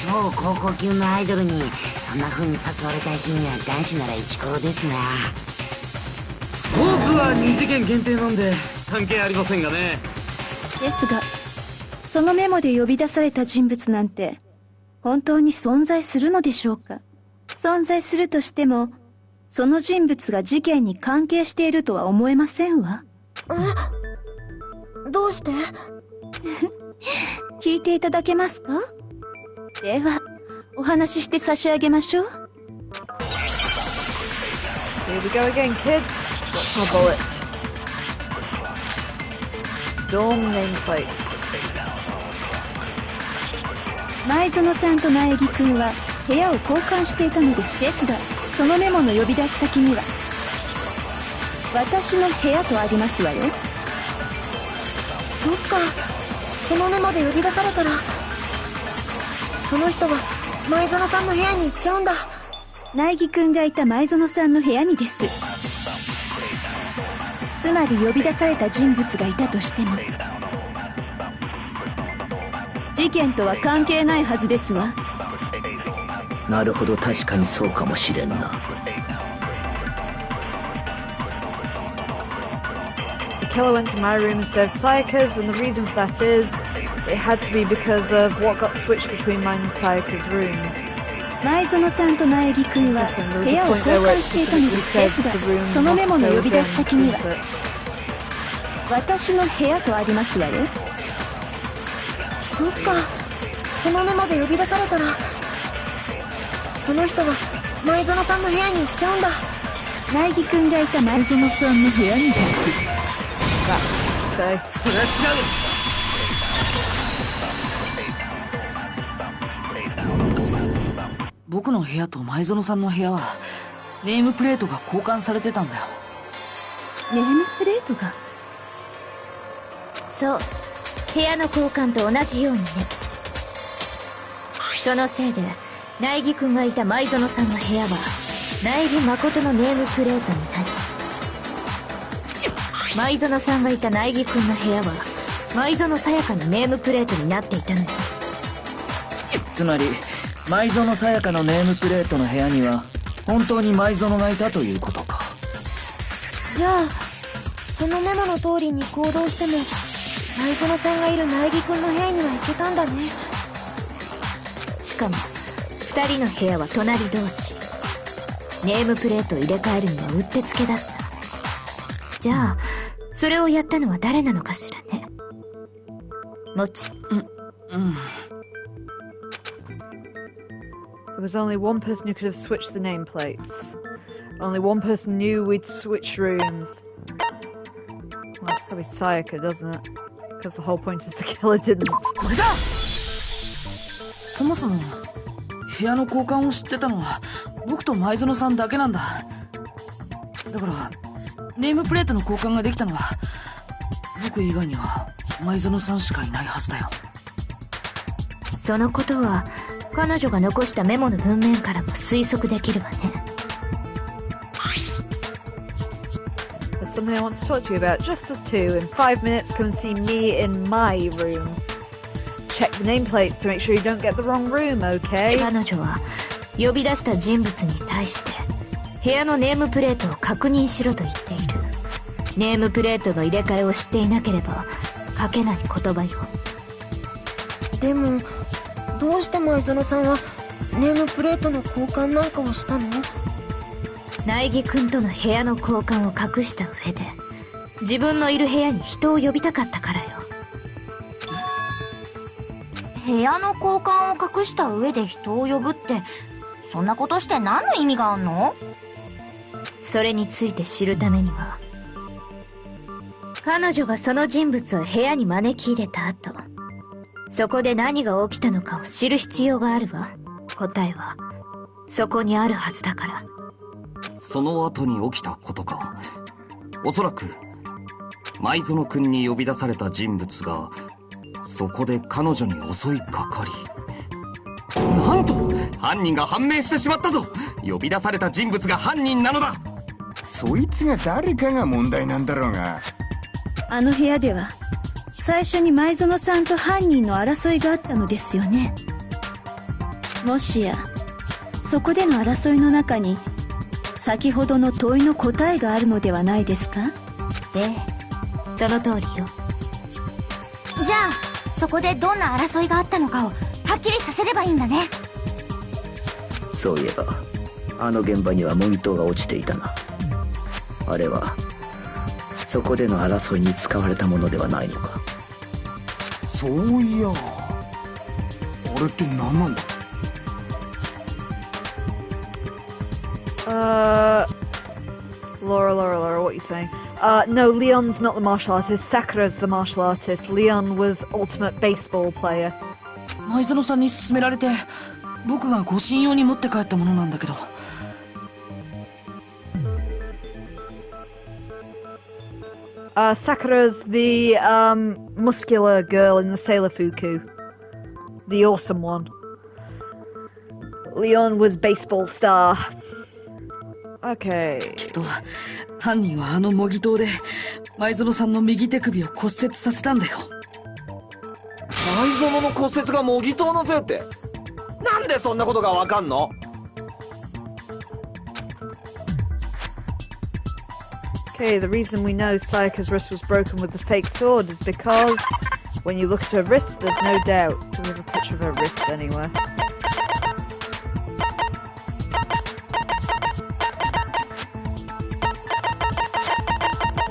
超高校級のアイドルにそんな風に誘われた日には男子ならイチコロですな。僕は2次元限定なんで関係ありませんがね。ですがそのメモで呼び出された人物なんて本当に存在するのでしょうか。存在するとしてもその人物が事件に関係しているとは思えませんわ。どうして？聞いていただけますか？ではお話しして差し上げましょう。 Here we go again, kids. What's our bullet? Dorm nameplates. 前園さんと苗木くんは部屋を交換していたのです。ですがそのメモの呼び出し先には私の部屋とありますわよ。そっか、そのメモで呼び出されたらその人は前園さんの部屋に行っちゃうんだ。苗木くんがいた前園さんの部屋にです。つまり呼び出された人物がいたとしても事件とは関係ないはずですわ。なるほど、確かにそうかもしれんな。The killer went to my room instead of Sayaka's, and the reason for that is it had to be because of what got switched between mine and Sayaka's rooms. 前園さんと苗木くんは部屋を交換していたのです。ですがそのメモの呼び出し先には私の部屋とありますわよ。そっか、そのメモで呼び出されたらその人は前園さんの部屋に行っちゃうんだ。苗木くんがいた前園さんの部屋にです。それは違う。僕の部屋と前園さんの部屋はネームプレートが交換されてたんだよ。ネームプレートが？そう、部屋の交換と同じようにね。そのせいで苗木くんがいた前園さんの部屋は苗木誠のネームプレートになり、前園さんがいた苗木くんの部屋は前園さやかのネームプレートになっていたのよ。つまり前園さやかのネームプレートの部屋には本当に前園がいたということか。じゃあそのメモの通りに行動しても前園さんがいる苗木くんの部屋には行けたんだね。しかも2人の部屋は隣同士。ネームプレートを入れ替えるにはうってつけだった。じゃあそれをやったのは誰なのかしらね。もちThere was only one person who could have switched the nameplates. Only one person knew we'd switch rooms. Well, that's gotta be Sayaka, doesn't it? Because the whole point is the killer didn't. これだ！そもそも部屋の交換を知ってたのは僕と前園さんだけなんだ。だからネームプレートの交換ができたのは僕以外には前園さんしかいないはずだよ。そのことは彼女が残したメモの文面からも推測できるわね。There's something I want to talk to you about. Just us two. In 5 minutes, come and see me in my room. Check the nameplates to make sure you don't get the wrong room, okay? 彼女は呼び出した人物に対して部屋のネームプレートを確認しろと言っている。ネームプレートの入れ替えを知っていなければ書けない言葉よ。でもどうして前園さんはネームプレートの交換なんかをしたの？苗木くんとの部屋の交換を隠した上で自分のいる部屋に人を呼びたかったからよ。部屋の交換を隠した上で人を呼ぶってそんなことして何の意味があんの？それについて知るためには彼女がその人物を部屋に招き入れた後、そこで何が起きたのかを知る必要があるわ。答えはそこにあるはずだから。その後に起きたことか。おそらく前園君に呼び出された人物がそこで彼女に襲いかかり、なんと犯人が判明してしまったぞ。呼び出された人物が犯人なのだ。そいつが誰かが問題なんだろうが。あの部屋では最初に前園さんと犯人の争いがあったのですよね。もしやそこでの争いの中に先ほどの問いの答えがあるのではないですか？ええ、その通りよ。じゃあそこでどんな争いがあったのかをはっきりさせればいいんだね。そういえばあの現場にはモニトーが落ちていたな。あれはそこでの争いに使われたものではないのか。そういやあれって何なんだ。Laura, what are you saying? No, Leon's not the martial artist. Sakura's the martial artist. Leon was ultimate baseball player. 前園さんに勧められて僕が護身用に持って帰ったものなんだけど。Sakura's the muscular girl in the Sailor Fuku. The awesome one. Leon was baseball star. Okay. きっと犯人はあの模擬刀で前園さんの右手首を骨折させたんだよ。前園の骨折が模擬刀のせいって、なんでそんなことがわかんのOkay, the reason we know Sayaka's wrist was broken with the fake sword is because when you look at her wrist, there's no doubt. Do we have a picture of her wrist anywhere?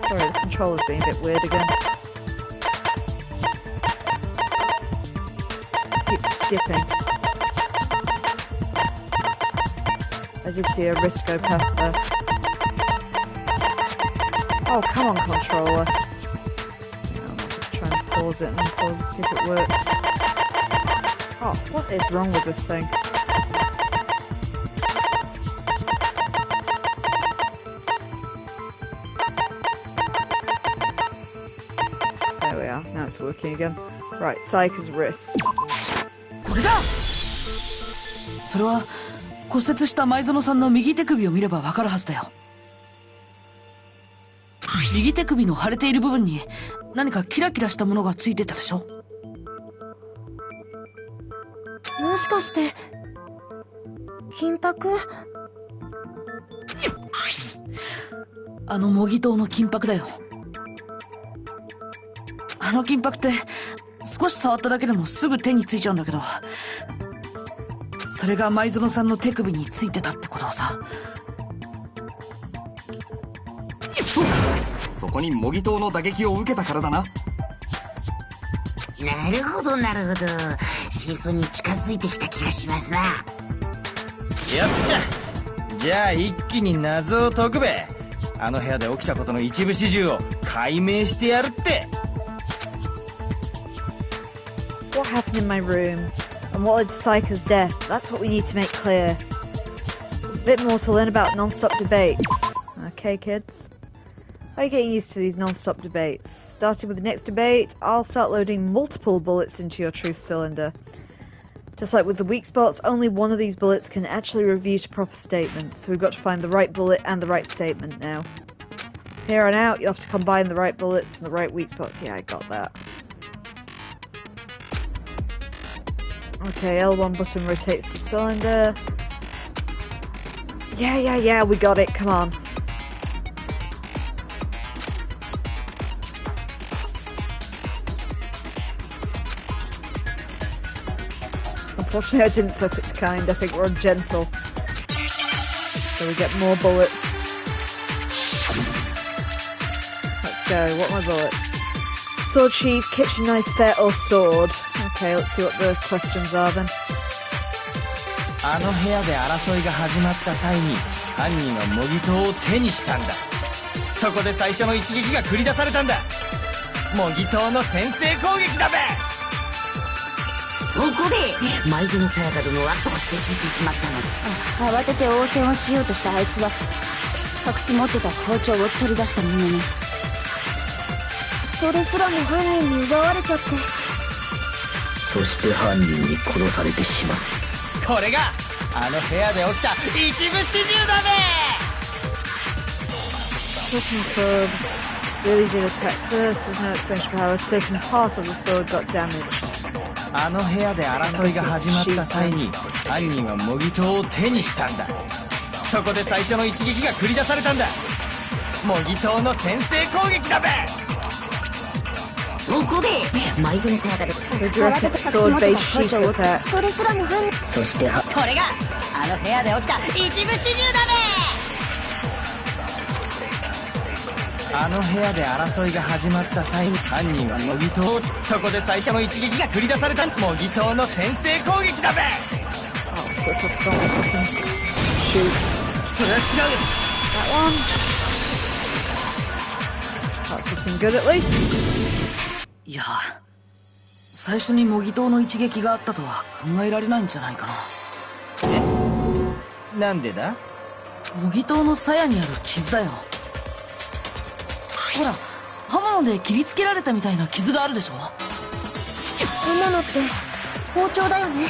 Sorry, the controller's being a bit weird again. Just keep skipping. I did see her wrist go past there. Oh, come on, controller. Yeah, I'm just trying to pause it and unpause it, see if it works. Oh, what is wrong with this thing? There we are, now it's working again. Right, Sayaka's wrist. これだ。それは骨折した前園さんの右手首を見ればわかるはずだよ。右手首の腫れている部分に何かキラキラしたものがついてたでしょ。もしかして金箔？あの模擬刀の金箔だよ。あの金箔って少し触っただけでもすぐ手についちゃうんだけど、それが前園さんの手首についてたってことはさ。そうか、そこに模擬刀の打撃を受けたからだな。なるほどなるほど、真相に近づいてきた気がしますな。よっしゃ、じゃあ一気に謎を解くべ。あの部屋で起きたことの一部始終を解明してやるって。 What happened in my room? And what led to Sayaka's death? That's what we need to make clear. There's a bit more to learn about non-stop debates. Okay, kids? How are you getting used to these non-stop debates? Starting with the next debate, I'll start loading multiple bullets into your truth cylinder. Just like with the weak spots, only one of these bullets can actually refute a proper statement, so we've got to find the right bullet and the right statement now. Here on out, you'll have to combine the right bullets and the right weak spots. Yeah, I got that. Okay, L1 button rotates the cylinder. Yeah, we got it, come on. Unfortunately, I didn't set it to kind. I think we're on gentle. So we get more bullets. Let's go. What are my bullets? Sword sheath, kitchen knife set, or sword? Okay, let's see what the questions are then. あの部屋で争いが始まった際に犯人は模擬刀を手にしたんだ。そこで最初の一撃が繰り出されたんだ。模擬刀の先制攻撃だべ。そこで前園さやか殿は骨折してしまったのだ。慌てて応戦をしようとしたあいつは隠し持ってた包丁を取り出したものね。それすらも犯人に奪われちゃって。そして犯人に殺されてしまう。これがあの部屋で起きた一部始終だべ。 Talking club really did attack first. There's no explanation for how a certain part of the sword got damaged. あの部屋で争いが始まった際に犯人は模擬刀を手にしたんだ。そこで最初の一撃が繰り出されたんだ。模擬刀の先制攻撃だべ。そこで舞園さやかで Sword-based sheath attack. それすらも犯人。そしてこれがあの部屋で起きた一部始終だあの部屋で争いが始まった際に犯人は模擬刀をそこで最初の一撃が繰り出された模擬刀の先制攻撃だべ。それは違うよ。That one. That's looking good at least. いや、最初に模擬刀の一撃があったとは考えられないんじゃないかな。え？なんでだ？模擬刀の鞘にある傷だよ。ほら、刃物で切りつけられたみたいな傷があるでしょ。刃物って包丁だよね。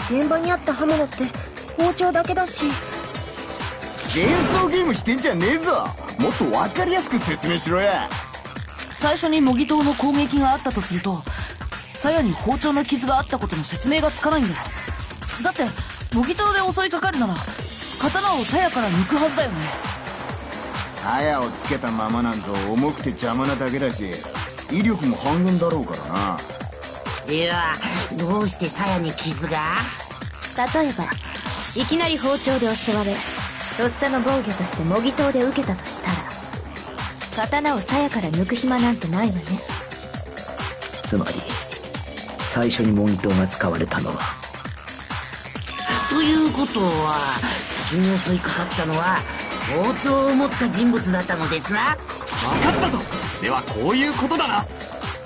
現場にあった刃物って包丁だけだし。幻想ゲームしてんじゃねえぞ。もっと分かりやすく説明しろや。最初に模擬刀の攻撃があったとすると、鞘に包丁の傷があったことの説明がつかないんだよ。だって模擬刀で襲いかかるなら刀を鞘から抜くはずだよね。鞘をつけたままなんぞ重くて邪魔なだけだし、威力も半減だろうからな。いや、どうして鞘に傷が？例えばいきなり包丁で襲われ、とっさの防御として模擬刀で受けたとしたら、刀を鞘から抜く暇なんてないわね。つまり最初に模擬刀が使われたのは。ということは先に襲いかかったのは包丁を持った人物だったのですな。分かったぞ。ではこういうことだな。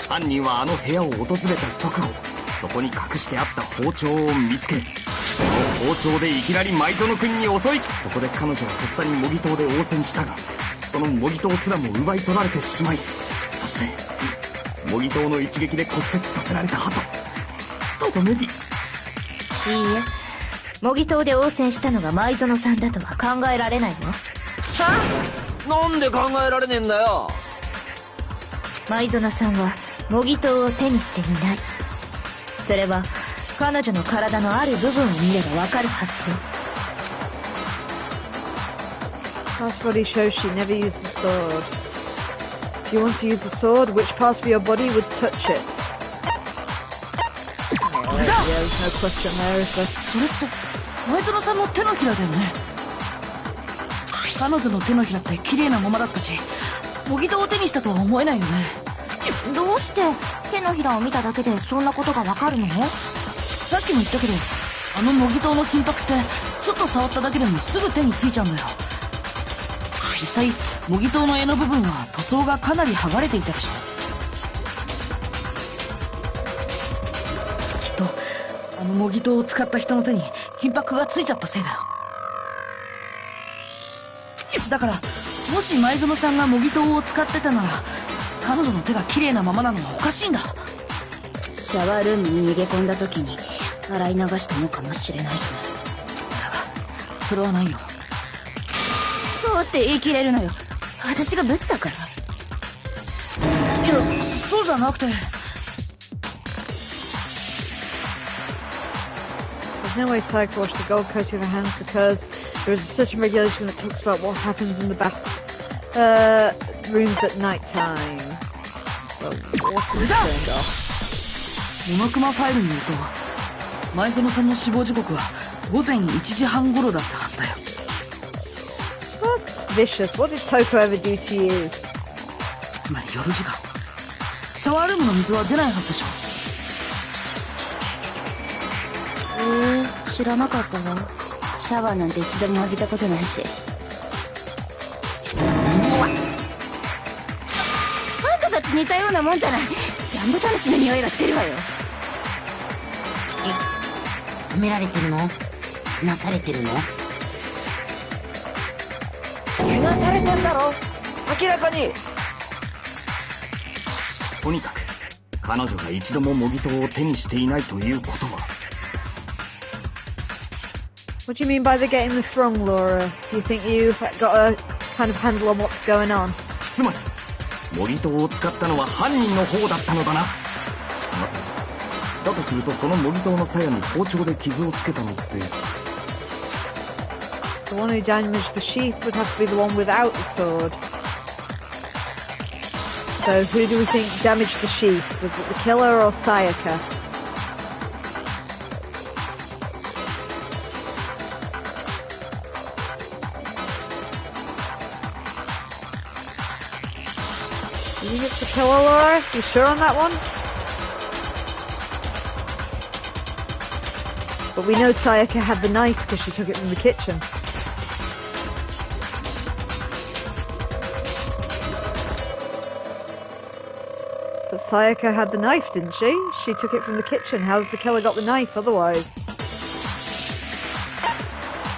犯人はあの部屋を訪れた直後、そこに隠してあった包丁を見つけ、その包丁でいきなり舞園君に襲い、そこで彼女はとっさに模擬刀で応戦したが、その模擬刀すらも奪い取られてしまい、そして模擬刀の一撃で骨折させられた後、とどめに。いいえ、模擬刀で応戦したのが舞園さんだとは考えられないの？なんで考えられねえんだよ。舞園さんは模擬刀を手にしていない。それは彼女の体のある部分を見ればわかるはずよ。Past body shows she never used the sword. If you want to use the sword, which part of your body would touch it? Yeah, there's no question there, is there? それって舞園さんの手のひらだよね。彼女の手のひらって綺麗なままだったし、模擬刀を手にしたとは思えないよね。どうして手のひらを見ただけでそんなことがわかるの？さっきも言ったけど、あの模擬刀の金箔ってちょっと触っただけでもすぐ手についちゃうんだよ。実際模擬刀の柄の部分は塗装がかなり剥がれていたでしょ。きっとあの模擬刀を使った人の手に金箔がついちゃったせいだよ。だからもし舞園さんが模擬刀を使ってたなら、彼女の手が綺麗なままなのはおかしいんだ。シャワールームに逃げ込んだ時に洗い流したのかもしれないじゃない。だがそれはないよ。どうして言い切れるのよ。私がブスだから。いや、そうじゃなくて。There's no way to wash the gold coating of the hands because there is a certain regulation that talks about what happens in the bath rooms at night time. So, water is turned off. モノクマファイルによると、舞園さんの死亡時刻は午前1時半頃だったはずだよ。That's vicious. What did Toko ever do to you? つまり夜時間、シャワールームの水は出ないはずでしょ。知らなかったわ。シャワーなんて一度も浴びたことないし。あんたたち似たようなもんじゃない。ジャンボタヌシの匂いがしてるわよ。褒められてるの？なされてるの？けなされてんだろ、明らかに。とにかく彼女が一度も模擬刀を手にしていないということは、What do you mean by the getting this wrong, Laura? Do you think you've got a kind of handle on what's going on? つまり模擬刀を使ったのは犯人の方だったのだな。だとするとその模擬刀の鞘に包丁で傷をつけたのって The one who damaged the sheath would have to be the one without the sword. So who do we think damaged the sheath? Was it the killer or Sayaka? Do you think it's the killer, Laura? You sure on that one? But we know Sayaka had the knife because she took it from the kitchen. But Sayaka had the knife, didn't she? She took it from the kitchen. How's the killer got the knife otherwise?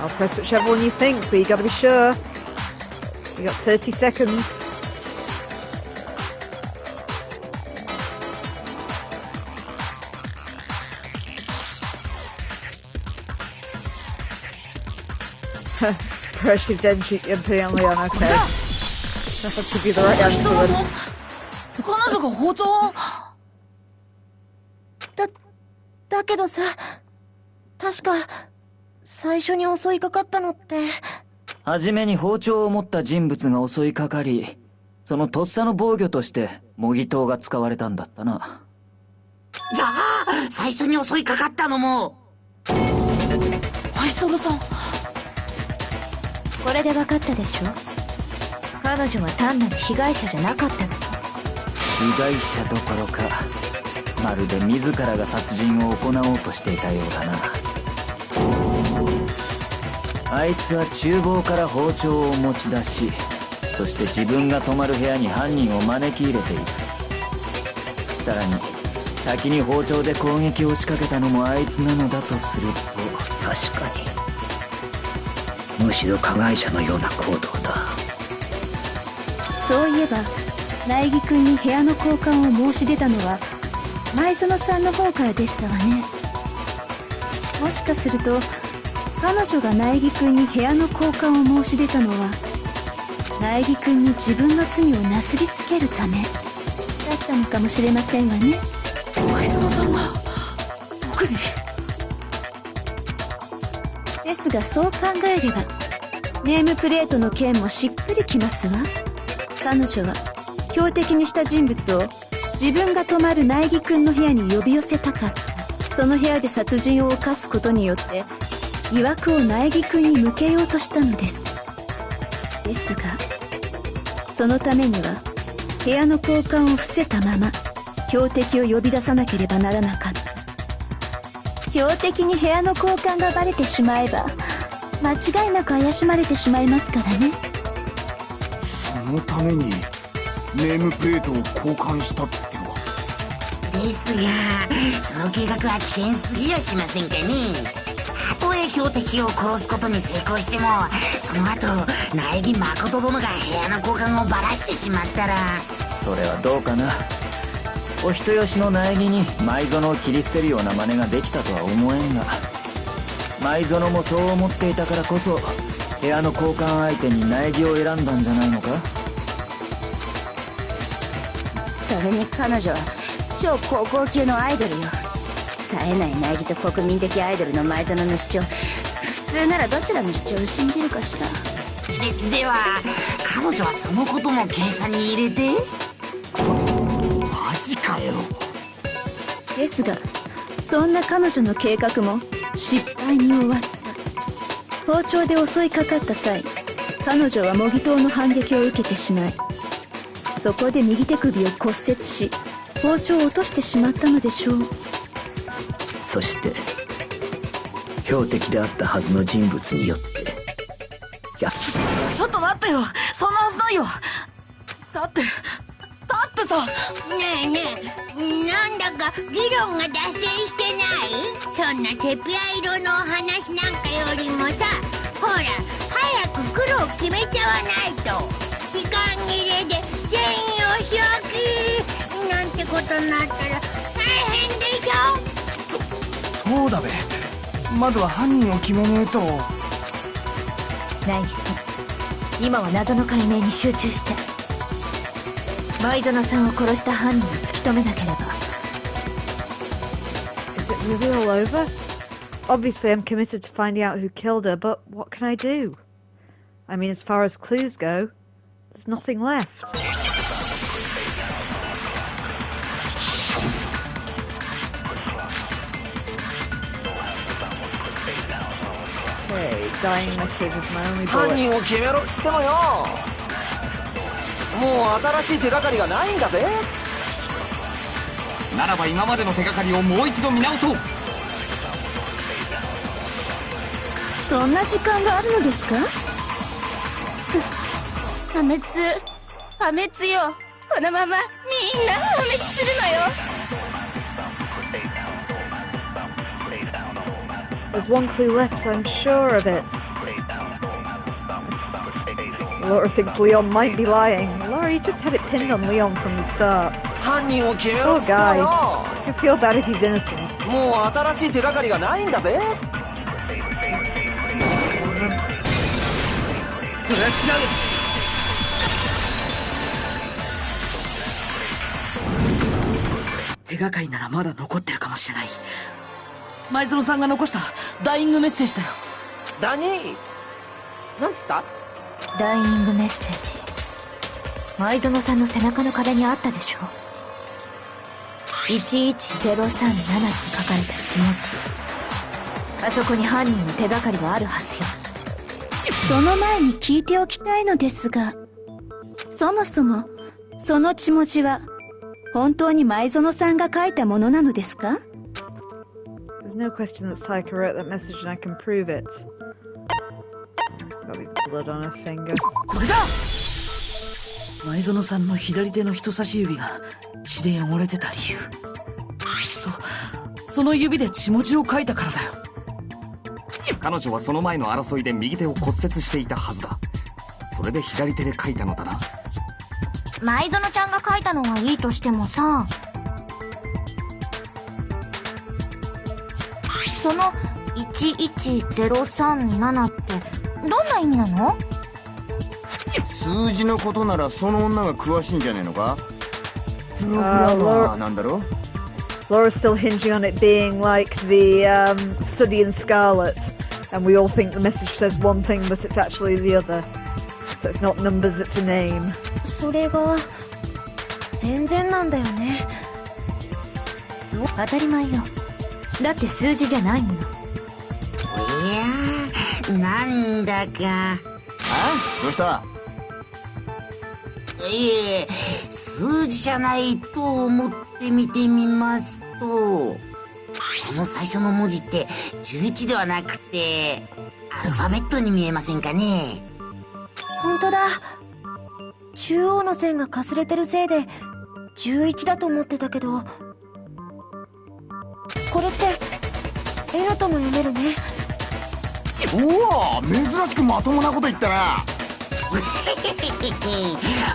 I'll press whichever one you think, but you gotta be sure. You got 30 seconds. Precious dentist and putting on Leon, okay. That should be the right answer then. 彼女が包丁をだけどさ、確か最初に襲いかかったのって、はじめに包丁を持った人物が襲いかかり、そのとっさの防御として模擬刀が使われたんだったな。じゃあ最初に襲いかかったのも愛園さん。これで分かったでしょ。彼女は単なる被害者じゃなかったの。被害者どころか、まるで自らが殺人を行おうとしていたようだな。あいつは厨房から包丁を持ち出し、そして自分が泊まる部屋に犯人を招き入れている。さらに先に包丁で攻撃を仕掛けたのもあいつなのだとすると、確かにむしろ加害者のような行動だ。そういえば苗木君に部屋の交換を申し出たのは前園さんの方からでしたわね。もしかすると彼女が苗木君に部屋の交換を申し出たのは苗木君に自分の罪をなすりつけるためだったのかもしれませんわね。前園さんが僕に。ですがそう考えればネームプレートの件もしっくりきますわ。彼女は標的にした人物を自分が泊まる苗木君の部屋に呼び寄せたかった。その部屋で殺人を犯すことによって疑惑を苗木君に向けようとしたのです。ですがそのためには部屋の交換を伏せたまま標的を呼び出さなければならなかった。標的に部屋の交換がバレてしまえば間違いなく怪しまれてしまいますからね。そのためにネームプレートを交換したってのか。ですがその計画は危険すぎやしませんかね。たとえ標的を殺すことに成功してもその後苗木誠殿が部屋の交換をバラしてしまったら。それはどうかな。お人よしの苗木に前園を切り捨てるような真似ができたとは思えんが、前園もそう思っていたからこそ部屋の交換相手に苗木を選んだんじゃないのか。それに彼女は超高校級のアイドルよ。冴えない苗木と国民的アイドルの前園の主張、普通ならどちらの主張を信じるかしら。では彼女はそのことも計算に入れて。マジかよ。ですがそんな彼女の計画も失敗に終わった。包丁で襲いかかった際彼女は模擬刀の反撃を受けてしまい、そこで右手首を骨折し包丁を落としてしまったのでしょう。そして標的であったはずの人物によってちょっと待ってよ、そんなはずないよ。だってさ。ねえねえ、なんだか議論が脱線してない？そんなセピア色のお話なんかよりもさ、ほら早く黒を決めちゃわないと時間切れで全員お仕置きなんてことになったら大変でしょ。そうだべ。まずは犯人を決めねえと。ナイギ君、今は謎の解明に集中して。前園さんを殺した犯人を突き止めなければ。 Is it really all over? Obviously I'm committed to finding out who killed her, but what can I do? I mean, as far as clues go, there's nothing left. Okay, dying message is my only bullet. 犯人を決めろっつってもよ、もう新しい手がかりがないんだぜ。ならば今までの手がかりをもう一度見直そう。そんな時間があるのですか？破滅よ。このままみんな破滅するのよ。There's one clue left, I'm sure of it. Laura thinks Leon might be lying. Laura, you just had it pinned on Leon from the start. 犯人を決めろっ Poor つっても guy. よ。 I feel bad if he's innocent. もう新しい手がかりがないんだぜ。それは違う。手がかりならまだ残ってるかもしれない。前園さんが残したダイイングメッセージだよ。ダニー、なんつった？ダイイングメッセージ。前園さんの背中の壁にあったでしょ。11037って書かれた血文字。あそこに犯人の手がかりがあるはずよ。その前に聞いておきたいのですが、そもそもその血文字は本当に前園さんが書いたものなのですか？ There's no question that Saika wrote that message and I can prove it. There's probably blood on her finger. これだ！前園さんの左手の人差し指が血で汚れてた理由。その指で血文字を書いたからだよ。彼女はその前の争いで右手を骨折していたはずだ。それで左手で書いたのだな。前園ちゃんが書いたのはいいとしてもさ、その11037ってどんな意味なの？数字のことならその女が詳しいんじゃねえのか？プログラマーなんだろ？ Laura's still hinging on it being like the study in Scarlet, and we all think the message says one thing but it's actually the other. So it's not numbers, it's a name. それが全然なんだよね。当たり前よ。だって数字じゃないもの。いやー、なんだか。あ？どうした？いえ、数字じゃないと思って見てみますと、この最初の文字って11ではなくてアルファベットに見えませんかね？本当だ。中央の線がかすれてるせいで11だと思ってたけど、これって N とも読めるね。おお、珍しくまともなこと言ったな。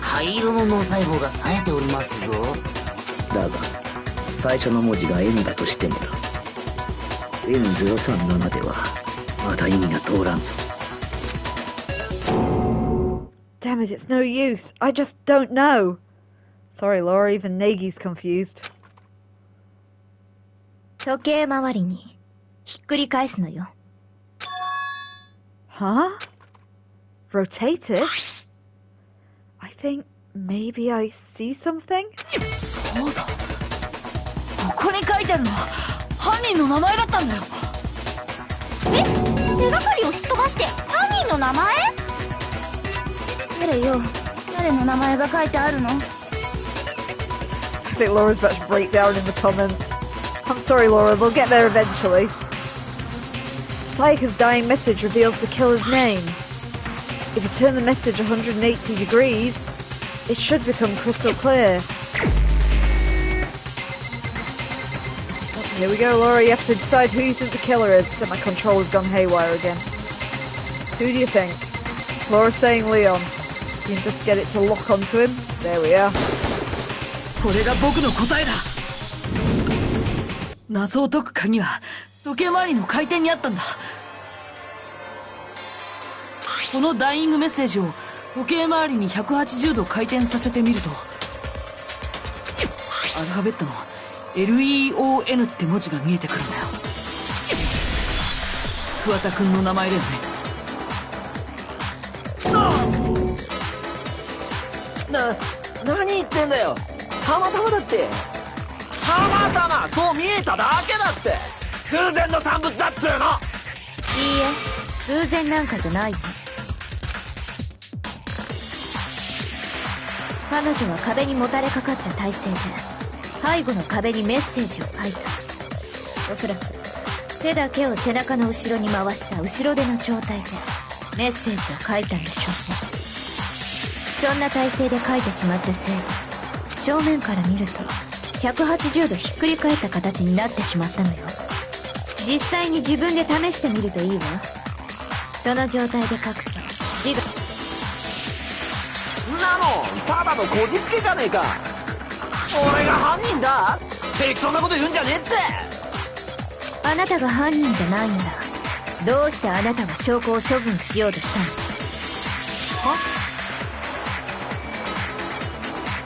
灰色の脳細胞が冴えておりますぞ。だが最初の文字が N だとしてもだ、 N037 ではまだ意味が通らんぞ。Damn it, it's no use. I just don't know. Sorry, Laura, even Naegi's confused. 時計回りにひっくり返すのよ。Huh? Rotate it? I think maybe I see something? そうだ。ここに書いてあるのは犯人の名前だったんだよ。え？手がかりをすっ飛ばして犯人の名前？誰よ？誰の名前が書いてあるの？ I think Laura's about to break down in the comments. I'm sorry, Laura, they'll get there eventually. Saika's dying message reveals the killer's name. If you turn the message 180 degrees, it should become crystal clear. Here we go, Laura, you have to decide who you think the killer is. So my controller's gone haywire again. Who do you think? Laura's saying Leon. You can just get it to lock onto him. There we are. これが僕の答えだ。謎を解く鍵は時計回りの回転にあったんだ。このダイイングメッセージを時計回りに180度回転させてみると、アルファベットの LEON って文字が見えてくるんだよ。桑田くんの名前だよね。何言ってんだよ。たまたまだって。たまたまそう見えただけだって。偶然の産物だっつうの。いいえ、偶然なんかじゃないよ。彼女は壁にもたれかかった体勢で背後の壁にメッセージを書いた。おそらく手だけを背中の後ろに回した後ろ手の状態でメッセージを書いたんでしょうね。そんな体勢で書いてしまったせいで正面から見ると180度ひっくり返った形になってしまったのよ。実際に自分で試してみるといいわ。その状態で書くと字がなのただのこじつけじゃねえか。俺が犯人だ適当なこと言うんじゃねえって。あなたが犯人じゃないならどうしてあなたは証拠を処分しようとした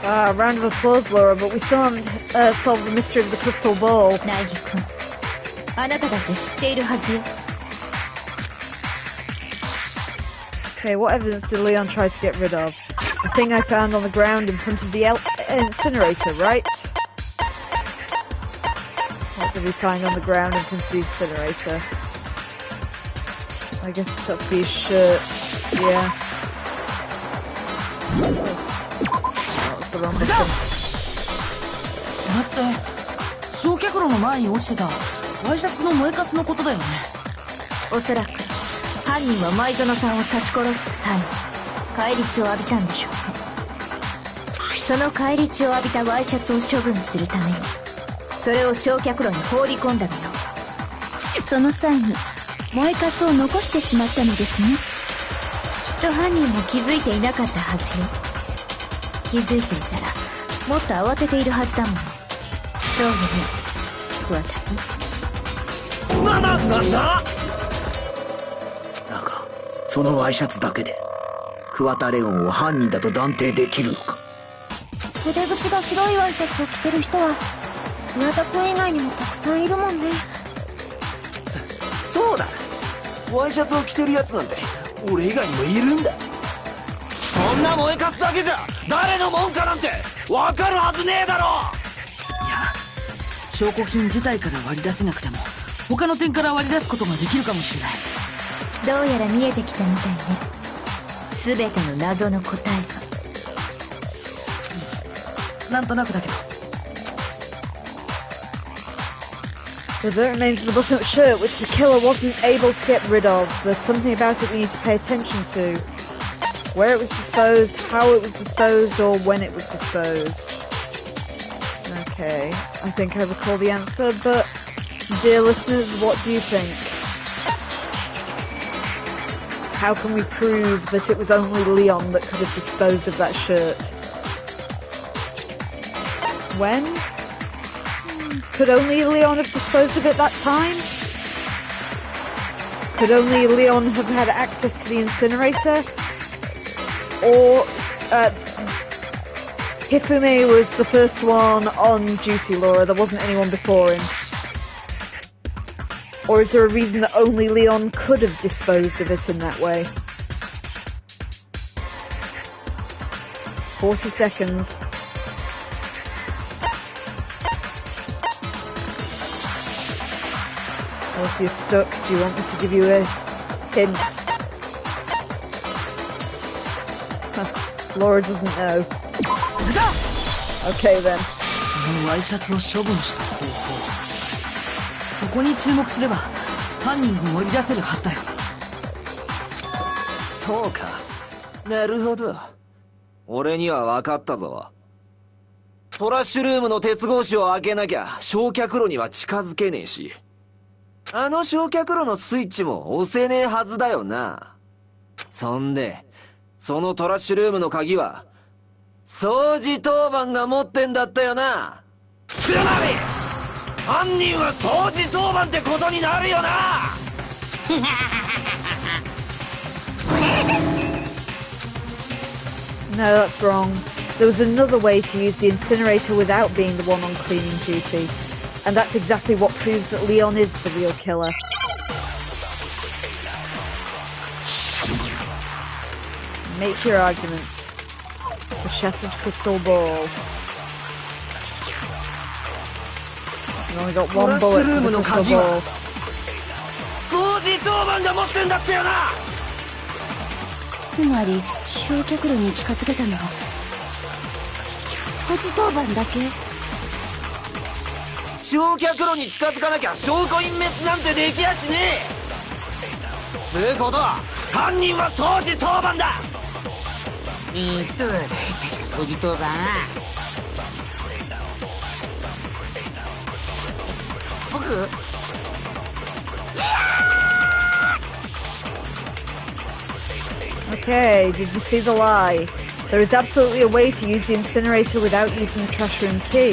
の？はround of applause, Laura, but we still haven't solved the mystery of the crystal ball. ナイギ君、あなただって知っているはずよ。Okay, what evidence did Leon try to get rid of? The thing I found on the ground in front of the incinerator, right? What did we find on the ground in front of the incinerator? I guess that's his shirt. Yeah. Oh, that was the wrong button. それって焼却炉の前に落ちてたワイシャツの燃えかすのことだよね。おそらく犯人は舞園さんを刺し殺した際に返り血を浴びたんでしょうね。その返り血を浴びたワイシャツを処分するためにそれを焼却炉に放り込んだのよ。その際に燃えかすを残してしまったのですね。きっと犯人も気づいていなかったはずよ。気づいていたらもっと慌てているはずだもん。そうよね、桑田君。なんだだがそのワイシャツだけで桑田レオンを犯人だと断定できるのか。袖口が白いワイシャツを着てる人は桑田君以外にもたくさんいるもんね。そうだ、ワイシャツを着てるやつなんて俺以外にもいるんだ。そんな燃えかすだけじゃ誰のもんかなんて分かるはずねえだろ。いや、証拠品自体から割り出せなくても他の点から割り出すことができるかもしれない。どうやら見えてきたみたいね、全ての謎の答えが。なんとなくだけど。The remains of the button-up shirt, which the killer wasn't able to get rid of. There's something about it we need to pay attention to. Where it was disposed, how it was disposed, or when it was disposed. Okay, I think I recall the answer, but dear listeners, what do you think? How can we prove that it was only Leon that could have disposed of that shirt? When? Could only Leon have disposed of it that time? Could only Leon have had access to the incinerator? Or Hifume was the first one on duty, Laura. There wasn't anyone before him. Or is there a reason that only Leon could have disposed of it in that way? 40 seconds. Or if you're stuck, do you want me to give you a hint? Laura doesn't know. Okay then. そのワイシャツを処分した方法、そこに注目すれば犯人を割り出せるはずだよ。そうか、なるほど。俺には分かったぞ。トラッシュルームの鉄格子を開けなきゃ焼却炉には近づけねえし、あの焼却炉のスイッチも押せねえはずだよな。そんでそのトラッシュルームの鍵は掃除当番が持ってんだったよな。黒波犯人は掃除当番ってことになるよな。No, that's wrong. There was another way to use the incinerator without being the one on cleaning duty. And that's exactly what proves that Leon is the real killer. Make your arguments. The shattered crystal ball. You've only got one bullet for the crystal ball. 掃除当番が持ってんだったよな。つまり焼却炉に近づけたのは掃除当番だけ。焼却炉に近づかなきゃ証拠隠滅なんてできやしねえ。つうことは犯人は掃除当番だ。確か掃除当番は僕。Okay, did you see the lie? There is absolutely a way to use the incinerator without using the trash room key.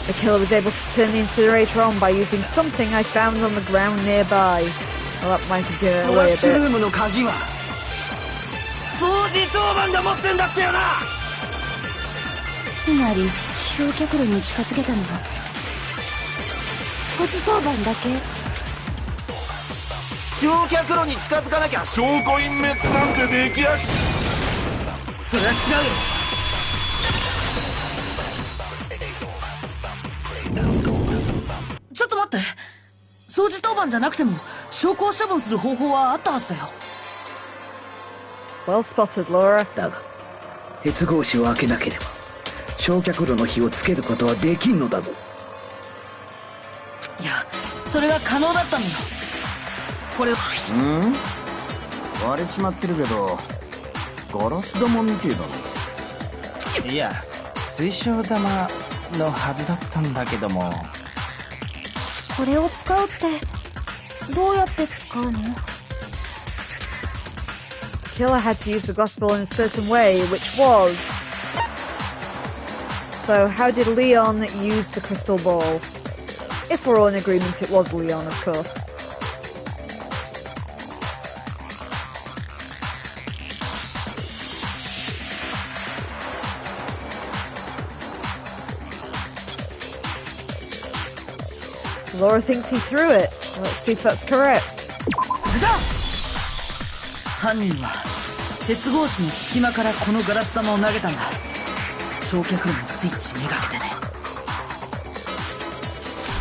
The killer was able to turn the incinerator on by using something I found on the ground nearby. Well, that might have given it away a bit. ルームの鍵は掃除当番が持ってんだったよな。つまり焼却炉に近づけたのは掃除当番だけ。焼却炉に近づかなきゃ証拠隠滅なんてできやし。それは違うよ。ちょっと待って、掃除当番じゃなくても証拠を処分する方法はあったはずだよ。Well spotted, Laura. だが鉄格子を開けなければ焼却炉の火をつけることはできんのだぞ。いや、それが可能だったのよ。これ割れちまってるけどガラス玉みてえだな。いや、水晶玉のはずだったんだけども。これを使うってどうやって使うの？ Killer had to use the glass ball in a certain way, which was... So how did Leon use the crystal ball? If we're all in agreement, it was Leon, of course. Laura thinks he threw it. Let's see if that's correct. 犯人は鉄格子の隙間からこのガラス玉を投げたんだ。焼却炉のスイッチめがけてね。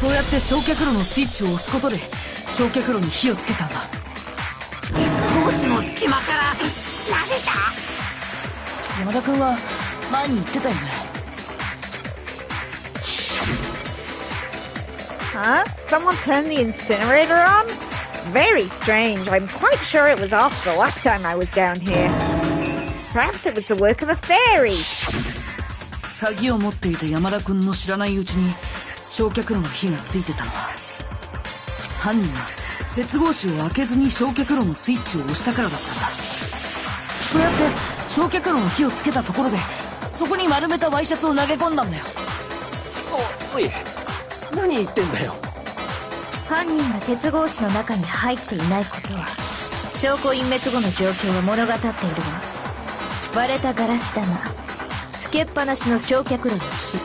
そうやって焼却炉のスイッチを押すことで焼却炉に火をつけたんだ。鉄格子の隙間から投げた？山田君は前に言ってたよね。Huh? Someone turned the incinerator on? Very strange. I'm quite sure it was off the last time I was down here. Perhaps it was the work of a fairy. 鍵を持っていた山田君の知らないうちに焼却炉の火がついてたのは、犯人が鉄格子を開けずに焼却炉のスイッチを押したからだったんだ。そうやって焼却炉の火をつけたところでそこに丸めたワイシャツを投げ込んだんだよ。おい、何言ってんだよ。犯人が鉄格子の中に入っていないことは証拠隠滅後の状況を物語っているわ。割れたガラス玉、つけっぱなしの焼却炉の火、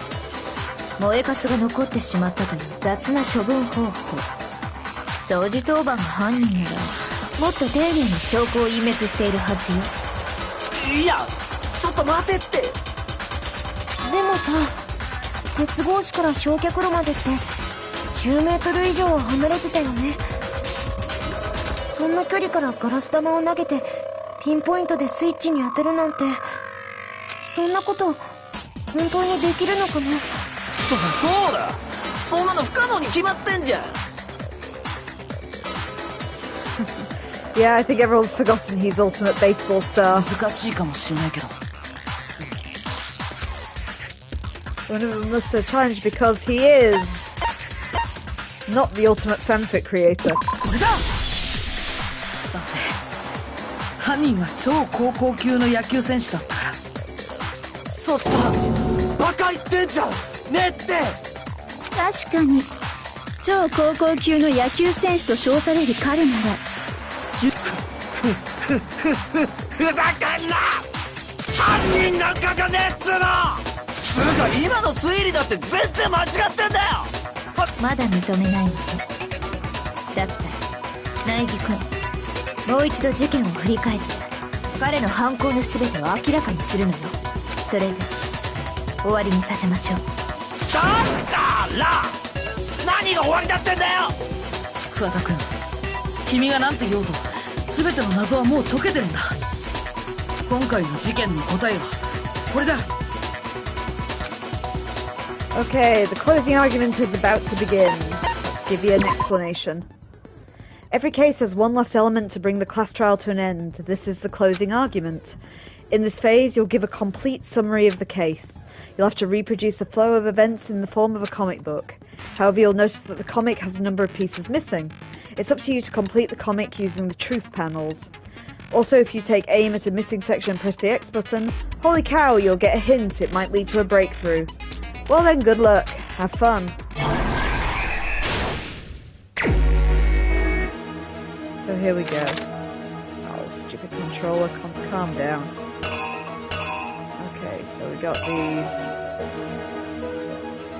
燃えかすが残ってしまったという雑な処分方法。掃除当番が犯人ならもっと丁寧に証拠を隠滅しているはずよ。いや、ちょっと待てって。でもさ、鉄格子から焼却炉までって10メートル以上は離れてたよね。そんな距離からガラス玉を投げてピンポイントでスイッチに当てるなんて、そんなこと本当にできるのかな？そうだ、そんなの不可能に決まってんじゃん。Yeah, I think everyone's forgotten he's ultimate baseball star. 難しいかもしれないけど。One of them must have challenged because he is not the ultimate fanfic creator. これだ！だって犯人は超高校級の野球選手だったから。そっか、バカ言ってんじゃんねって。確かに超高校級の野球選手と称される彼ならふざけんな。犯人なんかじゃねえっつうの。つうか今の推理だって全然間違ってんだよ。まだ認めないの？だったら苗木君、もう一度事件を振り返って彼の犯行の全てを明らかにするのよ。それで終わりにさせましょう。だから何が終わりだってんだよ。桑田君、君が何て言おうと全ての謎はもう解けてるんだ。今回の事件の答えはこれだ。 Okay, the closing argument is about to begin. Let's give you an explanation. Every case has one last element to bring the class trial to an end. This is the closing argument. In this phase, you'll give a complete summary of the case. You'll have to reproduce the flow of events in the form of a comic book. However, you'll notice that the comic has a number of pieces missing. It's up to you to complete the comic using the truth panels. Also, if you take aim at a missing section and press the X button, holy cow, you'll get a hint. It might lead to a breakthrough. Well then, good luck. Have fun. So here we go. Oh, stupid controller, calm down. Okay, so we got these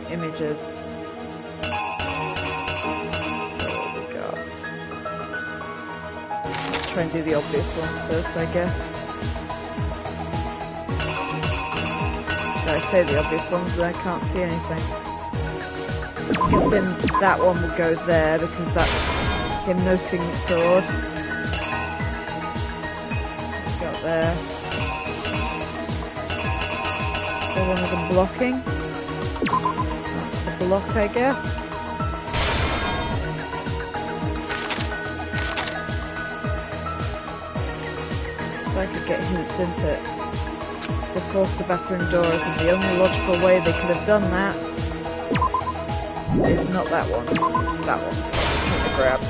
images. So what we got? Let's try and do the obvious ones first, I guess. I say the obvious ones, but I can't see anything. I'm guessing that one will go there because that's him nosing the sword. Got there. So one of them blocking. That's the block, I guess. So I could get hints into it. They forced the bathroom door open. The only logical way they could have done that is not that one. It's that one. So I'm gonna grab.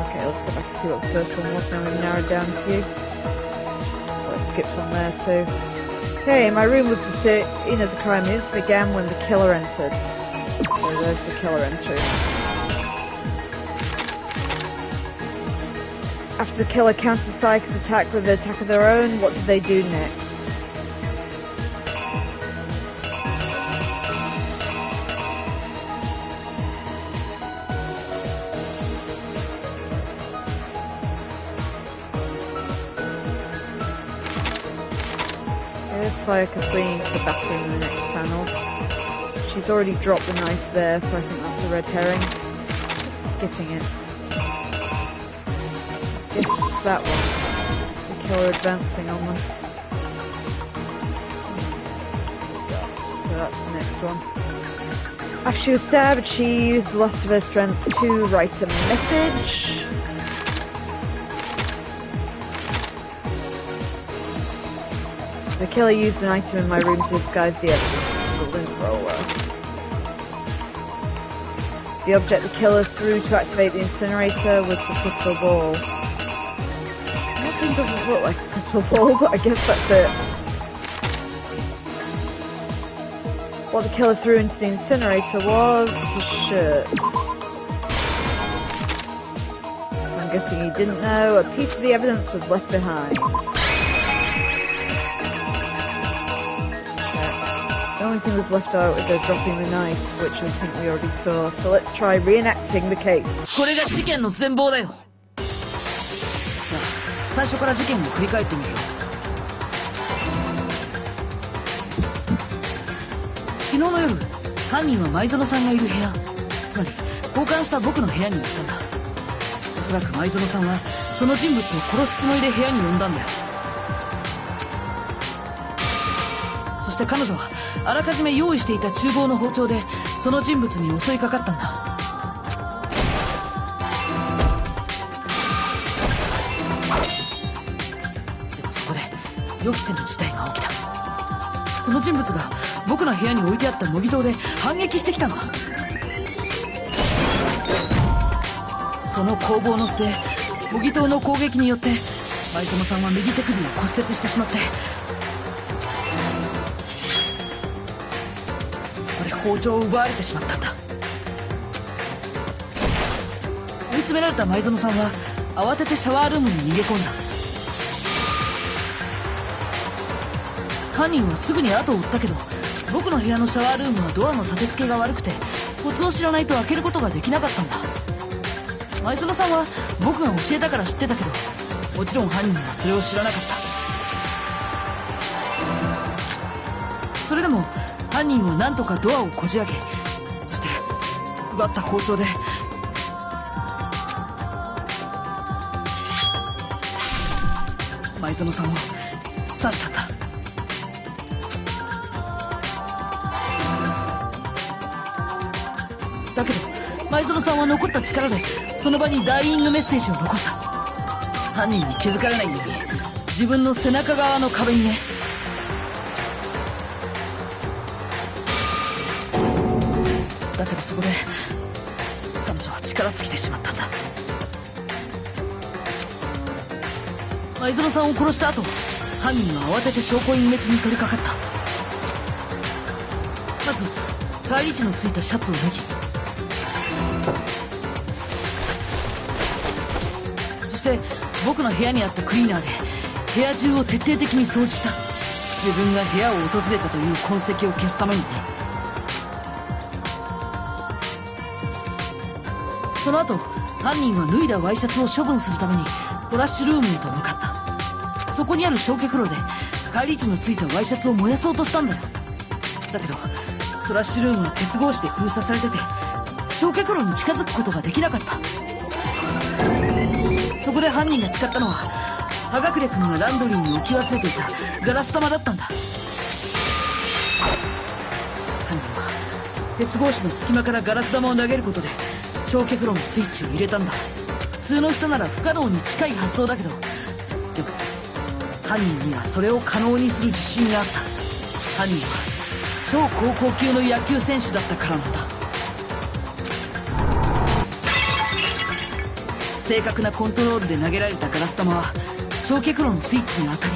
Okay, let's go back and see what the first one was. Now we've narrowed down a few. So I skipped one there too. Okay, my room was the scene of the crime is began when the killer entered. So there's the killer entering. After the killer countered Psycho's attack with an attack of their own, what did they do next? Sayaka fleeing to the bathroom in the next panel. She's already dropped the knife there, so I think that's the red herring. Skipping it. Guess it's that one. The killer advancing on them. So that's the next one. After she was stabbed, she used the last of her strength to write a message. The killer used an item in my room to disguise the evidence, the lint roller. The object the killer threw to activate the incinerator was the crystal ball. That thing doesn't look like a crystal ball, but I guess that's it. What the killer threw into the incinerator was his shirt. I'm guessing he didn't know. A piece of the evidence was left behind. The only thing we've left out is her dropping the knife, which I think we already saw. So let's try reenacting the case. これが事件の全貌だよ。じゃあ最初から事件を振り返ってみるよ。昨日の夜、犯人は前園さんがいる部屋、つまり交換した僕の部屋に行ったんだ。おそらく前園さんはその人物を殺すつもりで部屋に呼んだんだよ。そして彼女はあらかじめ用意していた厨房の包丁でその人物に襲いかかったんだ。でもそこで予期せぬ事態が起きた。その人物が僕の部屋に置いてあった模擬刀で反撃してきたの。その攻防の末、模擬刀の攻撃によって前園さんは右手首を骨折してしまって、包丁を奪われてしまったんだ。詰められた前園さんは慌ててシャワールームに逃げ込んだ。犯人はすぐに後を追ったけど、僕の部屋のシャワールームはドアの立て付けが悪くてコツを知らないと開けることができなかったんだ。前園さんは僕が教えたから知ってたけど、もちろん犯人はそれを知らなかった。それでも犯人は何とかドアをこじ開け、そして奪った包丁で前園さんを刺したんだ。だけど前園さんは残った力でその場にダイイングメッセージを残した。犯人に気づかれないように自分の背中側の壁にね。だけどそこで彼女は力尽きてしまったんだ。前園さんを殺した後、犯人は慌てて証拠隠滅に取り掛かった。まず返り血のついたシャツを脱ぎ、そして僕の部屋にあったクリーナーで部屋中を徹底的に掃除した。自分が部屋を訪れたという痕跡を消すためにね。その後犯人は脱いだワイシャツを処分するためにトラッシュルームへと向かった。そこにある焼却炉で返り血のついたワイシャツを燃やそうとしたんだよ。だけどトラッシュルームは鉄格子で封鎖されてて焼却炉に近づくことができなかった。そこで犯人が使ったのは葉隠君がランドリーに置き忘れていたガラス玉だったんだ。犯人は鉄格子の隙間からガラス玉を投げることで焼却炉のスイッチを入れたんだ。普通の人なら不可能に近い発想だけど、でも犯人にはそれを可能にする自信があった。犯人は超高校級の野球選手だったからなんだ。正確なコントロールで投げられたガラス玉は焼却炉のスイッチに当たり、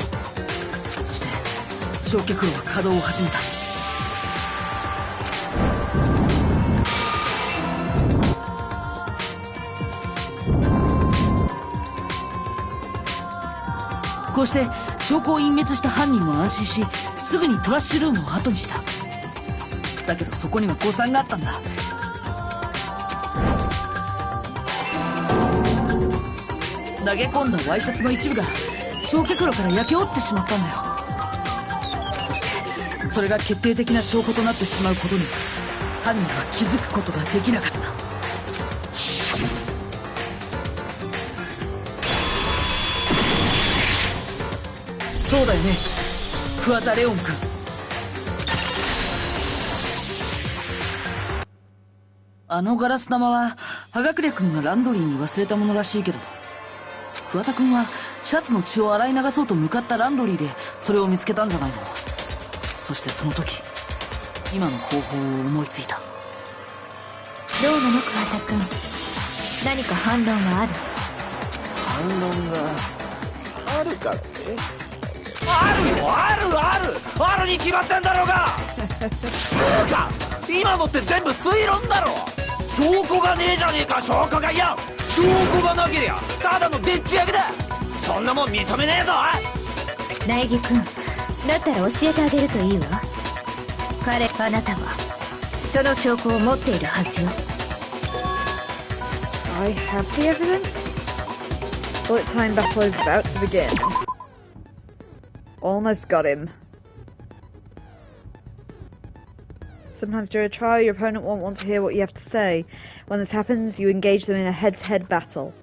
そして焼却炉は稼働を始めた。こうして証拠を隠滅した犯人は安心し、すぐにトラッシュルームを後にした。だけどそこには誤算があったんだ。投げ込んだワイシャツの一部が焼却炉から焼け落ちてしまったんだよ。そしてそれが決定的な証拠となってしまうことに犯人は気づくことができなかった。そうだよね、桑田レオン君。あのガラス玉は葉隠君がランドリーに忘れたものらしいけど、桑田君はシャツの血を洗い流そうと向かったランドリーでそれを見つけたんじゃないの。そしてその時今の方法を思いついた。どうなの桑田君、何か反論はある？反論があるかって？あるよ、あるに決まってんだろうがつうか今のって全部推論だろ。証拠がねえじゃねえか。証拠が、いや証拠がなけりゃただのでっち上げだ。そんなもん認めねえぞ。苗木君、だったら教えてあげるといいわ。あなたはその証拠を持っているはずよ。 I have the evidence. Bullet time battle is about to begin. Almost got him. Sometimes during a trial, your opponent won't want to hear what you have to say. When this happens, you engage them in a head-to-head battle.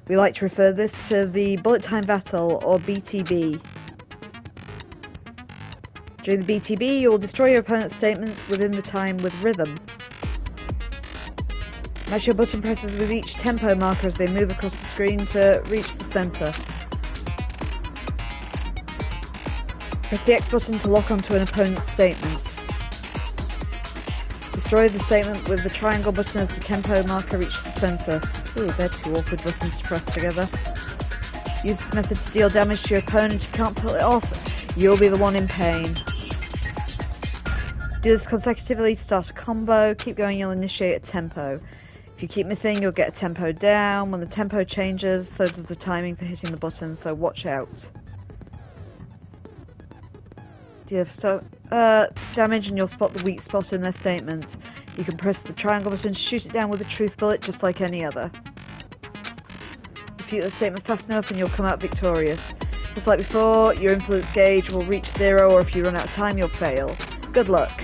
We like to refer this to the bullet time battle, or BTB. During the BTB, you will destroy your opponent's statements within the time with rhythm. Match your button presses with each tempo marker as they move across the screen to reach the centre. Press the X button to lock onto an opponent's statement. Destroy the statement with the triangle button as the tempo marker reaches the centre. Ooh, they're two awkward buttons to press together. Use this method to deal damage to your opponent. If you can't pull it off, you'll be the one in pain. Do this consecutively to start a combo. Keep going, you'll initiate a tempo. If If you keep missing, you'll get a tempo down. When the tempo changes, so does the timing for hitting the button, so watch out. Do you have damage and you'll spot the weak spot in their statement. You can press the triangle button to shoot it down with a truth bullet just like any other. Refute the statement fast enough and you'll come out victorious. Just like before, your influence gauge will reach 0, or if you run out of time, you'll fail. Good luck.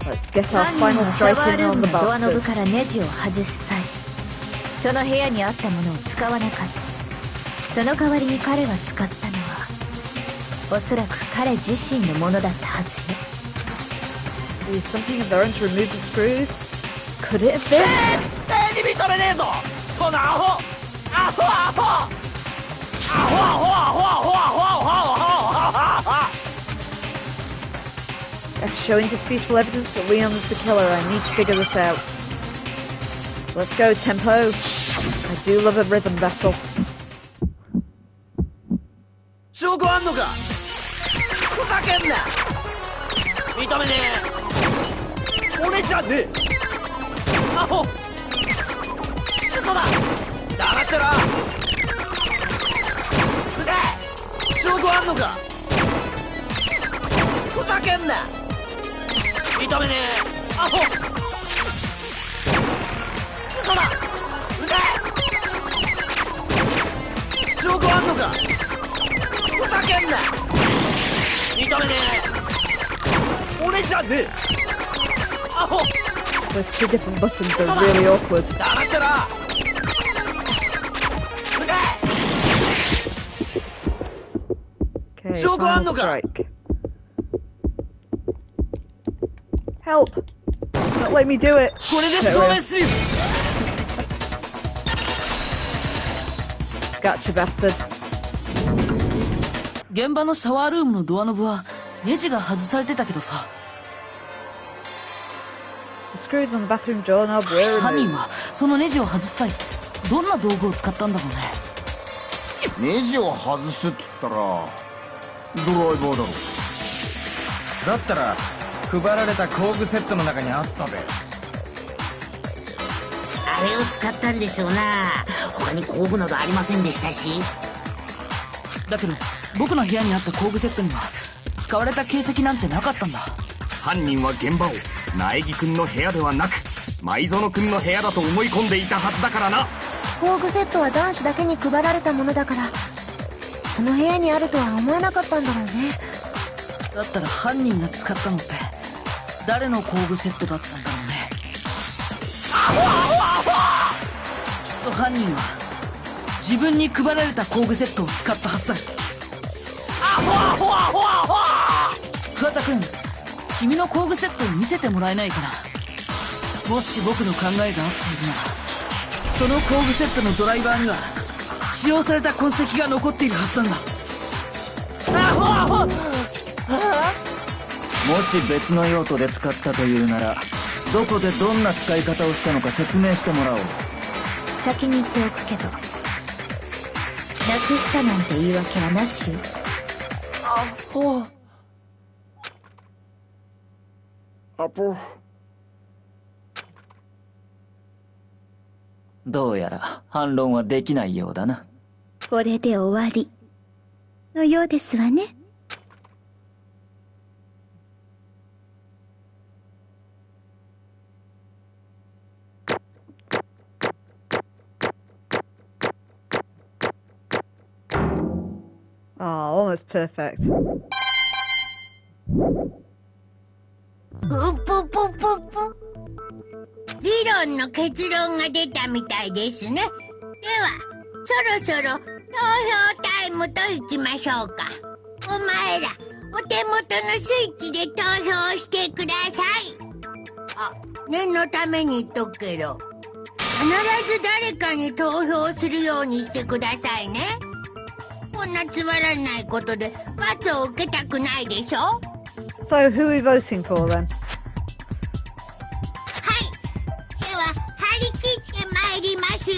Let's get our final strike in on the bastard. ドアノブからネジを外す際、その部屋にあったものを使わなかった。その代わりに彼が使ったのは、おそらく彼自身のものだったはずよ。Use something of their own to remove the screws? Could it have been? に認めねえぞこのアホアホアホアホアホアホアホアホアホアホアホアホア After showing disputable evidence that Leon is the killer, I need to figure this out. Let's go, tempo. I do love a rhythm battle. 証拠あんのかふざけんな認めねえ俺じゃねえアホ嘘だ黙ってろふざ証拠あんのかふざけんな認めねえアホ嘘だうぜ証拠あんのかふざけんな認めねえ俺じゃねえアホ Those two different buttons are really awkward. 黙ってろうぜ Okay, 証拠あん final のか strike. Help! Don't let me do it! これで証明するよ Gotcha, bastard. 現場のシャワールームのドアノブはネジが外されてたけどさ The screws on the bathroom doorknob were 犯人 removed. はそのネジを外す際どんな道具を使ったんだろうねネジを外すっつったらドライバーだろだったら配られた工具セットの中にあったべあれを使ったんでしょうな他に工具などありませんでしたしだけど僕の部屋にあった工具セットには使われた形跡なんてなかったんだ犯人は現場を苗木くんの部屋ではなく舞園くんの部屋だと思い込んでいたはずだからな工具セットは男子だけに配られたものだからその部屋にあるとは思えなかったんだろうねだったら犯人が使ったのって誰の工具セットだったんだろうねきっと犯人は自分に配られた工具セットを使ったはずだ桑田君君の工具セットを見せてもらえないかなもし僕の考えが合っているならその工具セットのドライバーには使用された痕跡が残っているはずなんだもし別の用途で使ったというならどこでどんな使い方をしたのか説明してもらおう先に言っておくけどなくしたなんて言い訳はなしよどうやら反論はできないようだなこれで終わりのようですわねAlmost perfect. 理論の結論が出たみたいですね。では、そろそろ投票タイムといきましょうか。お前ら、お手元のスイッチで投票してください。あ、念のために言っとくけど、必ず誰かに投票するようにしてくださいね。こんなつまらないことで罰を受けたくないでしょ So who are we voting for then? はい。では、張り切って参りますよ。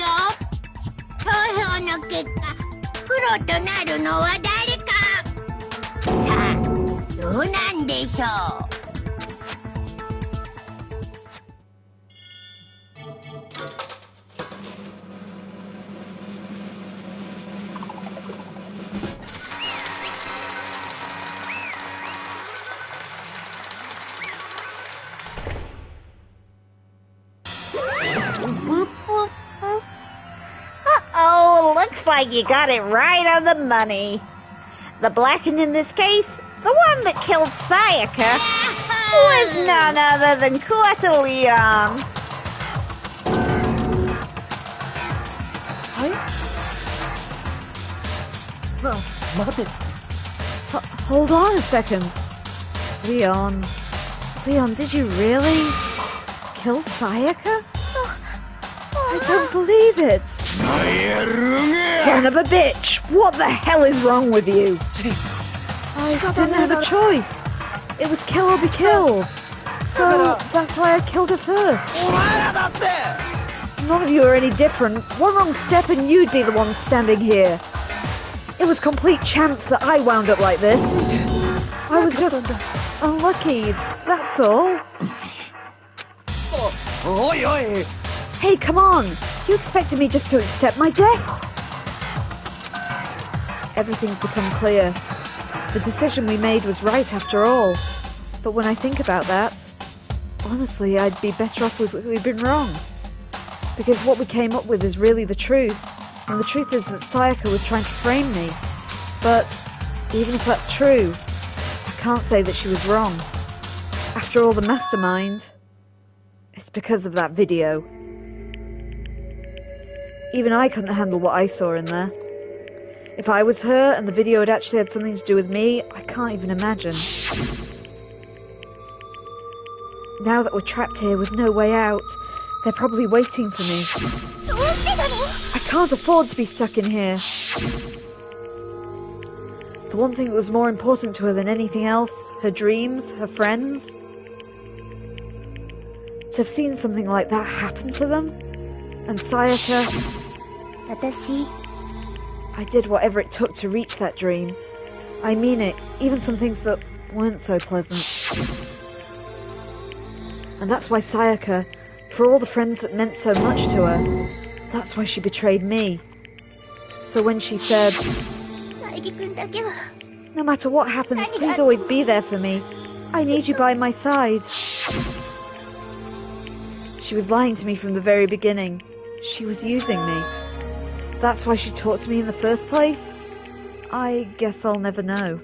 投票の結果、プロとなるのは誰か。さあ、どうなんでしょう。Looks like you got it right on the money. The blackened in this case, the one that killed Sayaka, was none other than Kuata Leon. Hold on a second. Leon, did you really kill Sayaka? I don't believe it. Son of a bitch! What the hell is wrong with you? I didn't have a choice. It was kill or be killed. So that's why I killed her first. None of you are any different. One wrong step and you'd be the one standing here. It was complete chance that I wound up like this. I was just unlucky, that's all. Hey, come on! You expected me just to accept my death? Everything's become clear. The decision we made was right after all. But when I think about that, honestly, I'd be better off with we've been wrong. Because what we came up with is really the truth. And the truth is that Sayaka was trying to frame me. But even if that's true, I can't say that she was wrong. After all, the mastermind, it's because of that video. Even I couldn't handle what I saw in there. If I was her and the video had actually had something to do with me, I can't even imagine. Now that we're trapped here with no way out, they're probably waiting for me. I can't afford to be stuck in here. The one thing that was more important to her than anything else, her dreams, her friends. To have seen something like that happen to them? And Sayaka... I did whatever it took to reach that dream. I mean it, even some things that weren't so pleasant. And that's why Sayaka, for all the friends that meant so much to her, that's why she betrayed me. So when she said, no matter what happens, please always be there for me. I need you by my side. She was lying to me from the very beginning. She was using me. That's why she talked to me in the first place? I guess I'll never know.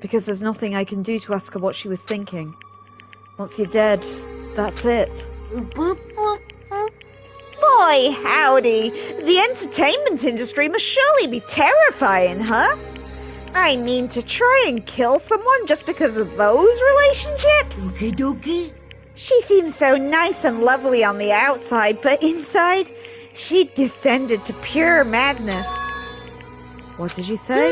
Because there's nothing I can do to ask her what she was thinking. Once you're dead, that's it. Boy, howdy. The entertainment industry must surely be terrifying, huh? I mean, to try and kill someone just because of those relationships? Okie dokie. She seems so nice and lovely on the outside, but inside, she descended to pure madness. What did you say?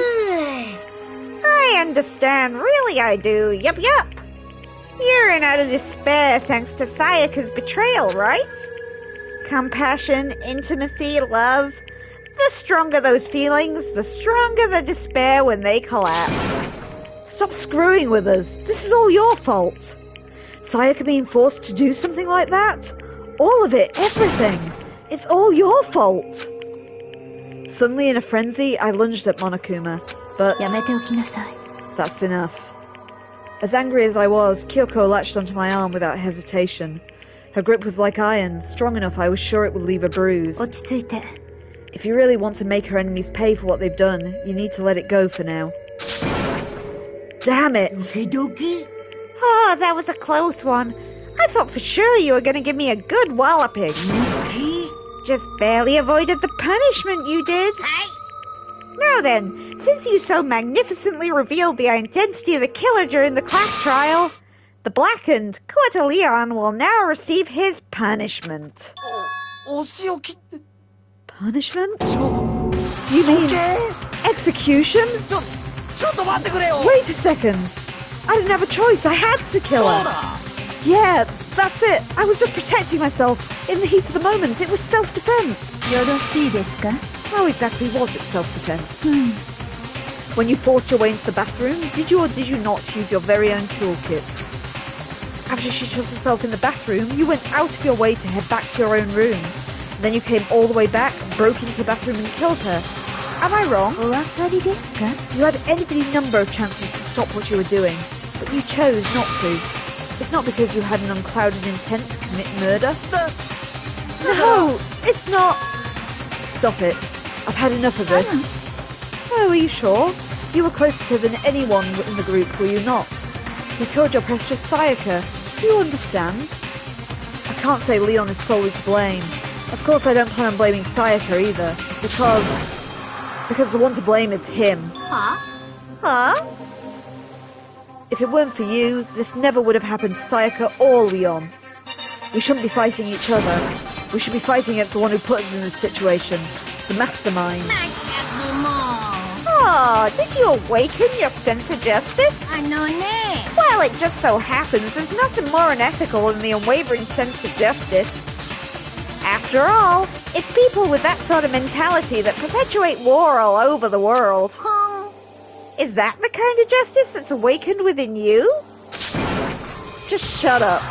I understand, really I do. Yup. You're in utter despair thanks to Sayaka's betrayal, right? Compassion, intimacy, love. The stronger those feelings, the stronger the despair when they collapse. Stop screwing with us. This is all your fault. Sayaka being forced to do something like that? All of it, everything. It's all your fault. Suddenly in a frenzy, I lunged at Monokuma, but that's enough. As angry as I was, Kyoko latched onto my arm without hesitation. Her grip was like iron, strong enough I was sure it would leave a bruise. If you really want to make her enemies pay for what they've done, you need to let it go for now. Damn it! Oh, that was a close one. I thought for sure you were going to give me a good walloping. Just barely avoided the punishment you did. Now then, since you so magnificently revealed the identity of the killer during the class trial, the blackened, Kuata Leon, will now receive his punishment. Punishment? You mean execution? Wait a second. I didn't have a choice. I had to kill her. Yeah, that's it. I was just protecting myself. In the heat of the moment, it was self-defense. How exactly was it self-defense? When you forced your way into the bathroom, did you or did you not use your very own toolkit? After she shut herself in the bathroom, you went out of your way to head back to your own room. Then you came all the way back, broke into the bathroom and killed her. Am I wrong? You had any number of chances to stop what you were doing, but you chose not to. It's not because you had an unclouded intent to commit murder. No, it's not. Stop it. I've had enough of this. Oh, are you sure? You were closer than anyone in the group, were you not? You killed your precious Sayaka. Do you understand? I can't say Leon is solely to blame. Of course I don't plan on blaming Sayaka either, because the one to blame is him. Huh? If it weren't for you, this never would have happened to Sayaka or Leon. We shouldn't be fighting each other. We should be fighting against the one who put us in this situation, the mastermind. Oh, did you awaken your sense of justice? Well, it just so happens there's nothing more unethical than the unwavering sense of justice. After all, it's people with that sort of mentality that perpetuate war all over the world. Is that the kind of justice that's awakened within you? Just shut up.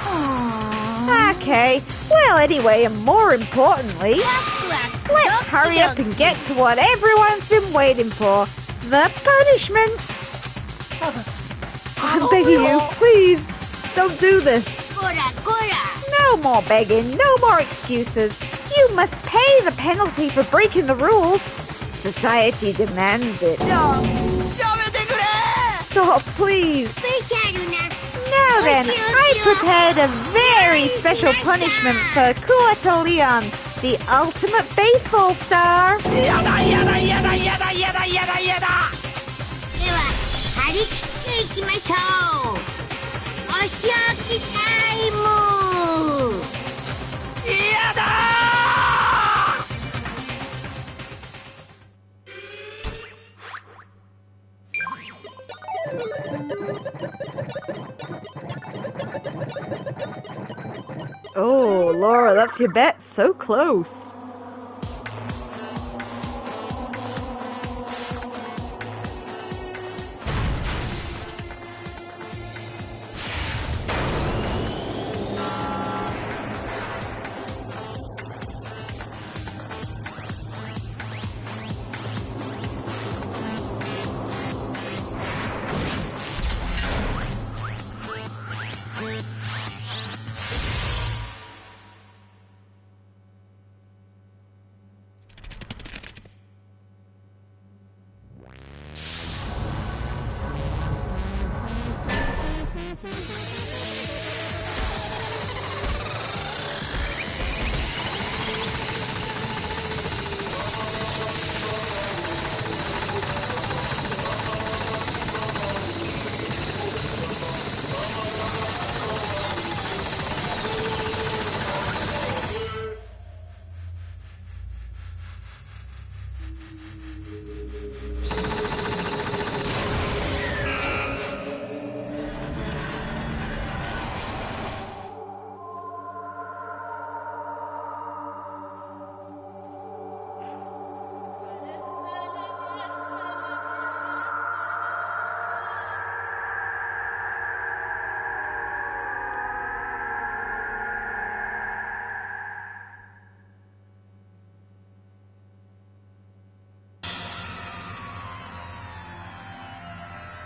Okay, well anyway, and more importantly, let's hurry up and get to what everyone's been waiting for, the punishment. I'm begging you, please, don't do this. No more begging, no more excuses. You must pay the penalty for breaking the rules. Society demands it. Stop, please. Now then, I prepared a very special punishment for Kuwata Leon, the ultimate baseball star. では張り切っていきましょう。お仕置きタイム。やだOh, Laura, that's your bet. So close.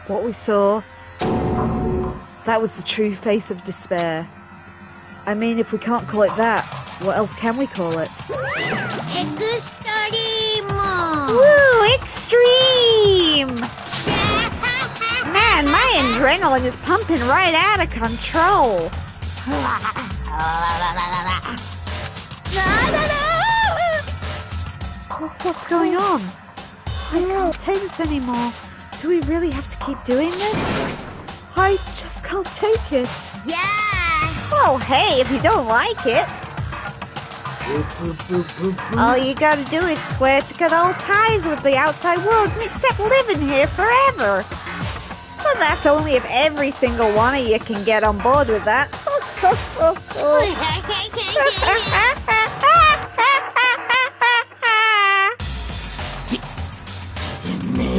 What we saw, that was the true face of despair. I mean, if we can't call it that, what else can we call it? Extreme! Woo, extreme! Man, my adrenaline is pumping right out of control. What's going on? I can't take this anymore. Do we really have to keep doing this? I just can't take it. Yeah! Well, hey, if you don't like it, all you gotta do is swear to cut all ties with the outside world and accept living here forever. But that's only if every single one of you can get on board with that.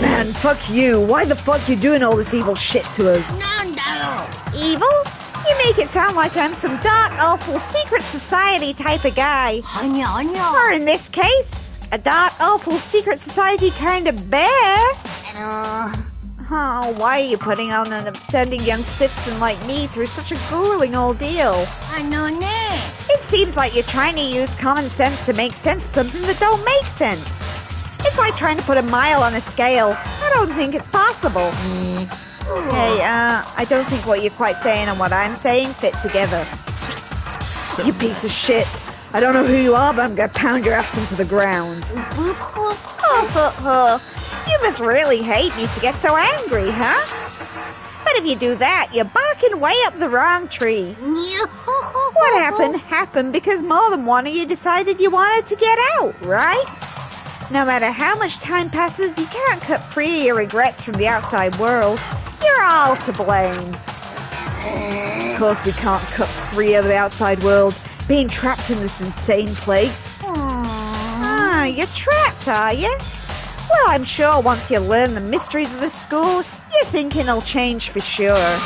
Man, fuck you. Why the fuck you doing all this evil shit to us? Evil? You make it sound like I'm some dark, awful, secret society type of guy. Or in this case, a dark, awful, secret society kind of bear. Oh, why are you putting on an upstanding young citizen like me through such a grueling ordeal? It seems like you're trying to use common sense to make sense of something that don't make sense. It's like trying to put a mile on a scale. I don't think it's possible. Hey, I don't think what you're quite saying and what I'm saying fit together. You piece of shit. I don't know who you are, but I'm gonna pound your ass into the ground. You must really hate me to get so angry, huh? But if you do that, you're barking way up the wrong tree. What happened because more than one of you decided you wanted to get out, right? No matter how much time passes, you can't cut free of your regrets from the outside world. You're all to blame. Of course we can't cut free of the outside world, being trapped in this insane place. You're trapped, are you? Well, I'm sure once you learn the mysteries of the school, your thinking will change for sure.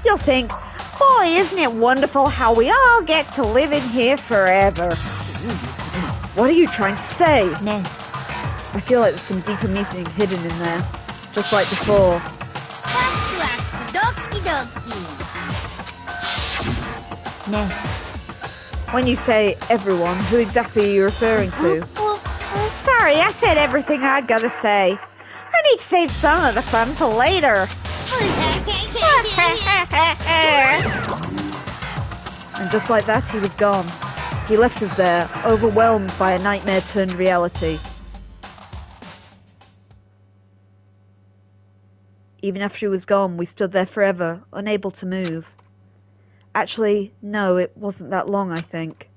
You'll think, boy, isn't it wonderful how we all get to live in here forever. What are you trying to say? No. I feel like there's some deeper meaning hidden in there, just like before. No. When you say everyone, who exactly are you referring to? Sorry, I said everything I'd gotta say. I need to save some of the fun for later. And just like that, he was gone. He left us there, overwhelmed by a nightmare turned reality. Even after he was gone, we stood there forever, unable to move. Actually, no, it wasn't that long, I think.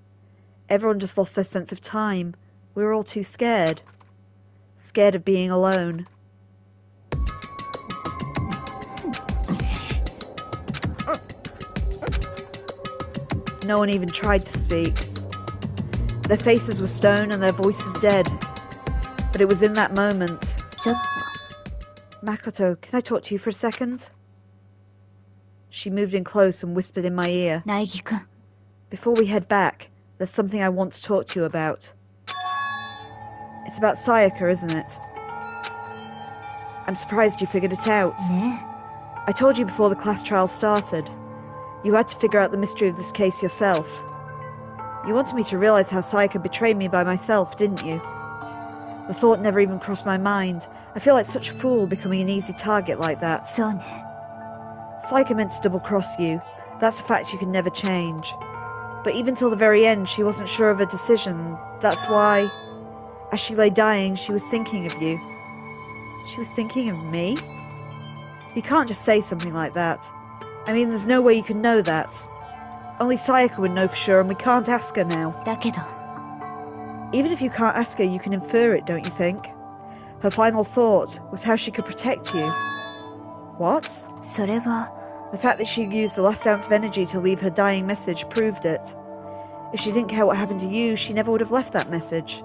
Everyone just lost their sense of time. We were all too scared. Scared of being alone. No one even tried to speak. Their faces were stone and their voices dead. But it was in that moment. Makoto, can I talk to you for a second? She moved in close and whispered in my ear. Naegi-kun. Before we head back, there's something I want to talk to you about. It's about Sayaka, isn't it? I'm surprised you figured it out. I told you before the class trial started. You had to figure out the mystery of this case yourself. You wanted me to realize how Sayaka betrayed me by myself, didn't you? The thought never even crossed my mind. I feel like such a fool becoming an easy target like that. Sayaka meant to double-cross you. That's a fact you can never change. But even till the very end, she wasn't sure of her decision. That's why, as she lay dying, she was thinking of you. She was thinking of me? You can't just say something like that. I mean, there's no way you can know that. Only Sayaka would know for sure, and we can't ask her now. Even if you can't ask her, you can infer it, don't you think? Her final thought was how she could protect you. What? The fact that she used the last ounce of energy to leave her dying message proved it. If she didn't care what happened to you, she never would have left that message.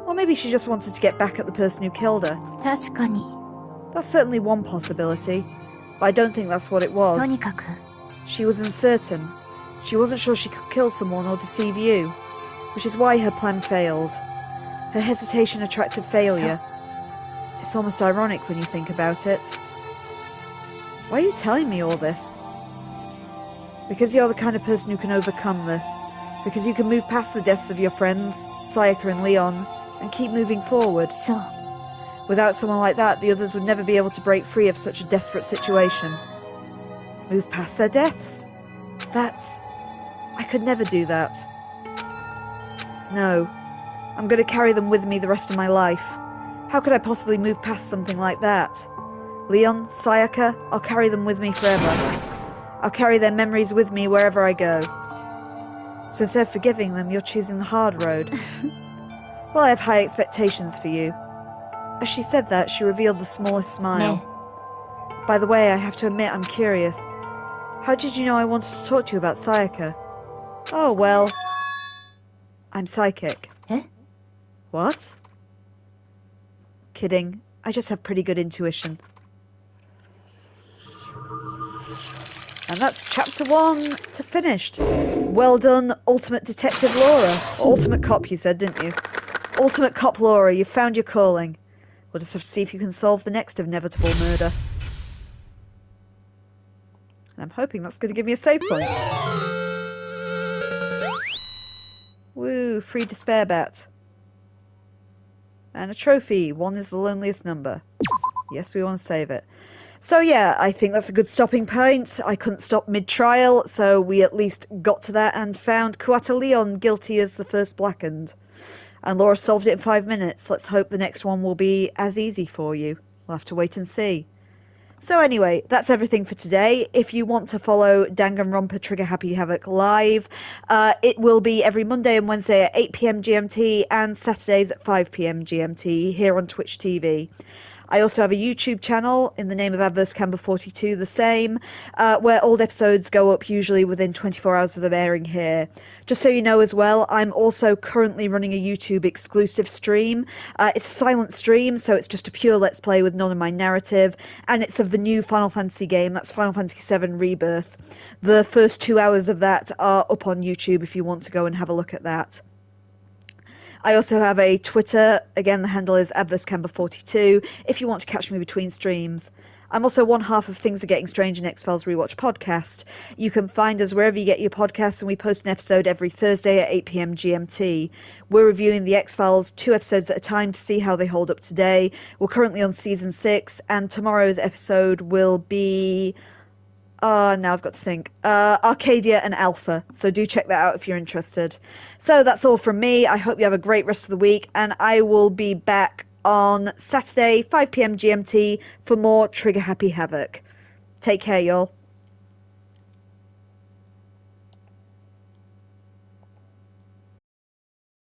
Or maybe she just wanted to get back at the person who killed her. That's certainly one possibility, but I don't think that's what it was. She was uncertain. She wasn't sure she could kill someone or deceive you, which is why her plan failed. Her hesitation attracted failure. It's almost ironic when you think about it. Why are you telling me all this? Because you're the kind of person who can overcome this. Because you can move past the deaths of your friends, Sayaka and Leon, and keep moving forward. Without someone like that, the others would never be able to break free of such a desperate situation. Move past their deaths? I could never do that. No. I'm going to carry them with me the rest of my life. How could I possibly move past something like that? Leon, Sayaka, I'll carry them with me forever. I'll carry their memories with me wherever I go. So instead of forgiving them, you're choosing the hard road. Well, I have high expectations for you. As she said that, she revealed the smallest smile. By the way, I have to admit I'm curious. How did you know I wanted to talk to you about Sayaka? Oh, well... I'm psychic. What? Kidding. I just have pretty good intuition. And that's chapter 1 to finished. Well done, Ultimate Detective Laura. Ultimate Cop, you said, didn't you? Ultimate Cop Laura, you found your calling. We'll just have to see if you can solve the next inevitable murder. And I'm hoping that's going to give me a save point. Woo, free despair bat. And a trophy. 1 is the loneliest number. Yes, we want to save it. So yeah, I think that's a good stopping point. I couldn't stop mid-trial, so we at least got to that and found Kuata Leon guilty as the first blackened. And Laura solved it in 5 minutes. Let's hope the next one will be as easy for you. We'll have to wait and see. So anyway, that's everything for today. If you want to follow Danganronpa Trigger Happy Havoc live, it will be every Monday and Wednesday at 8 PM GMT and Saturdays at 5 PM GMT here on Twitch TV. I also have a YouTube channel in the name of Adverse Camber 42, the same, where old episodes go up usually within 24 hours of them airing here. Just so you know as well, I'm also currently running a YouTube exclusive stream. It's a silent stream, so it's just a pure Let's Play with none of my narrative, and it's of the new Final Fantasy game, that's Final Fantasy VII Rebirth. The first 2 hours of that are up on YouTube if you want to go and have a look at that. I also have a Twitter. Again, the handle is AdverseCamber42 if you want to catch me between streams. I'm also one half of Things Are Getting Strange in X-Files Rewatch Podcast. You can find us wherever you get your podcasts, and we post an episode every Thursday at 8 PM GMT. We're reviewing the X-Files 2 episodes at a time to see how they hold up today. We're currently on Season 6, and tomorrow's episode will be... now I've got to think. Arcadia and Alpha. So do check that out if you're interested. So that's all from me. I hope you have a great rest of the week. And I will be back on Saturday, 5 PM GMT for more Trigger Happy Havoc. Take care, y'all.